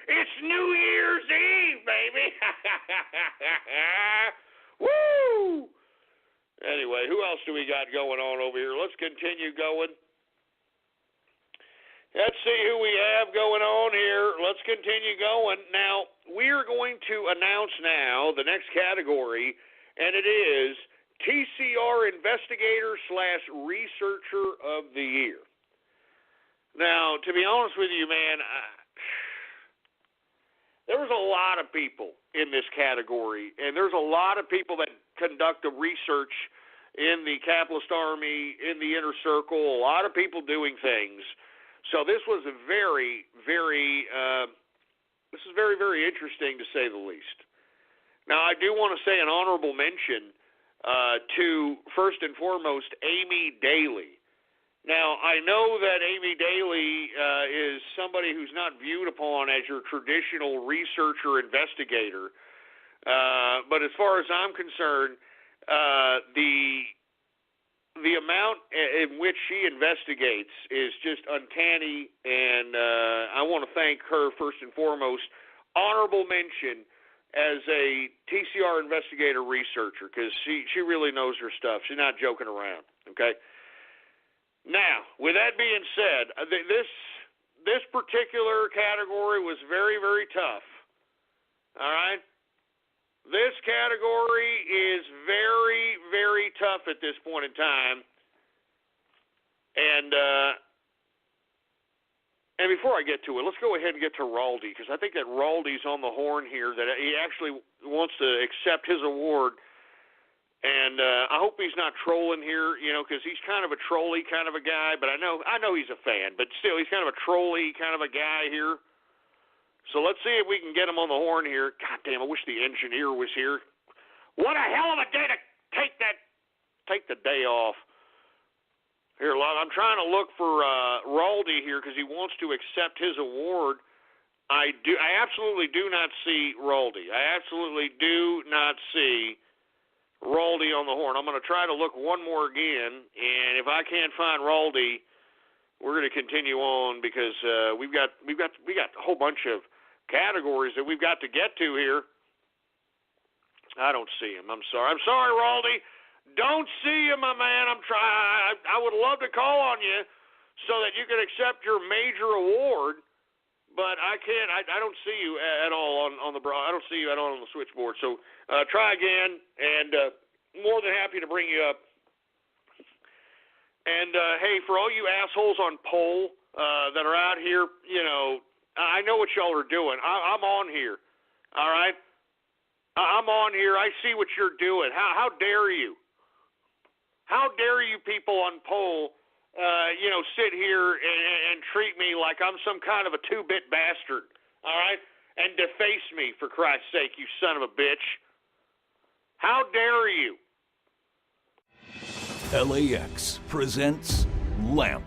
it's New Year's Eve, baby. Woo! Anyway, who else do we got going on over here? Let's continue going. Let's see who we have going on here. Let's continue going. Now, we are going to announce now the next category, and it is TCR Investigator/Researcher of the Year. Now, to be honest with you, man, there was a lot of people in this category, and there's a lot of people that conduct the research in the capitalist army, in the inner circle, a lot of people doing things. So this was a very, very interesting to say the least. Now, I do want to say an honorable mention to, first and foremost, Amy Daly. Now, I know that Amy Daly is somebody who's not viewed upon as your traditional researcher investigator, but as far as I'm concerned, the amount in which she investigates is just uncanny, and I want to thank her first and foremost. Honorable mention as a TCR investigator researcher, because she really knows her stuff. She's not joking around, okay? Now, with that being said, this particular category was very, very tough. All right? This category is very, very tough at this point in time. And before I get to it, let's go ahead and get to Raldy, because I think that Raldy's on the horn here, that he actually wants to accept his award. And I hope he's not trolling here, because he's kind of a trolly kind of a guy. But I know he's a fan, but still, he's kind of a trolly kind of a guy here. So let's see if we can get him on the horn here. God damn, I wish the engineer was here. What a hell of a day to take the day off. Here, I'm trying to look for Raldy here because he wants to accept his award. I absolutely do not see Raldy. I absolutely do not see Raldy on the horn. I'm going to try to look one more again, and if I can't find Raldy, we're going to continue on because we got a whole bunch of categories that we've got to get to here. I don't see him. I'm sorry, Raldy. Don't see you, my man. I would love to call on you so that you can accept your major award. But I can't. I don't see you at all on the. I don't see you at all on the switchboard. So try again, and more than happy to bring you up. And hey, for all you assholes on poll that are out here, I know what y'all are doing. I'm on here. All right, I'm on here. I see what you're doing. How dare you? How dare you people on poll? Sit here and treat me like I'm some kind of a two-bit bastard, all right? And deface me, for Christ's sake, you son of a bitch. How dare you? LAX presents LAMP,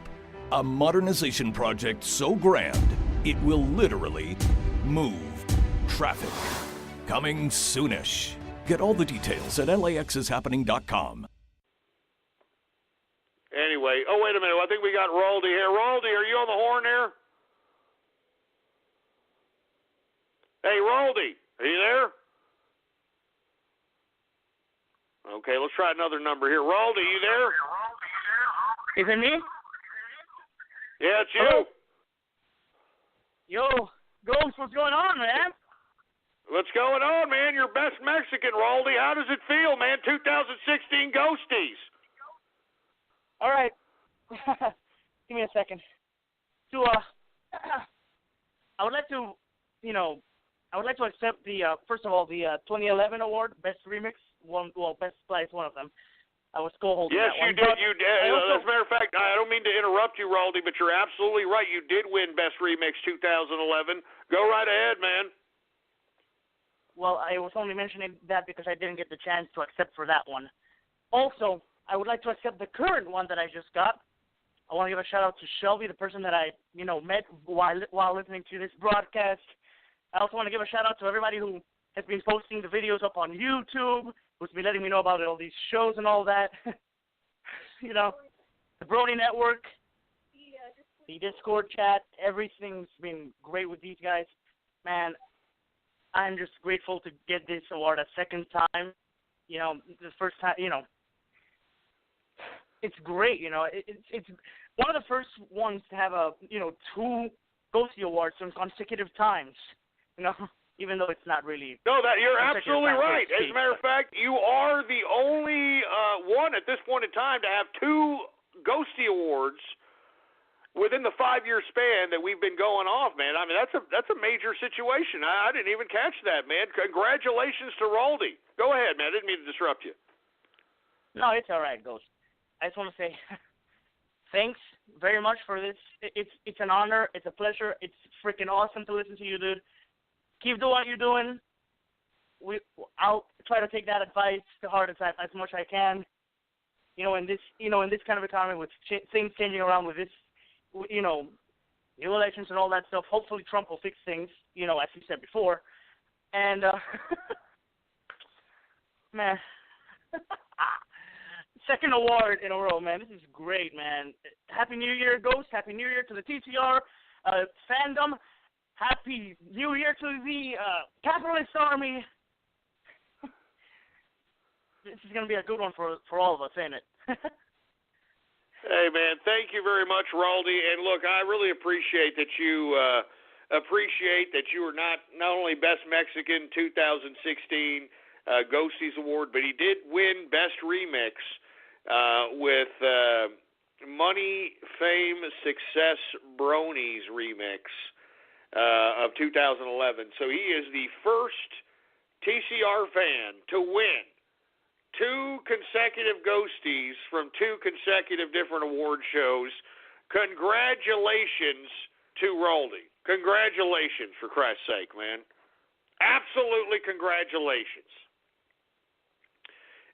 a modernization project so grand, it will literally move traffic. Coming soonish. Get all the details at laxishappening.com. Anyway, wait a minute. I think we got Raldy here. Raldy, are you on the horn there? Hey, Raldy, are you there? Okay, let's try another number here. Raldy, you there? Is it me? Yeah, it's you. Hello? Yo, Ghost, what's going on, man? What's going on, man? You're best Mexican, Raldy. How does it feel, man? 2016 Ghosties. All right. Give me a second. So, I would like to, accept the first of all the 2011 award, Best Remix. Best Splice, one of them. I was co-holding that one. Yes, you did. As a matter of fact, I don't mean to interrupt you, Raldy, but you're absolutely right. You did win Best Remix 2011. Go right ahead, man. Well, I was only mentioning that because I didn't get the chance to accept for that one. Also, I would like to accept the current one that I just got. I want to give a shout out to Shelby, the person that I, met while listening to this broadcast. I also want to give a shout out to everybody who has been posting the videos up on YouTube, who's been letting me know about all these shows and all that. The Brony Network, the Discord chat, everything's been great with these guys. Man, I'm just grateful to get this award a second time. The first time, it's great, It's one of the first ones to have two Ghosty awards in consecutive times, even though it's not really. No, you're absolutely right. As a matter of fact, you are the only one at this point in time to have two Ghosty awards within the 5-year span that we've been going off, man. I mean, that's a major situation. I didn't even catch that, man. Congratulations to Raldy. Go ahead, man. I didn't mean to disrupt you. No, it's all right, Ghost. I just want to say thanks very much for this. It's an honor. It's a pleasure. It's freaking awesome to listen to you, dude. Keep doing what you're doing. I'll try to take that advice to heart as much as I can. In this kind of economy with things changing around with this, new elections and all that stuff. Hopefully Trump will fix things, as you said before. And man. Second award in a row, man. This is great, man. Happy New Year, Ghost. Happy New Year to the TCR fandom. Happy New Year to the Capitalist Army. This is going to be a good one for all of us, ain't it? Hey, man, thank you very much, Raldy. And, look, I really appreciate that you are not only Best Mexican 2016 Ghosties Award, but he did win Best Remix with Money, Fame, Success, Bronies Remix of 2011. So he is the first TCR fan to win 2 consecutive ghosties from 2 consecutive different award shows. Congratulations to Roldy. Congratulations, for Christ's sake, man. Absolutely congratulations.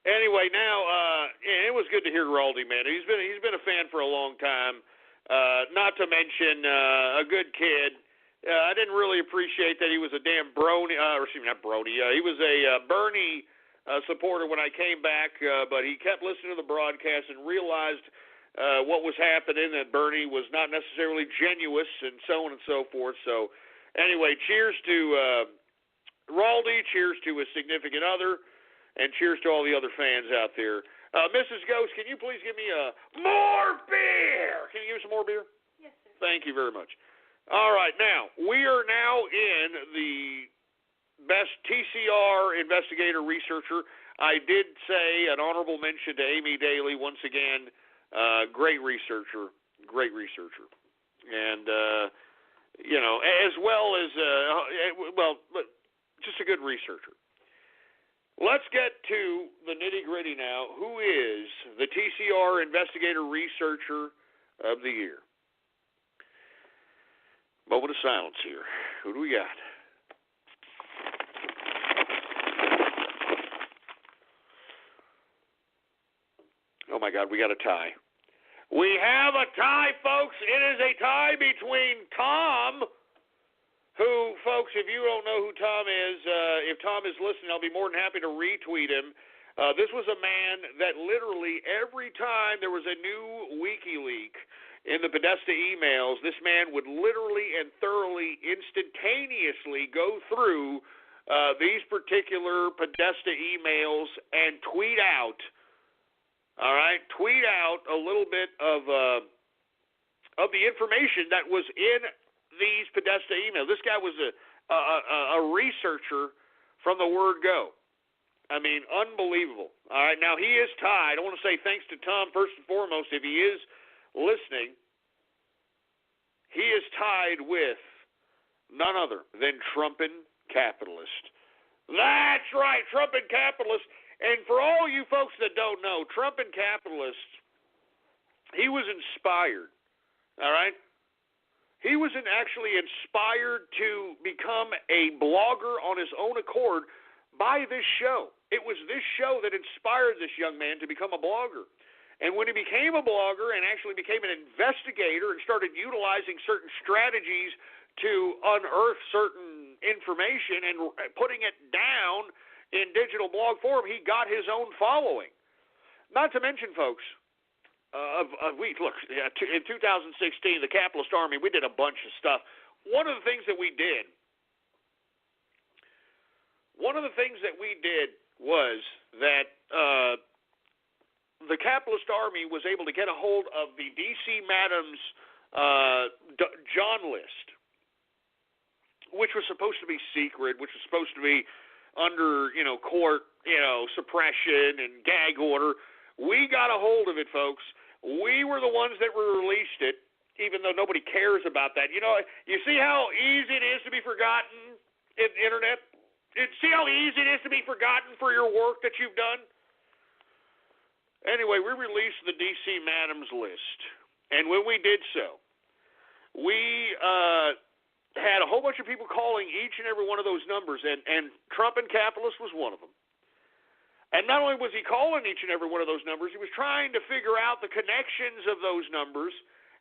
Anyway, now it was good to hear Roldy, man. He's been a fan for a long time. Not to mention a good kid. I didn't really appreciate that he was a damn brony, not brony. He was a Bernie supporter when I came back, but he kept listening to the broadcast and realized what was happening, that Bernie was not necessarily genuine, and so on and so forth. So, anyway, cheers to Roldy, cheers to his significant other, and cheers to all the other fans out there. Mrs. Ghost, can you please give me more beer? Can you give me some more beer? Yes, sir. Thank you very much. All right, now, we are now in the best TCR investigator researcher. I did say an honorable mention to Amy Daly once again. Great researcher. And, as well as, just a good researcher. Let's get to the nitty-gritty now. Who is the TCR investigator researcher of the year? Moment of silence here. Who do we got? Oh, my God, we got a tie. We have a tie, folks. It is a tie between Tom, who, folks, if you don't know who Tom is, if Tom is listening, I'll be more than happy to retweet him. This was a man that literally every time there was a new WikiLeak in the Podesta emails, this man would literally and thoroughly, instantaneously go through these particular Podesta emails and tweet out a little bit of the information that was in these Podesta emails. This guy was a researcher from the word go. I mean, unbelievable. All right, now he is tied. I want to say thanks to Tom first and foremost. If he is listening, he is tied with none other than Trumpin' Capitalist. That's right, Trumpin' Capitalist. And for all you folks that don't know, Trumpin' Capitalist, he was inspired, all right? He was actually inspired to become a blogger on his own accord by this show. It was this show that inspired this young man to become a blogger. And when he became a blogger and actually became an investigator and started utilizing certain strategies to unearth certain information and putting it down in digital blog form, he got his own following. Not to mention, folks, in 2016, the Capitalist Army, we did a bunch of stuff. One of the things that we did was that the Capitalist Army was able to get a hold of the D.C. Madam's John list, which was supposed to be secret, which was supposed to be under, court, suppression and gag order. We got a hold of it, folks. We were the ones that released it, even though nobody cares about that. You see how easy it is to be forgotten in the internet? See how easy it is to be forgotten for your work that you've done? Anyway, we released the D.C. Madam's list. And when we did so, we had a whole bunch of people calling each and every one of those numbers, and Trumpin' Capitalist was one of them. And not only was he calling each and every one of those numbers, he was trying to figure out the connections of those numbers,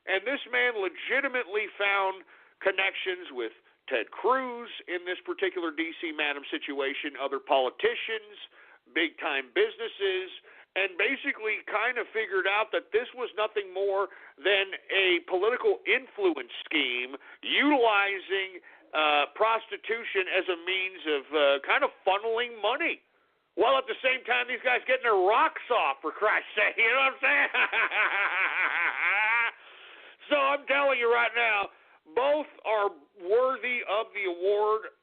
and this man legitimately found connections with Ted Cruz in this particular D.C. Madam situation, other politicians, big-time businesses, and basically kind of figured out that this was nothing more than a political influence scheme utilizing prostitution as a means of kind of funneling money. While at the same time, these guys getting their rocks off, for Christ's sake. You know what I'm saying? So I'm telling you right now, both are worthy of the award.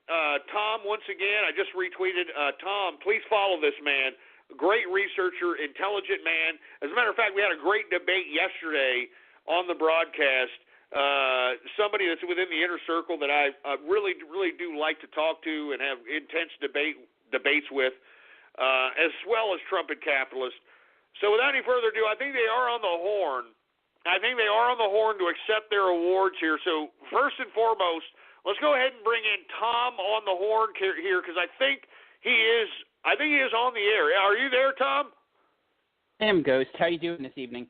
Tom, once again, I just retweeted. Tom, please follow this man. Great researcher, intelligent man. As a matter of fact, we had a great debate yesterday on the broadcast. Somebody that's within the inner circle that I really, really do like to talk to and have intense debates with. as well as Trump and capitalists. So without any further ado, I think they are on the horn. I think they are on the horn to accept their awards here. So first and foremost, let's go ahead and bring in Tom on the horn here, because I think he is on the air. Are you there, Tom? I am, Ghost. How are you doing this evening?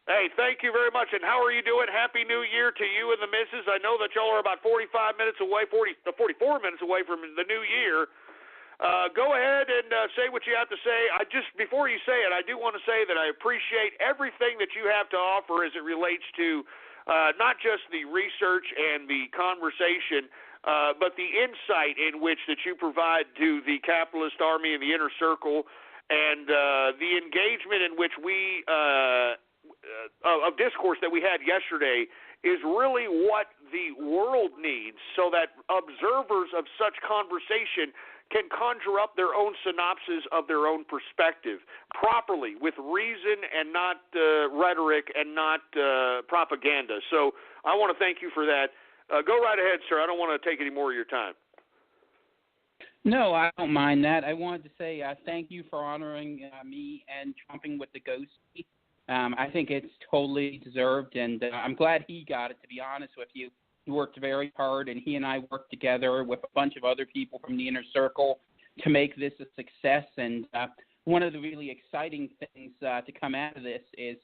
Hey, thank you very much. And how are you doing? Happy New Year to you and the missus. I know that y'all are about 44 minutes away from the new year. Go ahead and say what you have to say. Before you say it, I do want to say that I appreciate everything that you have to offer as it relates to not just the research and the conversation, but the insight in which that you provide to the capitalist army and the inner circle, and the engagement in which we of discourse that we had yesterday is really what the world needs, so that observers of such conversation can conjure up their own synopsis of their own perspective properly, with reason and not rhetoric and not propaganda. So I want to thank you for that. Go right ahead, sir. I don't want to take any more of your time. No, I don't mind that. I wanted to say thank you for honoring me and trumping with the ghostie. I think it's totally deserved, and I'm glad he got it, to be honest with you. He worked very hard, and he and I worked together with a bunch of other people from the inner circle to make this a success. And one of the really exciting things to come out of this is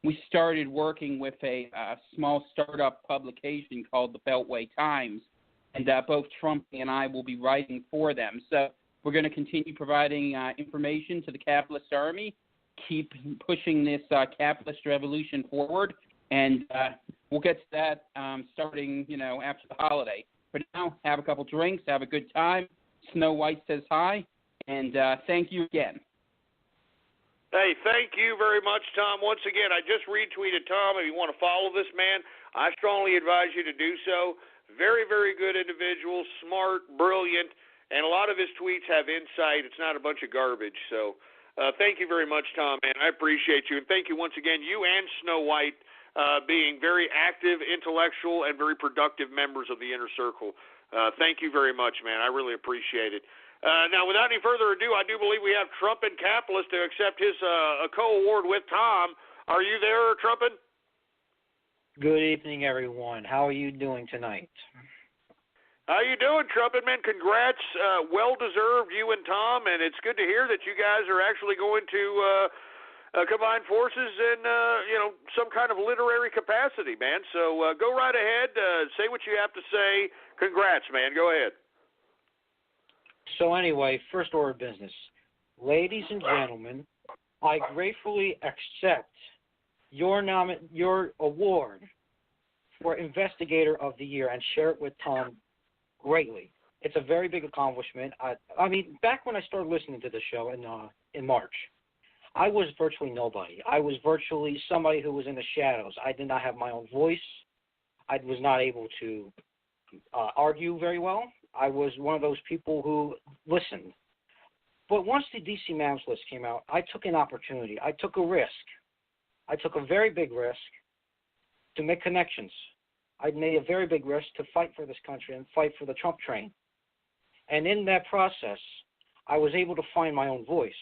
we started working with a small startup publication called the Beltway Times, and both Trump and I will be writing for them. So we're going to continue providing information to the capitalist army, keep pushing this capitalist revolution forward, and we'll get to that starting, after the holiday. For now, have a couple drinks, have a good time. Snow White says hi, and thank you again. Hey, thank you very much, Tom. Once again, I just retweeted Tom. If you want to follow this man, I strongly advise you to do so. Very, very good individual, smart, brilliant, and a lot of his tweets have insight. It's not a bunch of garbage. So thank you very much, Tom, man. I appreciate you. And thank you once again, you and Snow White, being very active, intellectual, and very productive members of the inner circle. Thank you very much, man. I really appreciate it. Now, without any further ado, I do believe we have Trumpin' Capitalist to accept his co-award with Tom. Are you there, Trumpin'? Good evening, everyone. How are you doing tonight? How you doing, Trumpin', man? Congrats. Well-deserved, you and Tom, and it's good to hear that you guys are actually going to combine forces in, some kind of literary capacity, man. So go right ahead. Say what you have to say. Congrats, man. Go ahead. So anyway, first order of business. Ladies and gentlemen, I gratefully accept your award for Investigator of the Year and share it with Tom greatly. It's a very big accomplishment. I mean, back when I started listening to the show in March, I was virtually nobody. I was virtually somebody who was in the shadows. I did not have my own voice. I was not able to argue very well. I was one of those people who listened. But once the DC Mounds list came out, I took an opportunity. I took a risk. I took a very big risk to make connections. I made a very big risk to fight for this country and fight for the Trump train. And in that process, I was able to find my own voice,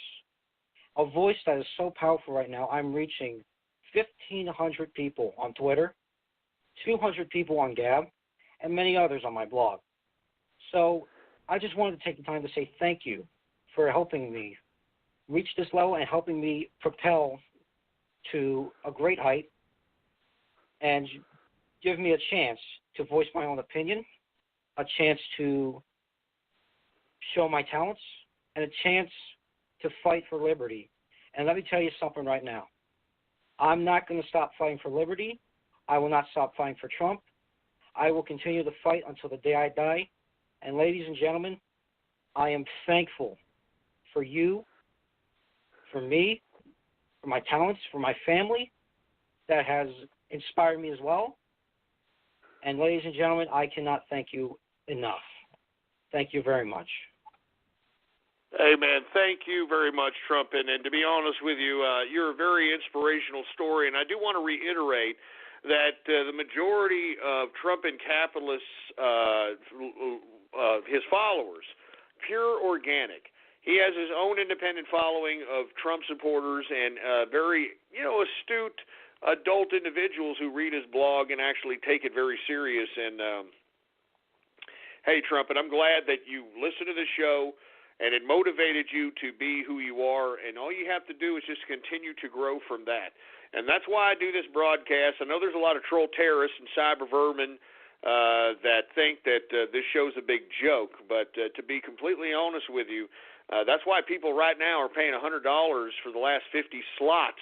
a voice that is so powerful right now. I'm reaching 1,500 people on Twitter, 200 people on Gab, and many others on my blog. So I just wanted to take the time to say thank you for helping me reach this level and helping me propel to a great height and give me a chance to voice my own opinion, a chance to show my talents, and a chance to fight for liberty. And let me tell you something right now. I'm not going to stop fighting for liberty. I will not stop fighting for Trump. I will continue to fight until the day I die. And ladies and gentlemen, I am thankful for you, for me, for my talents, for my family that has inspired me as well. And ladies and gentlemen, I cannot thank you enough. Thank you very much. Hey, man, thank you very much, Trumpin'. And to be honest with you, you're a very inspirational story. And I do want to reiterate that the majority of Trumpin' capitalists, his followers, pure organic. He has his own independent following of Trump supporters and very, astute adult individuals who read his blog and actually take it very serious. And hey, Trump, and I'm glad that you listened to the show and it motivated you to be who you are. And all you have to do is just continue to grow from that. And that's why I do this broadcast. I know there's a lot of troll terrorists and cyber vermin that think that this show's a big joke. But to be completely honest with you, that's why people right now are paying $100 for the last 50 slots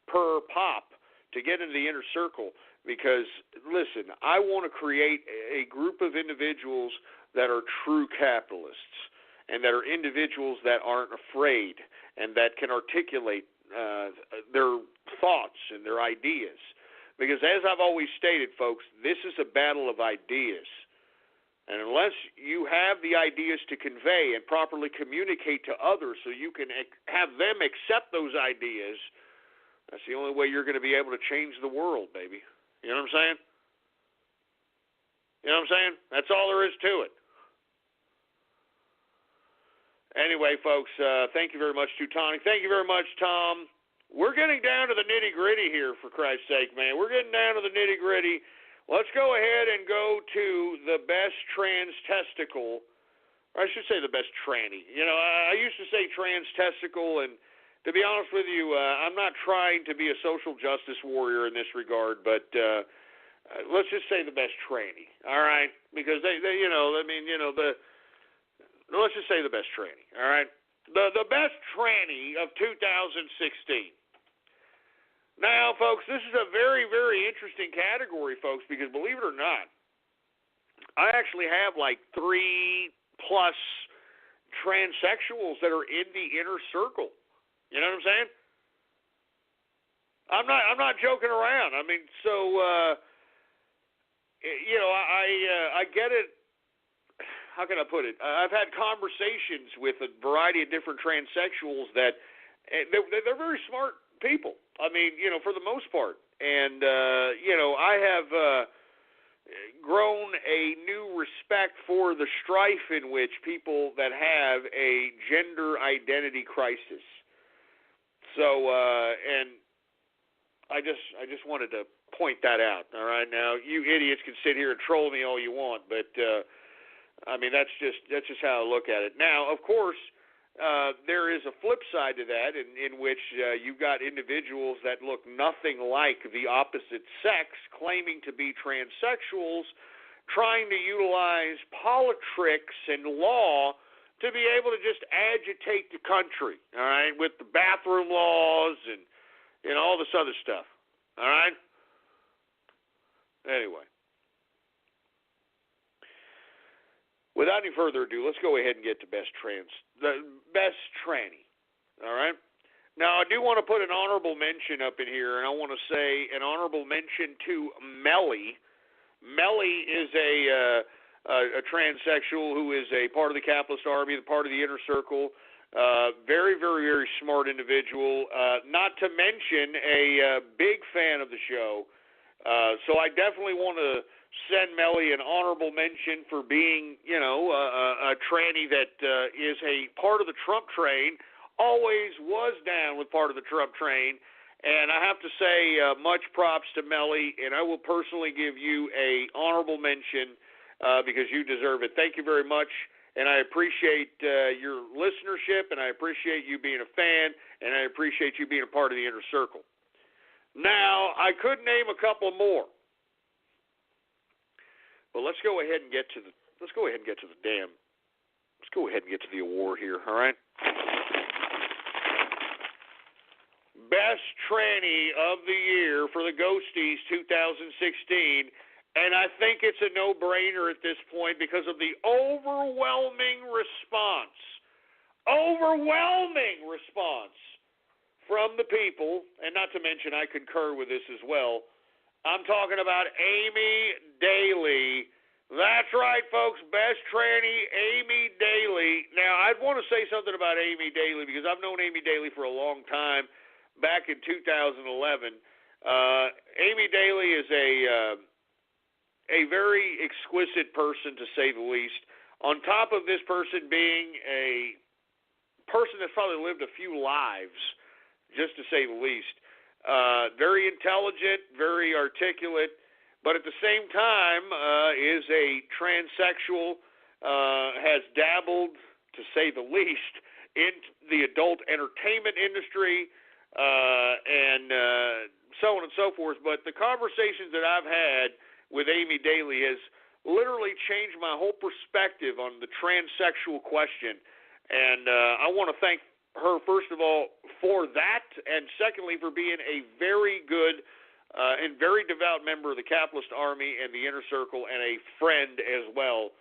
per pop to get into the inner circle. Because, listen, I want to create a group of individuals that are true capitalists and that are individuals that aren't afraid and that can articulate their thoughts and their ideas. Because as I've always stated, folks, this is a battle of ideas. And unless you have the ideas to convey and properly communicate to others so you can have them accept those ideas, that's the only way you're going to be able to change the world, baby. You know what I'm saying? You know what I'm saying? That's all there is to it. Anyway, folks, thank you very much, Teutonic. Thank you very much, Tom. We're getting down to the nitty-gritty here, for Christ's sake, man. We're getting down to the nitty-gritty. Let's go ahead and go to the best trans testicle. Or I should say the best tranny. I used to say trans testicle, and to be honest with you, I'm not trying to be a social justice warrior in this regard, but let's just say the best tranny, all right? Because let's just say the best tranny, all right? The best tranny of 2016. Now, folks, this is a very, very interesting category, folks, because believe it or not, I actually have like 3+ transsexuals that are in the inner circle. You know what I'm saying? I'm not joking around. I mean, so I get it. How can I put it? I've had conversations with a variety of different transsexuals that they're very smart people. I mean, for the most part. And, I have grown a new respect for the strife in which people that have a gender identity crisis. So, and I just wanted to point that out. All right, now you idiots can sit here and troll me all you want, but I mean that's just how I look at it. Now, of course, there is a flip side to that, in which you've got individuals that look nothing like the opposite sex, claiming to be transsexuals, trying to utilize politics and law to be able to just agitate the country, all right, with the bathroom laws and all this other stuff, all right? Anyway. Without any further ado, let's go ahead and get to the best tranny, all right? Now, I do want to put an honorable mention up in here, and I want to say an honorable mention to Melly. Melly is a transsexual who is a part of the capitalist army, the part of the inner circle. Very, very, very smart individual. Not to mention a big fan of the show. So I definitely want to send Melly an honorable mention for being, a tranny that is a part of the Trump train, always was down with part of the Trump train. And I have to say much props to Melly, and I will personally give you a honorable mention because you deserve it. Thank you very much, and I appreciate your listenership, and I appreciate you being a fan, and I appreciate you being a part of the inner circle. Now, I could name a couple more, but let's go ahead and get to the award here, all right? Best Tranny of the Year for the Ghosties 2016. And I think it's a no-brainer at this point because of the overwhelming response from the people, and not to mention I concur with this as well. I'm talking about Amy Daly. That's right, folks, best tranny, Amy Daly. Now, I'd want to say something about Amy Daly because I've known Amy Daly for a long time, back in 2011. Amy Daly is a very exquisite person, to say the least. On top of this person being a person that's probably lived a few lives, just to say the least. Very intelligent, very articulate, but at the same time is a transsexual, has dabbled, to say the least, in the adult entertainment industry, and so on and so forth. But the conversations that I've had with Amy Daly has literally changed my whole perspective on the transsexual question. And I want to thank her, first of all, for that, and secondly, for being a very good and very devout member of the Capitalist Army and the Inner Circle, and a friend as well.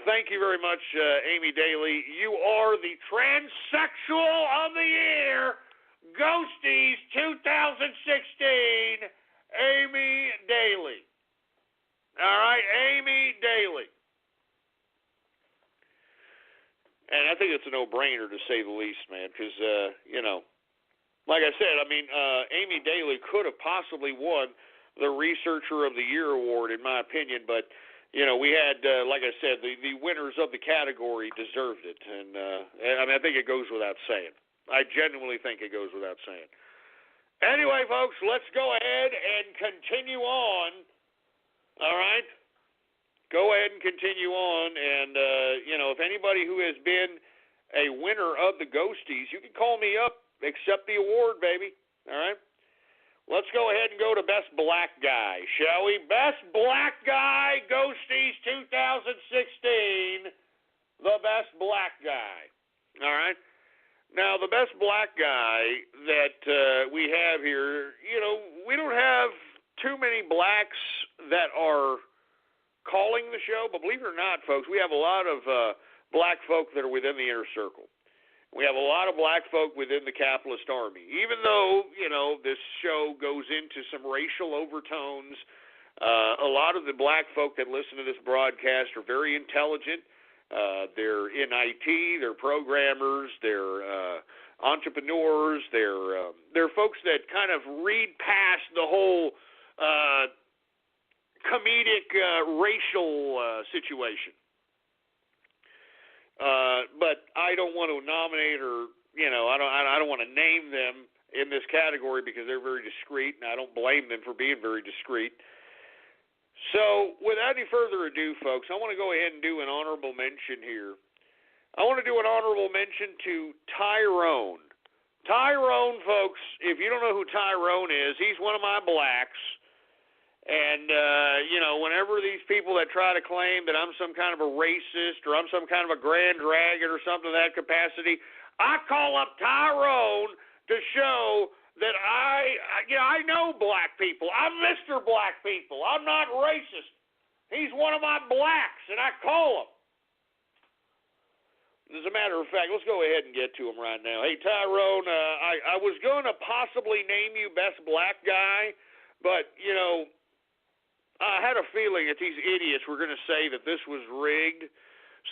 Thank you very much, Amy Daly. You are the Transsexual of the Year, Ghosties 2016, Amy Daly. All right, Amy Daly. And I think it's a no-brainer, to say the least, man, because, like I said, Amy Daly could have possibly won the Researcher of the Year award, in my opinion, but, we had, like I said, the winners of the category deserved it, and I think it goes without saying. I genuinely think it goes without saying. Anyway, folks, let's go ahead and continue on. All right? Go ahead and continue on, and, if anybody who has been a winner of the Ghosties, you can call me up, accept the award, baby. All right? Let's go ahead and go to Best Black Guy, shall we? Best Black Guy, Ghosties 2016, the Best Black Guy. All right? Now, the Best Black Guy that we have here, we don't have too many blacks that are calling the show, but believe it or not, folks, we have a lot of black folk that are within the Inner Circle. We have a lot of black folk within the Capitalist Army. Even though, this show goes into some racial overtones, a lot of the black folk that listen to this broadcast are very intelligent. They're in IT, they're programmers, they're entrepreneurs, they're folks that kind of read past the whole comedic racial situation. But I don't want to nominate or, I don't want to name them in this category because they're very discreet, and I don't blame them for being very discreet. So, without any further ado, folks, I want to go ahead and do an honorable mention here. I want to do an honorable mention to Tyrone. Tyrone, folks, if you don't know who Tyrone is, he's one of my blacks. And, whenever these people that try to claim that I'm some kind of a racist or I'm some kind of a grand dragon or something of that capacity, I call up Tyrone to show that I know black people. I'm Mr. Black People. I'm not racist. He's one of my blacks, and I call him. As a matter of fact, let's go ahead and get to him right now. Hey, Tyrone, I was going to possibly name you Best Black Guy, but, I had a feeling that these idiots were going to say that this was rigged,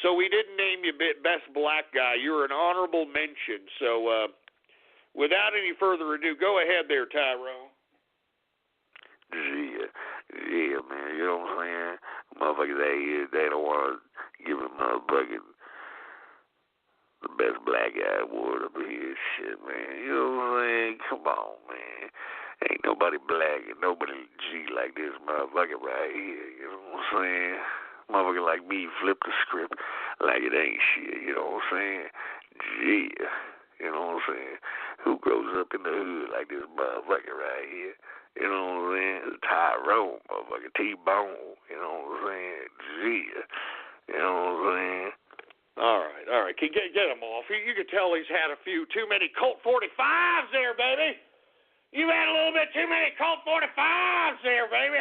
so we didn't name you Best Black Guy. You're an honorable mention. So, without any further ado, go ahead there, Tyrone. Yeah, man. You know what I'm saying? Motherfuckers, they don't want to give a motherfucking the Best Black Guy award up here. Shit, man. You know what I'm saying? Come on, man. Ain't nobody black and nobody G like this motherfucker right here. You know what I'm saying? Motherfucker like me flip the script like it ain't shit. You know what I'm saying? Gee. You know what I'm saying? Who grows up in the hood like this motherfucker right here? You know what I'm saying? Tyrone, motherfucker. T-Bone. You know what I'm saying? Gee. You know what I'm saying? All right. Get him off. You can tell he's had a few too many Colt 45s there, baby. You've had a little bit too many Colt 45s there, baby.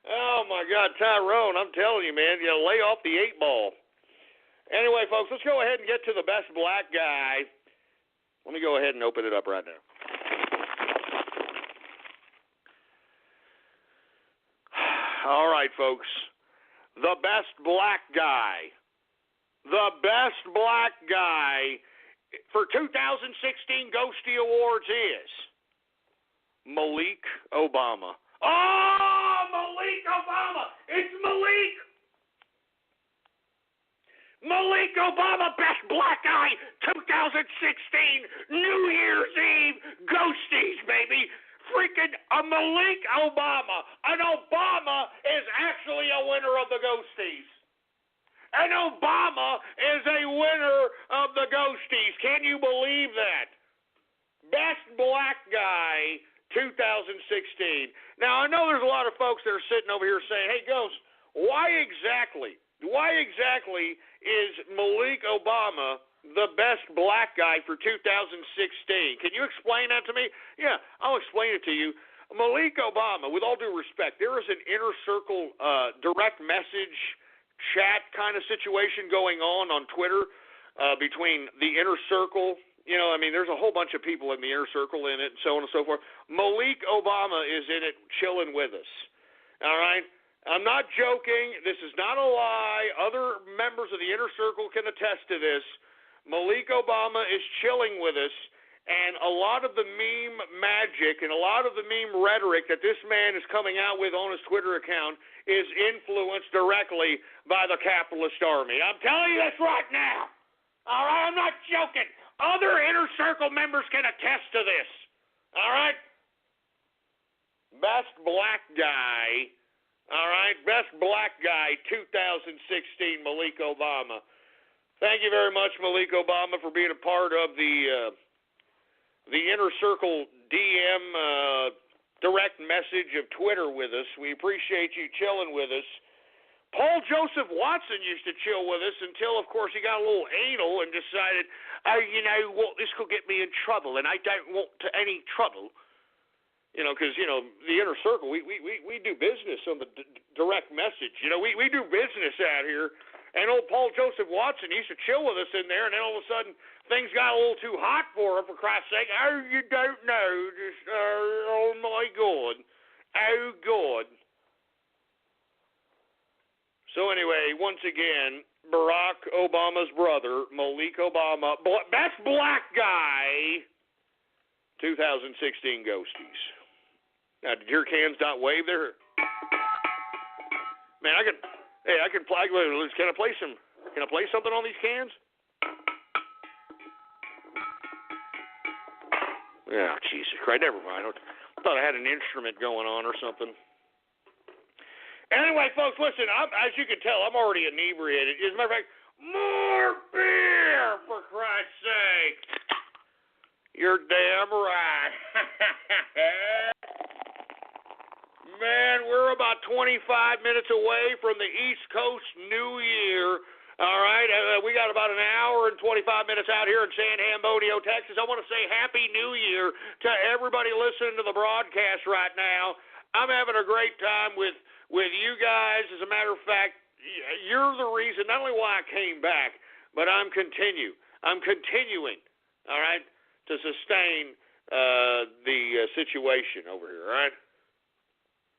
Oh, my God, Tyrone, I'm telling you, man, you lay off the 8-ball. Anyway, folks, let's go ahead and get to the Best Black Guy. Let me go ahead and open it up right now. All right, folks. The Best Black Guy. The Best Black Guy for 2016 Ghosty Awards is Malik Obama. Oh, Malik Obama! It's Malik! Malik Obama, Best the Ghosties. Can you believe that? Best Black Guy 2016. Now, I know there's a lot of folks that are sitting over here saying, hey, Ghost, why exactly is Malik Obama the best black guy for 2016? Can you explain that to me? Yeah, I'll explain it to you. Malik Obama, with all due respect, there is an inner circle direct message chat kind of situation going on Twitter between the inner circle. You know, I mean, there's a whole bunch of people in the inner circle in it and so on and so forth. Malik Obama is in it chilling with us. All right? I'm not joking. This is not a lie. Other members of the inner circle can attest to this. Malik Obama is chilling with us, and a lot of the meme magic and a lot of the meme rhetoric that this man is coming out with on his Twitter account is influenced directly by the capitalist army. I'm telling you this right now. All right? I'm not joking. Other inner circle members can attest to this. All right? Best black guy. All right? Best black guy 2016, Malik Obama. Thank you very much, Malik Obama, for being a part of the inner circle DM direct message of Twitter with us. We appreciate you chilling with us. Paul Joseph Watson used to chill with us until, of course, he got a little anal and decided, oh, you know what, this could get me in trouble, and I don't want any trouble. You know, because, you know, the inner circle, we do business on the direct message. You know, we do business out here. And old Paul Joseph Watson used to chill with us in there, and then all of a sudden things got a little too hot for him, for Christ's sake. Oh, you don't know. Just, oh, my God. Oh, God. So anyway, once again, Barack Obama's brother, Malik Obama, best black guy, 2016 Ghosties. Now, did your cans not wave there? Man, can I play something on these cans? Yeah, Jesus Christ, never mind. I thought I had an instrument going on or something. Anyway, folks, listen, as you can tell, I'm already inebriated. As a matter of fact, more beer, for Christ's sake. You're damn right. Man, we're about 25 minutes away from the East Coast New Year. All right, we got about an hour and 25 minutes out here in San Antonio, Texas. I want to say Happy New Year to everybody listening to the broadcast right now. I'm having a great time with you guys. As a matter of fact, you're the reason not only why I came back, but I'm continuing, all right, to sustain the situation over here, all right?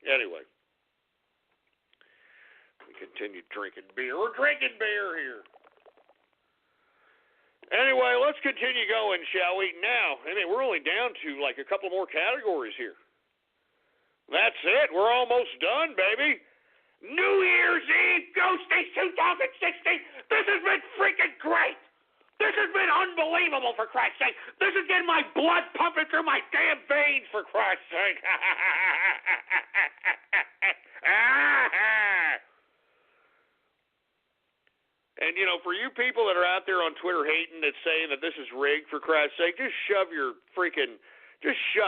Anyway, we continue drinking beer. We're drinking beer here. Anyway, let's continue going, shall we? Now, I mean, we're only down to like a couple more categories here. That's it. We're almost done, baby. New Year's Eve Ghosties 2016. This has been freaking great. This has been unbelievable, for Christ's sake. This is getting my blood pumping through my damn veins, for Christ's sake. And, you know, for you people that are out there on Twitter hating that's saying that this is rigged, for Christ's sake, just shut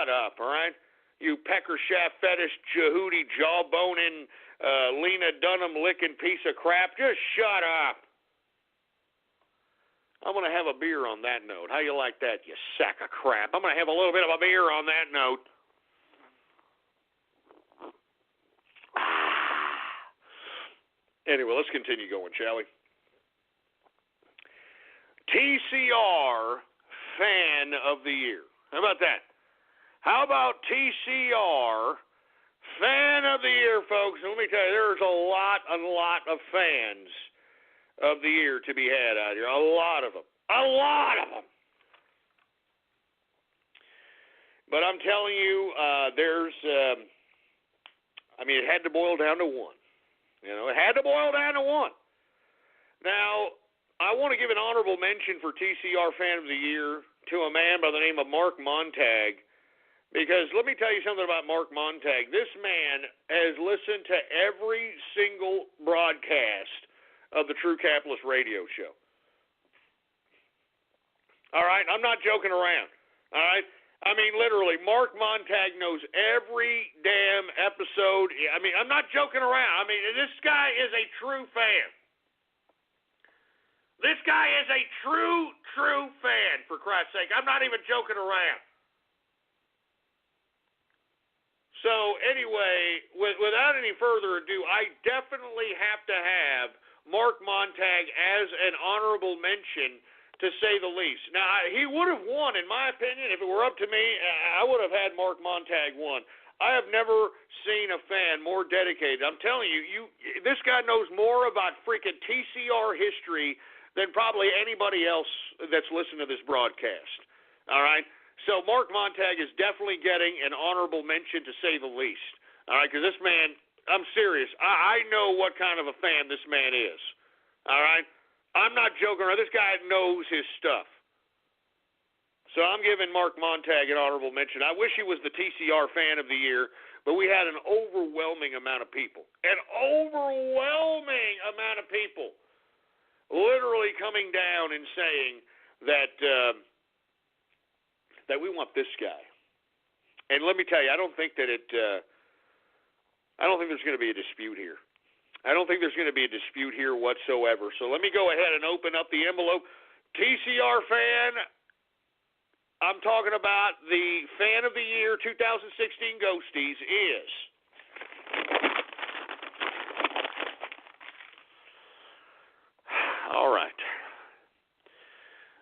up, all right? You pecker shaft fetish, Jehudi jawboning, Lena Dunham licking piece of crap. Just shut up. I'm going to have a beer on that note. How you like that, you sack of crap? I'm going to have a little bit of a beer on that note. Anyway, let's continue going, shall we? TCR Fan of the Year. How about that? How about TCR Fan of the Year, folks? And let me tell you, there's a lot of fans of the year to be had out here. A lot of them. But I'm telling you, it had to boil down to one. You know, it had to boil down to one. Now, I want to give an honorable mention for TCR Fan of the Year to a man by the name of Mark Montag. Because let me tell you something about Mark Montag. This man has listened to every single broadcast of the True Capitalist Radio Show. All right? I'm not joking around. All right? I mean, literally, Mark Montag knows every damn episode. I mean, I'm not joking around. I mean, this guy is a true fan. This guy is a true fan, for Christ's sake. I'm not even joking around. So, anyway, without any further ado, I definitely have to have Mark Montag as an honorable mention, to say the least. Now, he would have won, in my opinion. If it were up to me, I would have had Mark Montag won. I have never seen a fan more dedicated. I'm telling you, this guy knows more about freaking TCR history than probably anybody else that's listened to this broadcast. All right? So Mark Montag is definitely getting an honorable mention, to say the least. All right? Because this man, I'm serious. I know what kind of a fan this man is. All right? I'm not joking around. This guy knows his stuff. So I'm giving Mark Montag an honorable mention. I wish he was the TCR Fan of the Year, but we had an overwhelming amount of people. An overwhelming amount of people literally coming down and saying that that we want this guy. And let me tell you, I don't think there's going to be a dispute here. I don't think there's going to be a dispute here whatsoever. So let me go ahead and open up the envelope. TCR Fan, I'm talking about the Fan of the Year 2016 Ghosties is all right.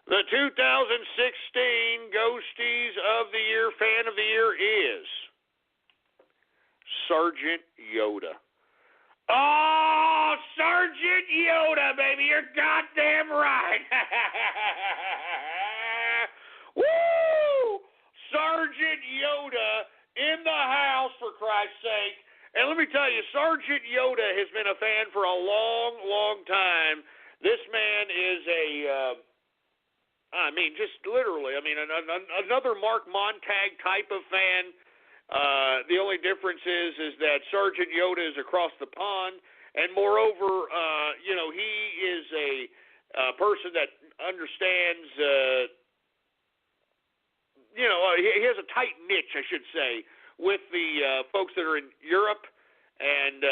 The 2016 Ghosties of the Year Fan of the Year is Sergeant Yoda. Oh, Sergeant Yoda, baby, you're goddamn right. Woo! Sergeant Yoda in the house, for Christ's sake. And let me tell you, Sergeant Yoda has been a fan for a long, long time. This man is just literally, another Mark Montag type of fan. The only difference is that Sergeant Yoda is across the pond, and moreover, he is a person that understands, he has a tight niche, I should say, with the folks that are in Europe, and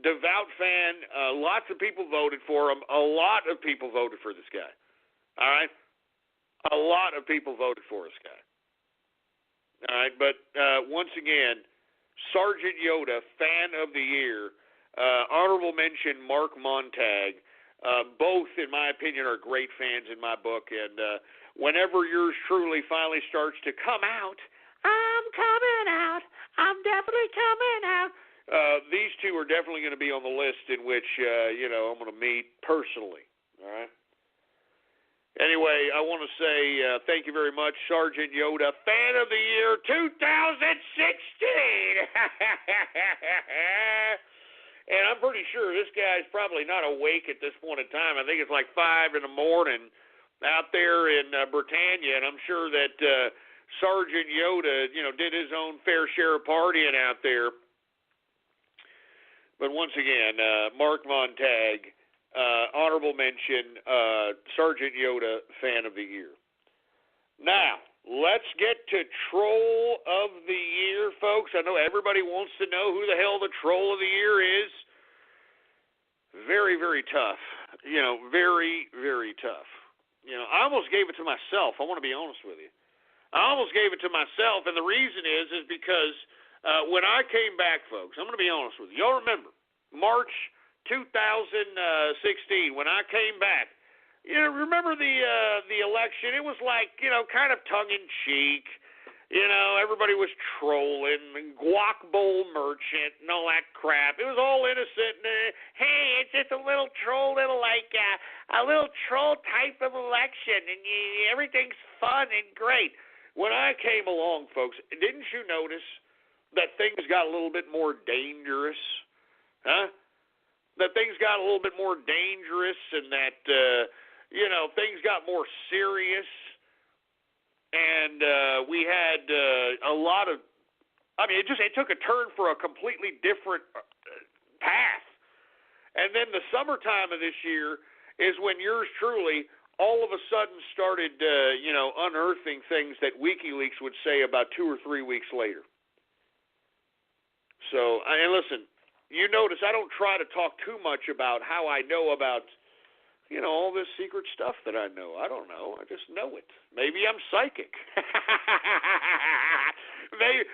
devout fan. Lots of people voted for him. A lot of people voted for this guy. All right? A lot of people voted for this guy. All right, but once again, Sergeant Yoda, Fan of the Year, honorable mention Mark Montag. Both, in my opinion, are great fans in my book. And whenever yours truly finally starts to come out, I'm coming out. I'm definitely coming out. These two are definitely going to be on the list in which, I'm going to meet personally. All right. Anyway, I want to say thank you very much, Sergeant Yoda, Fan of the Year 2016. And I'm pretty sure this guy's probably not awake at this point in time. I think it's like 5 in the morning out there in Britannia, and I'm sure that Sergeant Yoda, did his own fair share of partying out there. But once again, Mark Montag, honorable mention, Sergeant Yoda, Fan of the Year. Now, let's get to Troll of the Year, folks. I know everybody wants to know who the hell the Troll of the Year is. Very, very tough. Very, very tough. I almost gave it to myself. I want to be honest with you. I almost gave it to myself, and the reason is because when I came back, folks, I'm going to be honest with you. Y'all remember, March 2016, when I came back, remember the election? It was like, kind of tongue-in-cheek. Everybody was trolling, and guac bowl merchant and all that crap. It was all innocent. And, hey, it's just a little troll, a little troll type of election, and everything's fun and great. When I came along, folks, didn't you notice that things got a little bit more dangerous? Huh? That things got a little bit more dangerous, and that, things got more serious. And we had a lot of, it took a turn for a completely different path. And then the summertime of this year is when yours truly all of a sudden started, unearthing things that WikiLeaks would say about 2 or 3 weeks later. So, and listen, you notice I don't try to talk too much about how I know about, all this secret stuff that I know. I don't know. I just know it. Maybe I'm psychic.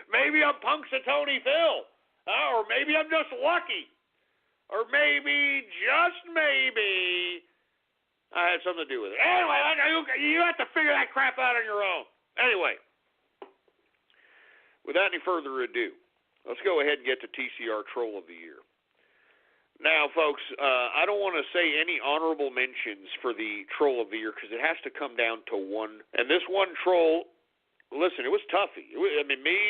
maybe I'm Punxsutawney Phil. Or maybe I'm just lucky. Or maybe, just maybe, I had something to do with it. Anyway, you have to figure that crap out on your own. Anyway, without any further ado, let's go ahead and get to TCR Troll of the Year. Now, folks, I don't want to say any honorable mentions for the Troll of the Year because it has to come down to one. And this one troll, listen, it was toughy. Me,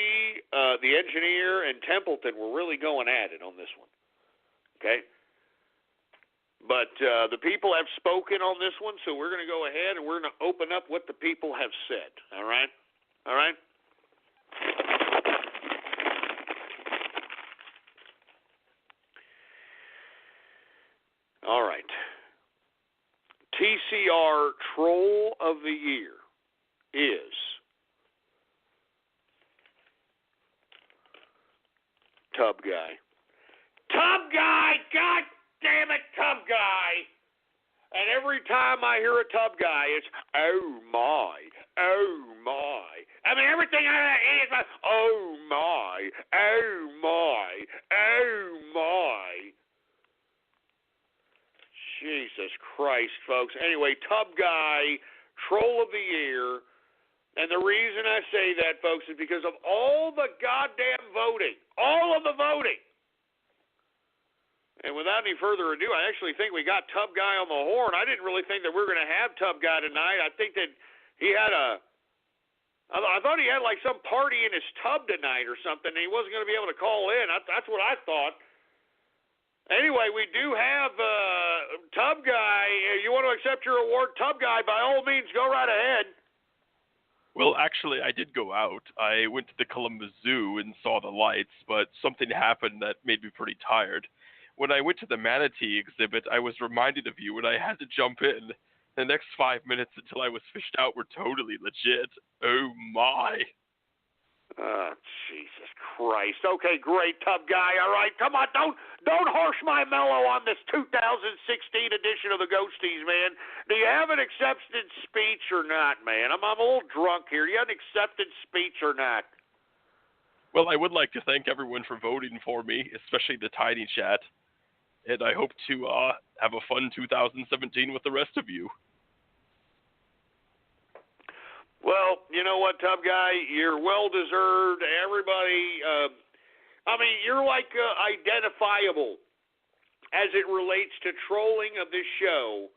the engineer, and Templeton were really going at it on this one. Okay? But the people have spoken on this one, so we're going to go ahead and we're going to open up what the people have said. All right? All right? All right. TCR Troll of the Year is Tub Guy. Tub Guy! God damn it, Tub Guy! And every time I hear a Tub Guy, it's, oh my, oh my. Everything I hear is like, oh my, oh my, oh my. Jesus Christ, folks. Anyway, Tub Guy, Troll of the Year. And the reason I say that, folks, is because of all the goddamn voting. All of the voting. And without any further ado, I actually think we got Tub Guy on the horn. I didn't really think that we were going to have Tub Guy tonight. I think that he had I thought he had like some party in his tub tonight or something, and he wasn't going to be able to call in. That's what I thought. Anyway, we do have Tub Guy. You want to accept your award, Tub Guy, by all means, go right ahead. Well, actually, I did go out. I went to the Columbus Zoo and saw the lights, but something happened that made me pretty tired. When I went to the manatee exhibit, I was reminded of you, and I had to jump in. The next 5 minutes until I was fished out were totally legit. Oh, my. Oh, Jesus Christ. Okay, great, Tub Guy. All right, come on. Don't harsh my mellow on this 2016 edition of the Ghosties, man. Do you have an acceptance speech or not, man? I'm a little drunk here. Do you have an acceptance speech or not? Well, I would like to thank everyone for voting for me, especially the Tiny Chat. And I hope to have a fun 2017 with the rest of you. Well, you know what, Tub Guy? You're well-deserved. Everybody, you're like identifiable as it relates to trolling of this show.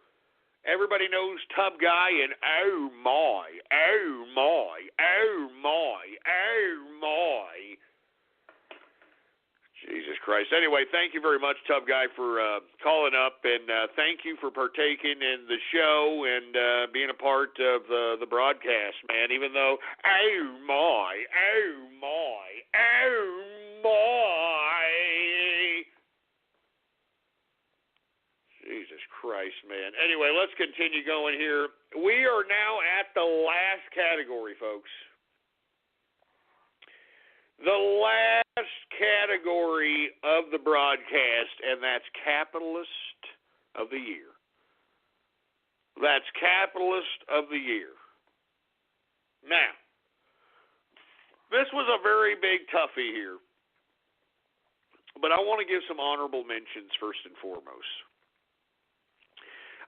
Everybody knows Tub Guy and oh my, oh my, oh my, oh my. Jesus Christ. Anyway, thank you very much, Tub Guy, for calling up, and thank you for partaking in the show and being a part of the broadcast, man, even though, oh my, oh my, oh my. Jesus Christ, man. Anyway, let's continue going here. We are now at the last category, folks. The last category of the broadcast, and that's Capitalist of the Year. That's Capitalist of the Year. Now, this was a very big toughie here, but I want to give some honorable mentions first and foremost.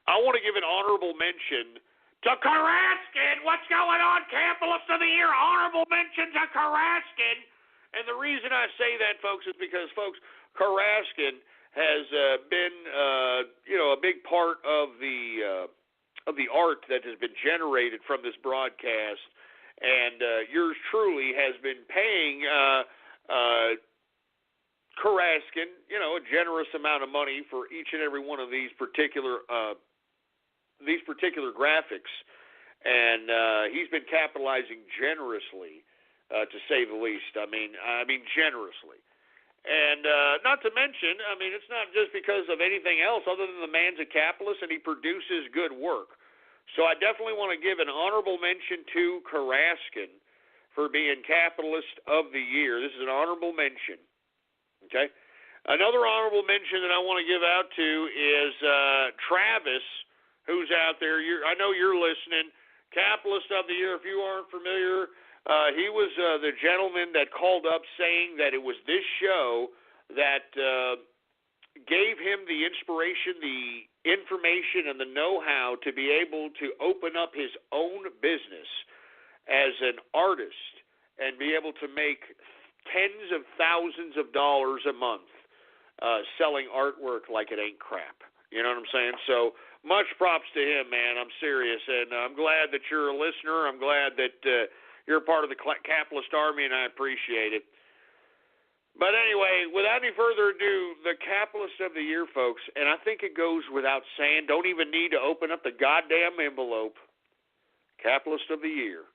I want to give an honorable mention to Karaskin. What's going on, Capitalist of the Year? Honorable mention to Karaskin. And the reason I say that, folks, is because, folks, Karaskin has been, a big part of the art that has been generated from this broadcast, and yours truly has been paying Karaskin, a generous amount of money for each and every one of these particular graphics, and he's been capitalizing generously. To say the least, I mean generously, and not to mention, it's not just because of anything else other than the man's a capitalist and he produces good work. So I definitely want to give an honorable mention to Karaskin for being Capitalist of the Year. This is an honorable mention. Okay? Another honorable mention that I want to give out to is Travis, who's out there. I know you're listening. Capitalist of the Year, if you aren't familiar, he was the gentleman that called up saying that it was this show that gave him the inspiration, the information, and the know-how to be able to open up his own business as an artist and be able to make tens of thousands of dollars a month selling artwork like it ain't crap. You know what I'm saying? So much props to him, man. I'm serious, and I'm glad that you're a listener. I'm glad that you're a part of the Capitalist Army, and I appreciate it. But anyway, without any further ado, the Capitalist of the Year, folks, and I think it goes without saying, don't even need to open up the goddamn envelope. Capitalist of the Year,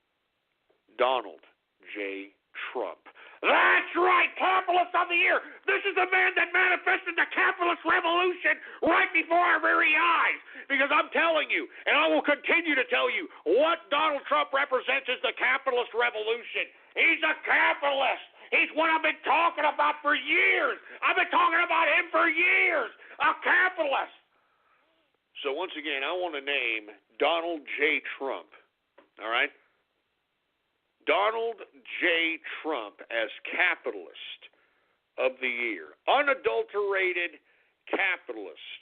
Donald J. Trump. That's right, Capitalist of the Year. This is the man that manifested the capitalist revolution right before our very eyes. Because I'm telling you, and I will continue to tell you, what Donald Trump represents is the capitalist revolution. He's a capitalist. He's what I've been talking about for years. I've been talking about him for years. A capitalist. So once again, I want to name Donald J. Trump. All right? Donald J. Trump as Capitalist of the Year. Unadulterated Capitalist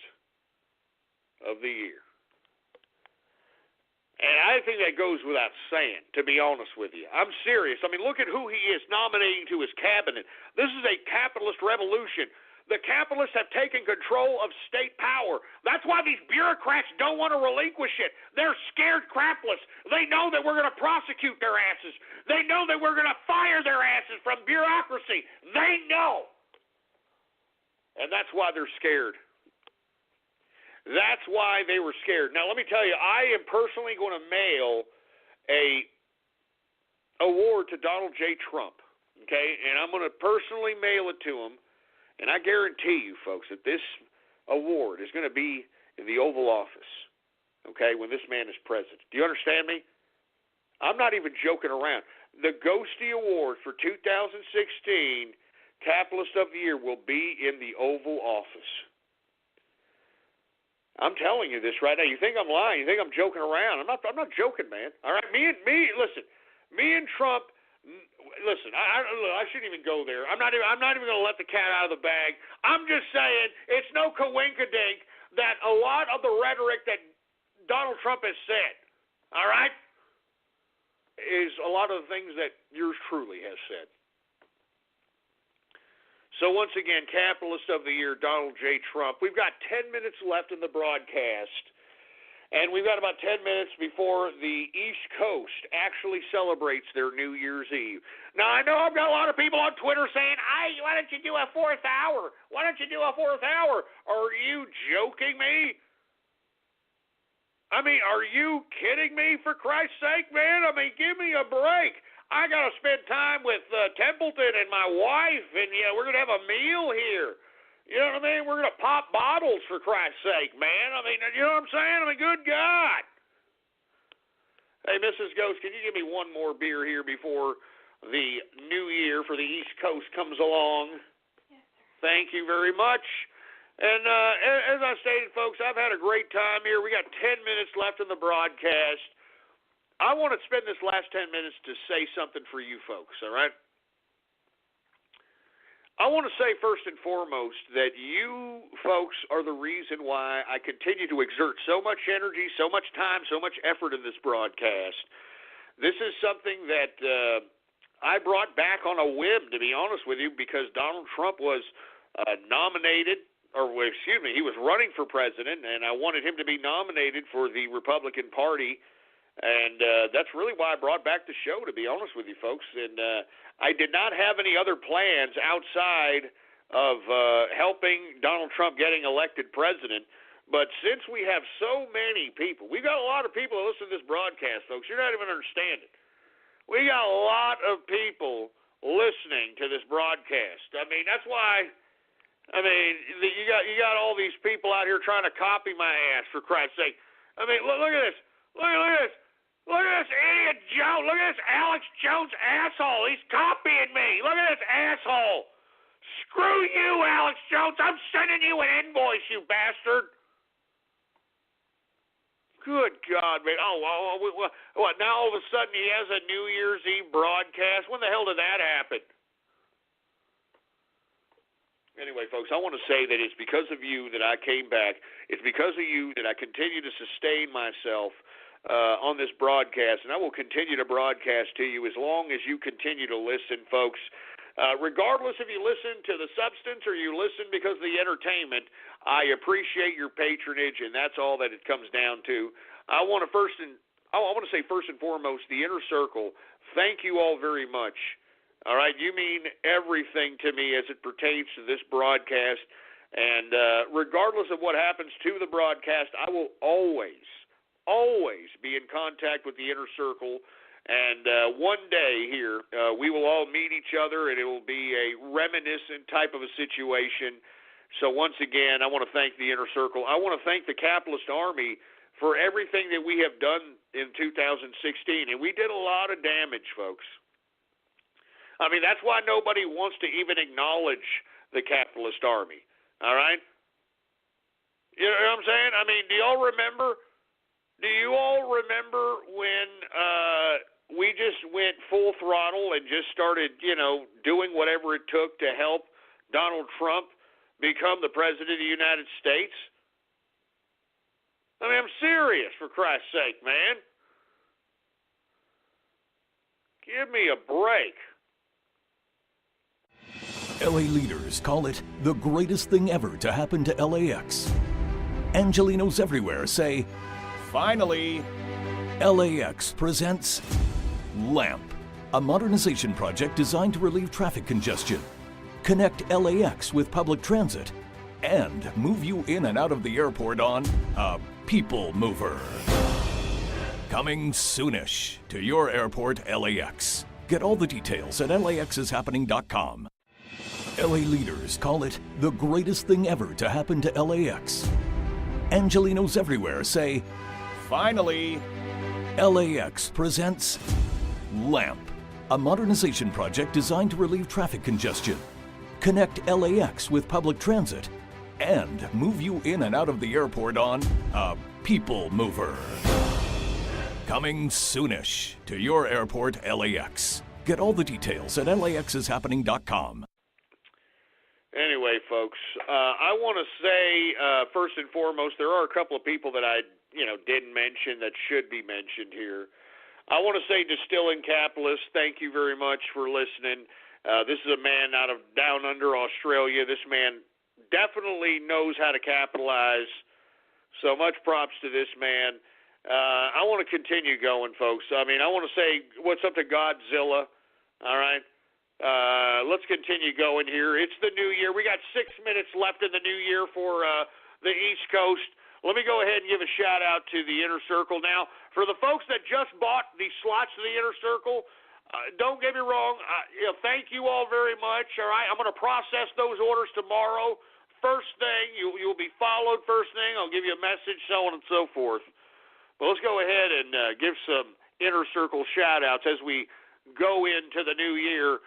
of the Year. And I think that goes without saying, to be honest with you. I'm serious. I mean, look at who he is nominating to his cabinet. This is a capitalist revolution. The capitalists have taken control of state power. That's why these bureaucrats don't want to relinquish it. They're scared crapless. They know that we're going to prosecute their asses. They know that we're going to fire their asses from bureaucracy. They know. And that's why they're scared. That's why they were scared. Now, let me tell you, I am personally going to mail a award to Donald J. Trump, okay? And I'm going to personally mail it to him. And I guarantee you, folks, that this award is going to be in the Oval Office, okay, when this man is president. Do you understand me? I'm not even joking around. The Ghosty Award for 2016 Capitalist of the Year will be in the Oval Office. I'm telling you this right now. You think I'm lying? You think I'm joking around? I'm not joking, man. All right, listen. Me and Trump. Listen, I shouldn't even go there. I'm not even going to let the cat out of the bag. I'm just saying it's no coinkydink that a lot of the rhetoric that Donald Trump has said, all right, is a lot of the things that yours truly has said. So once again, Capitalist of the Year, Donald J. Trump. We've got 10 minutes left in the broadcast, and we've got about 10 minutes before the East Coast actually celebrates their New Year's Eve. Now, I know I've got a lot of people on Twitter saying, "Hey, why don't you do a fourth hour? Why don't you do a fourth hour?" Are you joking me? I mean, are you kidding me, for Christ's sake, man? I mean, give me a break. I got to spend time with Templeton and my wife, and we're going to have a meal here. You know what I mean? We're going to pop bottles, for Christ's sake, man. I mean, you know what I'm saying? I mean, good God. Hey, Mrs. Ghost, can you give me one more beer here before the new year for the East Coast comes along? Yes, sir. Thank you very much. And as I stated, folks, I've had a great time here. We got 10 minutes left in the broadcast. I want to spend this last 10 minutes to say something for you folks, all right? I want to say first and foremost that you folks are the reason why I continue to exert so much energy, so much time, so much effort in this broadcast. This is something that I brought back on a whim, to be honest with you, because Donald Trump was nominated, he was running for president, and I wanted him to be nominated for the Republican Party. And that's really why I brought back the show, to be honest with you folks. And I did not have any other plans outside of helping Donald Trump getting elected president. But since we have so many people, we've got a lot of people that listen to this broadcast, folks. You're not even understanding. We got a lot of people listening to this broadcast. I mean, that's why. I mean, you got all these people out here trying to copy my ass, for Christ's sake. I mean, look at this. Look this Alex Jones asshole. He's copying me. Look at this asshole. Screw you, Alex Jones. I'm sending you an invoice, you bastard. Good God, man. What, now all of a sudden he has a New Year's Eve broadcast? When the hell did that happen? Anyway, folks, I want to say that it's because of you that I came back. It's because of you that I continue to sustain myself on this broadcast, and I will continue to broadcast to you as long as you continue to listen, folks. Regardless if you listen to the substance or you listen because of the entertainment, I appreciate your patronage, and that's all that it comes down to. I want to say first and foremost, the Inner Circle, thank you all very much. All right, you mean everything to me as it pertains to this broadcast, and regardless of what happens to the broadcast, I will always be in contact with the Inner Circle, and one day here we will all meet each other, and it will be a reminiscent type of a situation. So once again, I want to thank the Inner Circle. I want to thank the Capitalist Army for everything that we have done in 2016, and we did a lot of damage, folks. I mean, that's why nobody wants to even acknowledge the Capitalist Army, all right? You know what I'm saying? I mean, do you all remember when we just went full throttle and just started, doing whatever it took to help Donald Trump become the President of the United States? I mean, I'm serious, for Christ's sake, man. Give me a break. LA leaders call it the greatest thing ever to happen to LAX. Angelinos everywhere say, finally, LAX presents LAMP, a modernization project designed to relieve traffic congestion, connect LAX with public transit, and move you in and out of the airport on a people mover. Coming soonish to your airport, LAX. Get all the details at laxishappening.com. LA leaders call it the greatest thing ever to happen to LAX. Angelinos everywhere say, finally, LAX presents LAMP, a modernization project designed to relieve traffic congestion, connect LAX with public transit, and move you in and out of the airport on a people mover. Coming soonish to your airport, LAX. Get all the details at laxishappening.com. Anyway, folks, I want to say, first and foremost, there are a couple of people that I, didn't mention that should be mentioned here. I want to say Distilling Capitalist, thank you very much for listening. This is a man out of down under Australia. This man definitely knows how to capitalize, so much props to this man. I want to continue going, folks. I mean, I want to say what's up to Godzilla, all right? Let's continue going here. It's the new year. We got 6 minutes left in the new year for the East Coast. Let me go ahead and give a shout-out to the Inner Circle. Now, for the folks that just bought the slots to the Inner Circle, don't get me wrong. Thank you all very much, all right? I'm going to process those orders tomorrow. First thing, you'll be followed first thing. I'll give you a message, so on and so forth. But let's go ahead and give some Inner Circle shout-outs as we go into the new year.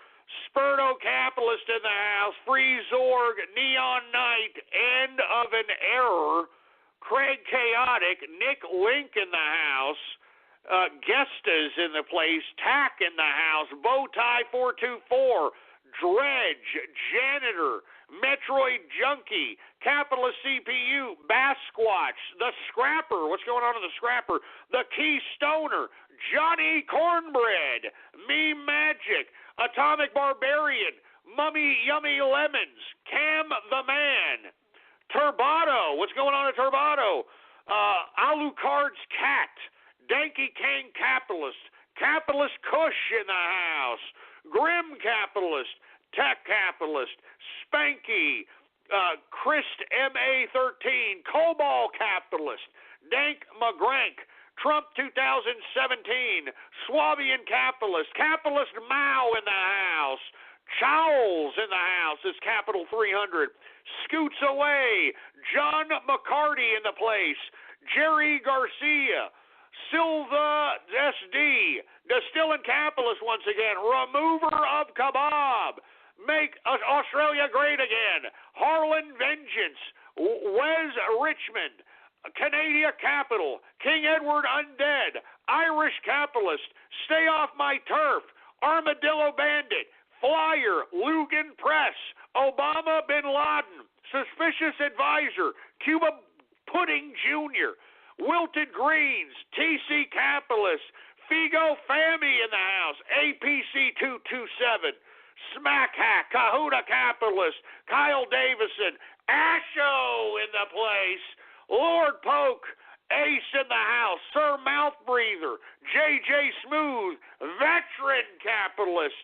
Spurto Capitalist in the house, Free Zorg, Neon Knight, End of an Error, Craig Chaotic, Nick Link in the house, Gestas in the place, Tack in the house, Bowtie 424, Dredge, Janitor, Metroid Junkie, Capitalist CPU, Basquatch, The Scrapper, what's going on in The Scrapper, The Key Stoner, Johnny Cornbread, Meme Magic, Atomic Barbarian, Mummy Yummy Lemons, Cam the Man, Turbado, what's going on at Turbado, Alucard's Cat, Danky Kang Capitalist, Capitalist Kush in the house, Grim Capitalist, Tech Capitalist, Spanky, Christ MA13, Cobalt Capitalist, Dank McGrank, Trump 2017, Swabian Capitalist, Capitalist Mao in the house, Chowls in the house is Capital 300, Scoots Away, John McCarty in the place, Jerry Garcia, Silva SD, Distilling Capitalist once again, Remover of Kebab, Make Australia Great Again, Harlan Vengeance, Wes Richmond, Canada Capital, King Edward Undead, Irish Capitalist, Stay Off My Turf, Armadillo Bandit, Flyer, Lugan Press, Obama Bin Laden, Suspicious Advisor, Cuba Pudding Jr., Wilted Greens, TC Capitalist, Figo Fammy in the house, APC 227, Smack Hack, Kahuna Capitalist, Kyle Davison, Asho in the place, Lord Poke, Ace in the house, Sir Mouth Breather, JJ Smooth, Veteran Capitalist,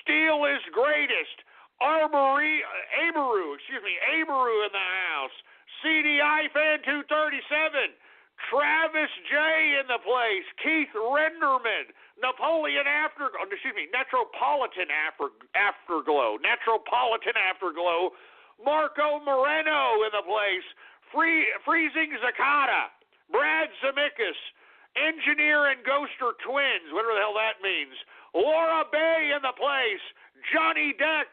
Steel is Greatest, Aberu in the house, CDI Fan 237, Travis J in the place, Keith Renderman, Netropolitan Afterglow, Marco Moreno in the place, Freezing Zakata, Brad Zemeckis, Engineer and Ghoster Twins, whatever the hell that means, Laura Bay in the place, Johnny Deck,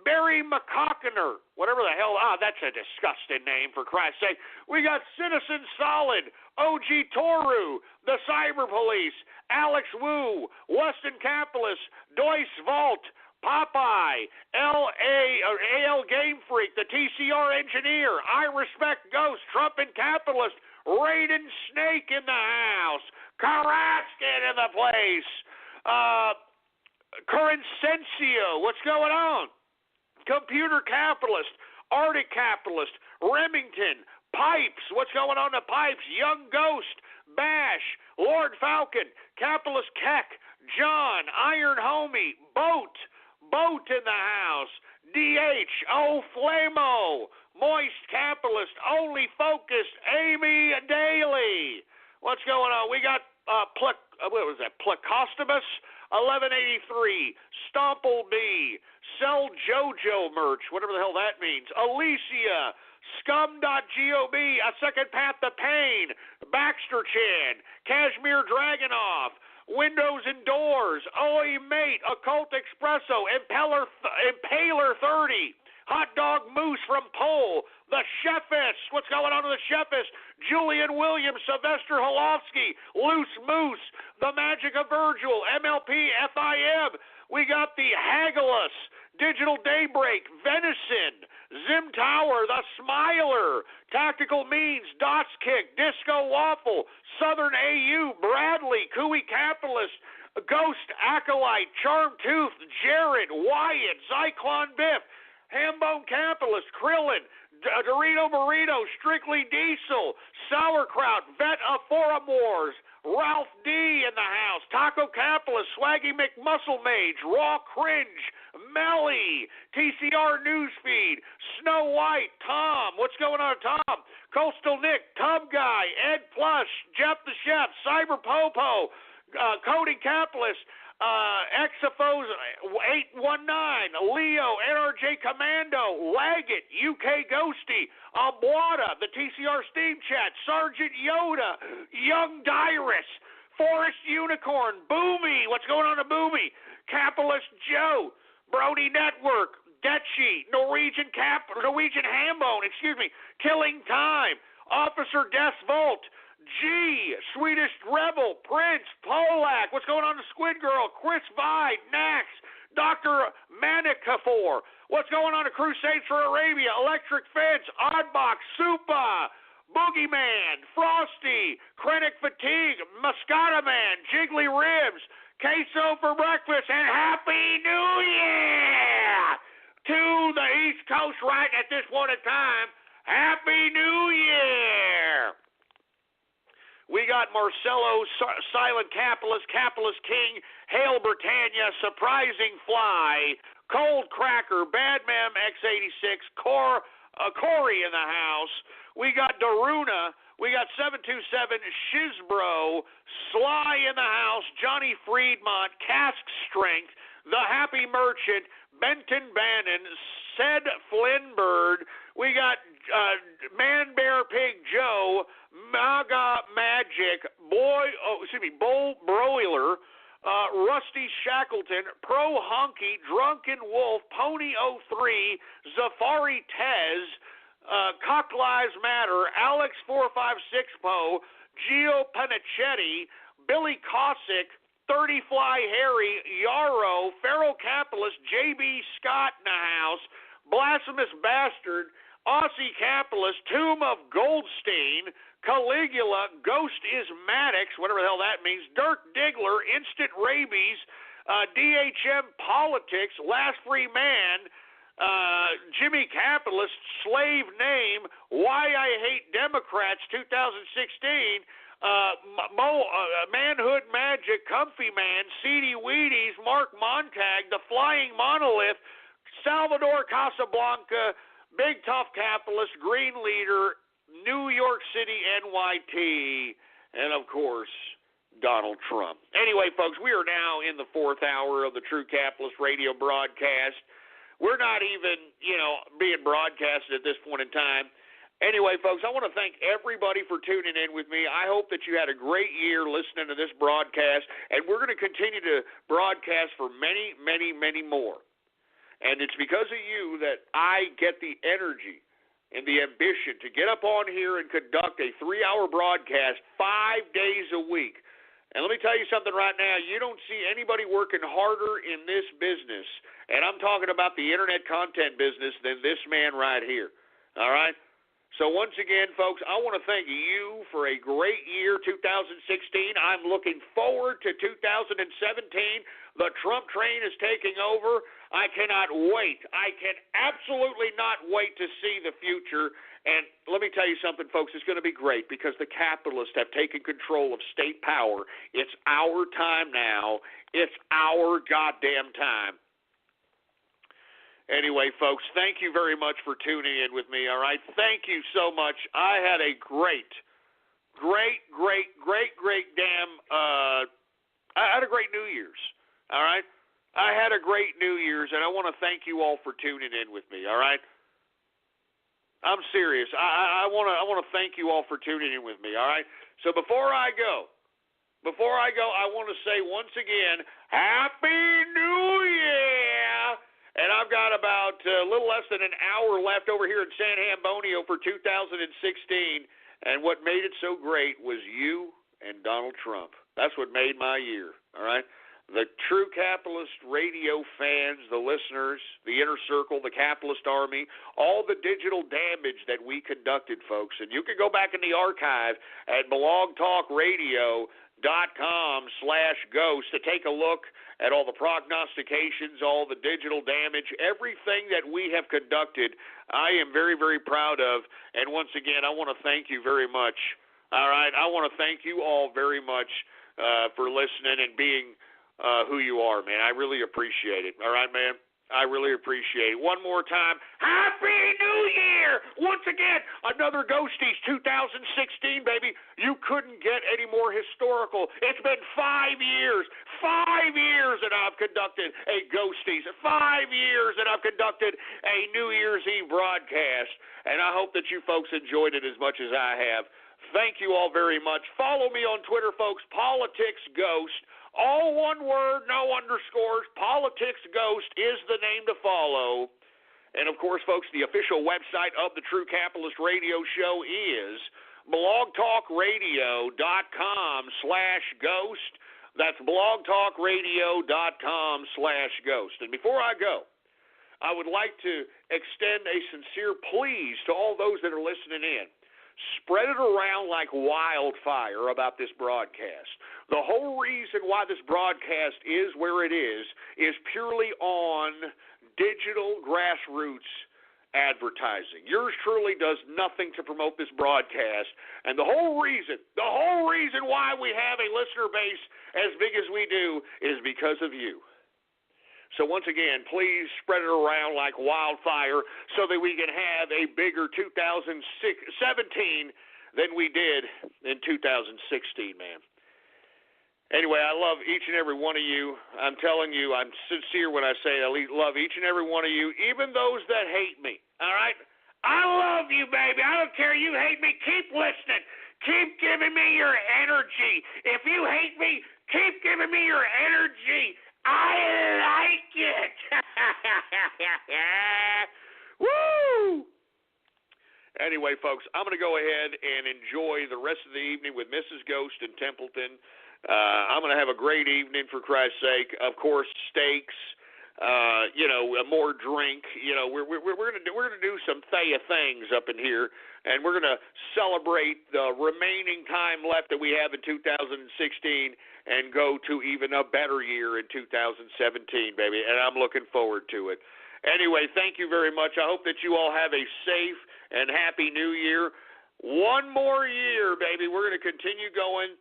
Barry McCockiner, whatever the hell, that's a disgusting name, for Christ's sake. We got Citizen Solid, OG Toru, The Cyber Police, Alex Wu, Weston Capitalist, Doyce Vault, Popeye, AL Game Freak, the TCR Engineer, I Respect Ghost, Trump and Capitalist, Raiden Snake in the house, Karaskin in the place, Currencencio, what's going on? Computer Capitalist, Arctic Capitalist, Remington, Pipes, what's going on to Pipes? Young Ghost, Bash, Lord Falcon, Capitalist Keck, John, Iron Homie, Boat in the house, DH, Flamo, Moist Capitalist, Only Focused, Amy Daly. What's going on? We got Plecostomus, 1183, Stomple B, Sell JoJo merch, whatever the hell that means, Alicia, Scum.gob, A Second Path to Pain, Baxter Chan, Kashmir Dragonoff, Windows and Doors, Oi Mate, Occult Espresso, Impaler 30, Hot Dog Moose from Pole, The Chefist, what's going on to The Chefist, Julian Williams, Sylvester Holofsky, Loose Moose, The Magic of Virgil, MLP, FIM, we got the Haggulus, Digital Daybreak, Venison, Zim Tower, The Smiler, Tactical Means, Dots Kick, Disco Waffle, Southern AU, Bradley, Cooey Capitalist, Ghost Acolyte, Charm Tooth, Jared, Wyatt, Zyklon Biff, Hambone Capitalist, Krillin, Dorito Burrito, Strictly Diesel, Sauerkraut, Vet of Forum Wars, Ralph D in the house, Taco Capitalist, Swaggy McMuscle Mage, Raw Cringe, Melly, TCR Newsfeed, Snow White, Tom, what's going on, Tom? Coastal Nick, Tub Guy, Ed Plush, Jeff the Chef, Cyber Popo, Coding Capitalist, XFOs 819, Leo, NRJ Commando, Laggett, UK Ghosty, Ambuada, the TCR Steam Chat, Sergeant Yoda, Young Dyrus, Forest Unicorn, Boomy, what's going on to Boomy? Capitalist Joe, Brody Network, Detchy, Norwegian Hambone, Killing Time, Officer Death Volt, G, Swedish Rebel, Prince, Polak, what's going on to Squid Girl, Chris Vide, Nax, Dr. Manicafor, what's going on to Crusades for Arabia, Electric Fence, Oddbox, Supa, Boogeyman, Frosty, Krennic Fatigue, Muscata Man, Jiggly Ribs, Queso for breakfast, and Happy New Year to the East Coast right at this point in time. Happy New Year! We got Marcelo, Silent Capitalist, Capitalist King, Hail Britannia, Surprising Fly, Cold Cracker, Badman X86, Corey in the house. We got Daruna. We got 727 Shizbro, Sly in the house, Johnny Friedmont, Cask Strength, The Happy Merchant, Benton Bannon, Said Flynnbird. We got Man Bear Pig Joe, MAGA Magic, Bull Broiler, Rusty Shackleton, Pro Hunky, Drunken Wolf, Pony 03, Zafari Tez, Cock Lies Matter, Alex 456po, Gio Panichetti, Billy Cossack, 30 Fly Harry, Yarrow, Feral Capitalist, JB Scott in the house, Blasphemous Bastard, Aussie Capitalist, Tomb of Goldstein, Caligula, Ghost is Maddox, whatever the hell that means, Dirk Diggler, Instant Rabies, DHM Politics, Last Free Man, Jimmy Capitalist, Slave Name, Why I Hate Democrats 2016, Manhood Magic, Comfy Man, Seedy Wheaties, Mark Montag, The Flying Monolith, Salvador Casablanca, Big Tough Capitalist, Green Leader, New York City NYT, and of course, Donald Trump. Anyway, folks, we are now in the 4th hour of the True Capitalist radio broadcast. We're not even, being broadcasted at this point in time. Anyway, folks, I want to thank everybody for tuning in with me. I hope that you had a great year listening to this broadcast, and we're going to continue to broadcast for many, many, many more. And it's because of you that I get the energy and the ambition to get up on here and conduct a 3-hour broadcast 5 days a week. And let me tell you something right now, you don't see anybody working harder in this business, and I'm talking about the internet content business, than this man right here. All right? So once again, folks, I want to thank you for a great year, 2016. I'm looking forward to 2017. The Trump train is taking over. I cannot wait. I can absolutely not wait to see the future. And let me tell you something, folks, it's going to be great because the capitalists have taken control of state power. It's our time now. It's our goddamn time. Anyway, folks, thank you very much for tuning in with me, all right? Thank you so much. I had a great New Year's, all right? I had a great New Year's, and I want to thank you all for tuning in with me, all right? I'm serious. I want to thank you all for tuning in with me, all right? So before I go, I want to say once again, Happy New Year! And I've got about a little less than an hour left over here in San Antonio for 2016. And what made it so great was you and Donald Trump. That's what made my year, all right? The True Capitalist radio fans, the listeners, the Inner Circle, the Capitalist Army, all the digital damage that we conducted, folks. And you can go back in the archive at blogtalkradio.com/ghost to take a look at all the prognostications, all the digital damage, everything that we have conducted. I am very, very proud of. And once again, I want to thank you very much. All right? I want to thank you all very much for listening and being who you are, man. I really appreciate it. All right, man? I really appreciate it. One more time, Happy New Year! Once again, another Ghosties 2016, baby. You couldn't get any more historical. It's been 5 years. 5 years that I've conducted a Ghosties. 5 years that I've conducted a New Year's Eve broadcast. And I hope that you folks enjoyed it as much as I have. Thank you all very much. Follow me on Twitter, folks, Politics Ghost. All one word, no underscores. Politics Ghost is the name to follow. And, of course, folks, the official website of the True Capitalist Radio Show is blogtalkradio.com/ghost. That's blogtalkradio.com/ghost. And before I go, I would like to extend a sincere please to all those that are listening in. Spread it around like wildfire about this broadcast. The whole reason why this broadcast is where it is purely on digital grassroots advertising. Yours truly does nothing to promote this broadcast. And the whole reason why we have a listener base as big as we do is because of you. So once again, please spread it around like wildfire so that we can have a bigger 2017 than we did in 2016, man. Anyway, I love each and every one of you. I'm telling you, I'm sincere when I say I love each and every one of you, even those that hate me, all right? I love you, baby. I don't care you hate me. Keep listening. keep giving me your energy. If you hate me, keep giving me your energy. I like it. Woo! Anyway, folks, I'm going to go ahead and enjoy the rest of the evening with Mrs. Ghost in Templeton. I'm going to have a great evening, for Christ's sake. Of course, steaks, more drink. We're going to do some Thea things up in here, and we're going to celebrate the remaining time left that we have in 2016 and go to even a better year in 2017, baby. And I'm looking forward to it. Anyway, thank you very much. I hope that you all have a safe and happy New Year. One more year, baby. We're going to continue going,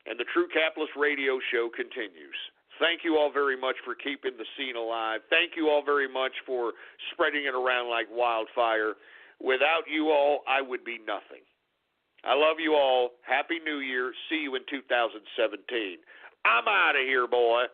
and the True Capitalist Radio Show continues. Thank you all very much for keeping the scene alive. Thank you all very much for spreading it around like wildfire. Without you all, I would be nothing. I love you all. Happy New Year. See you in 2017. I'm out of here, boy.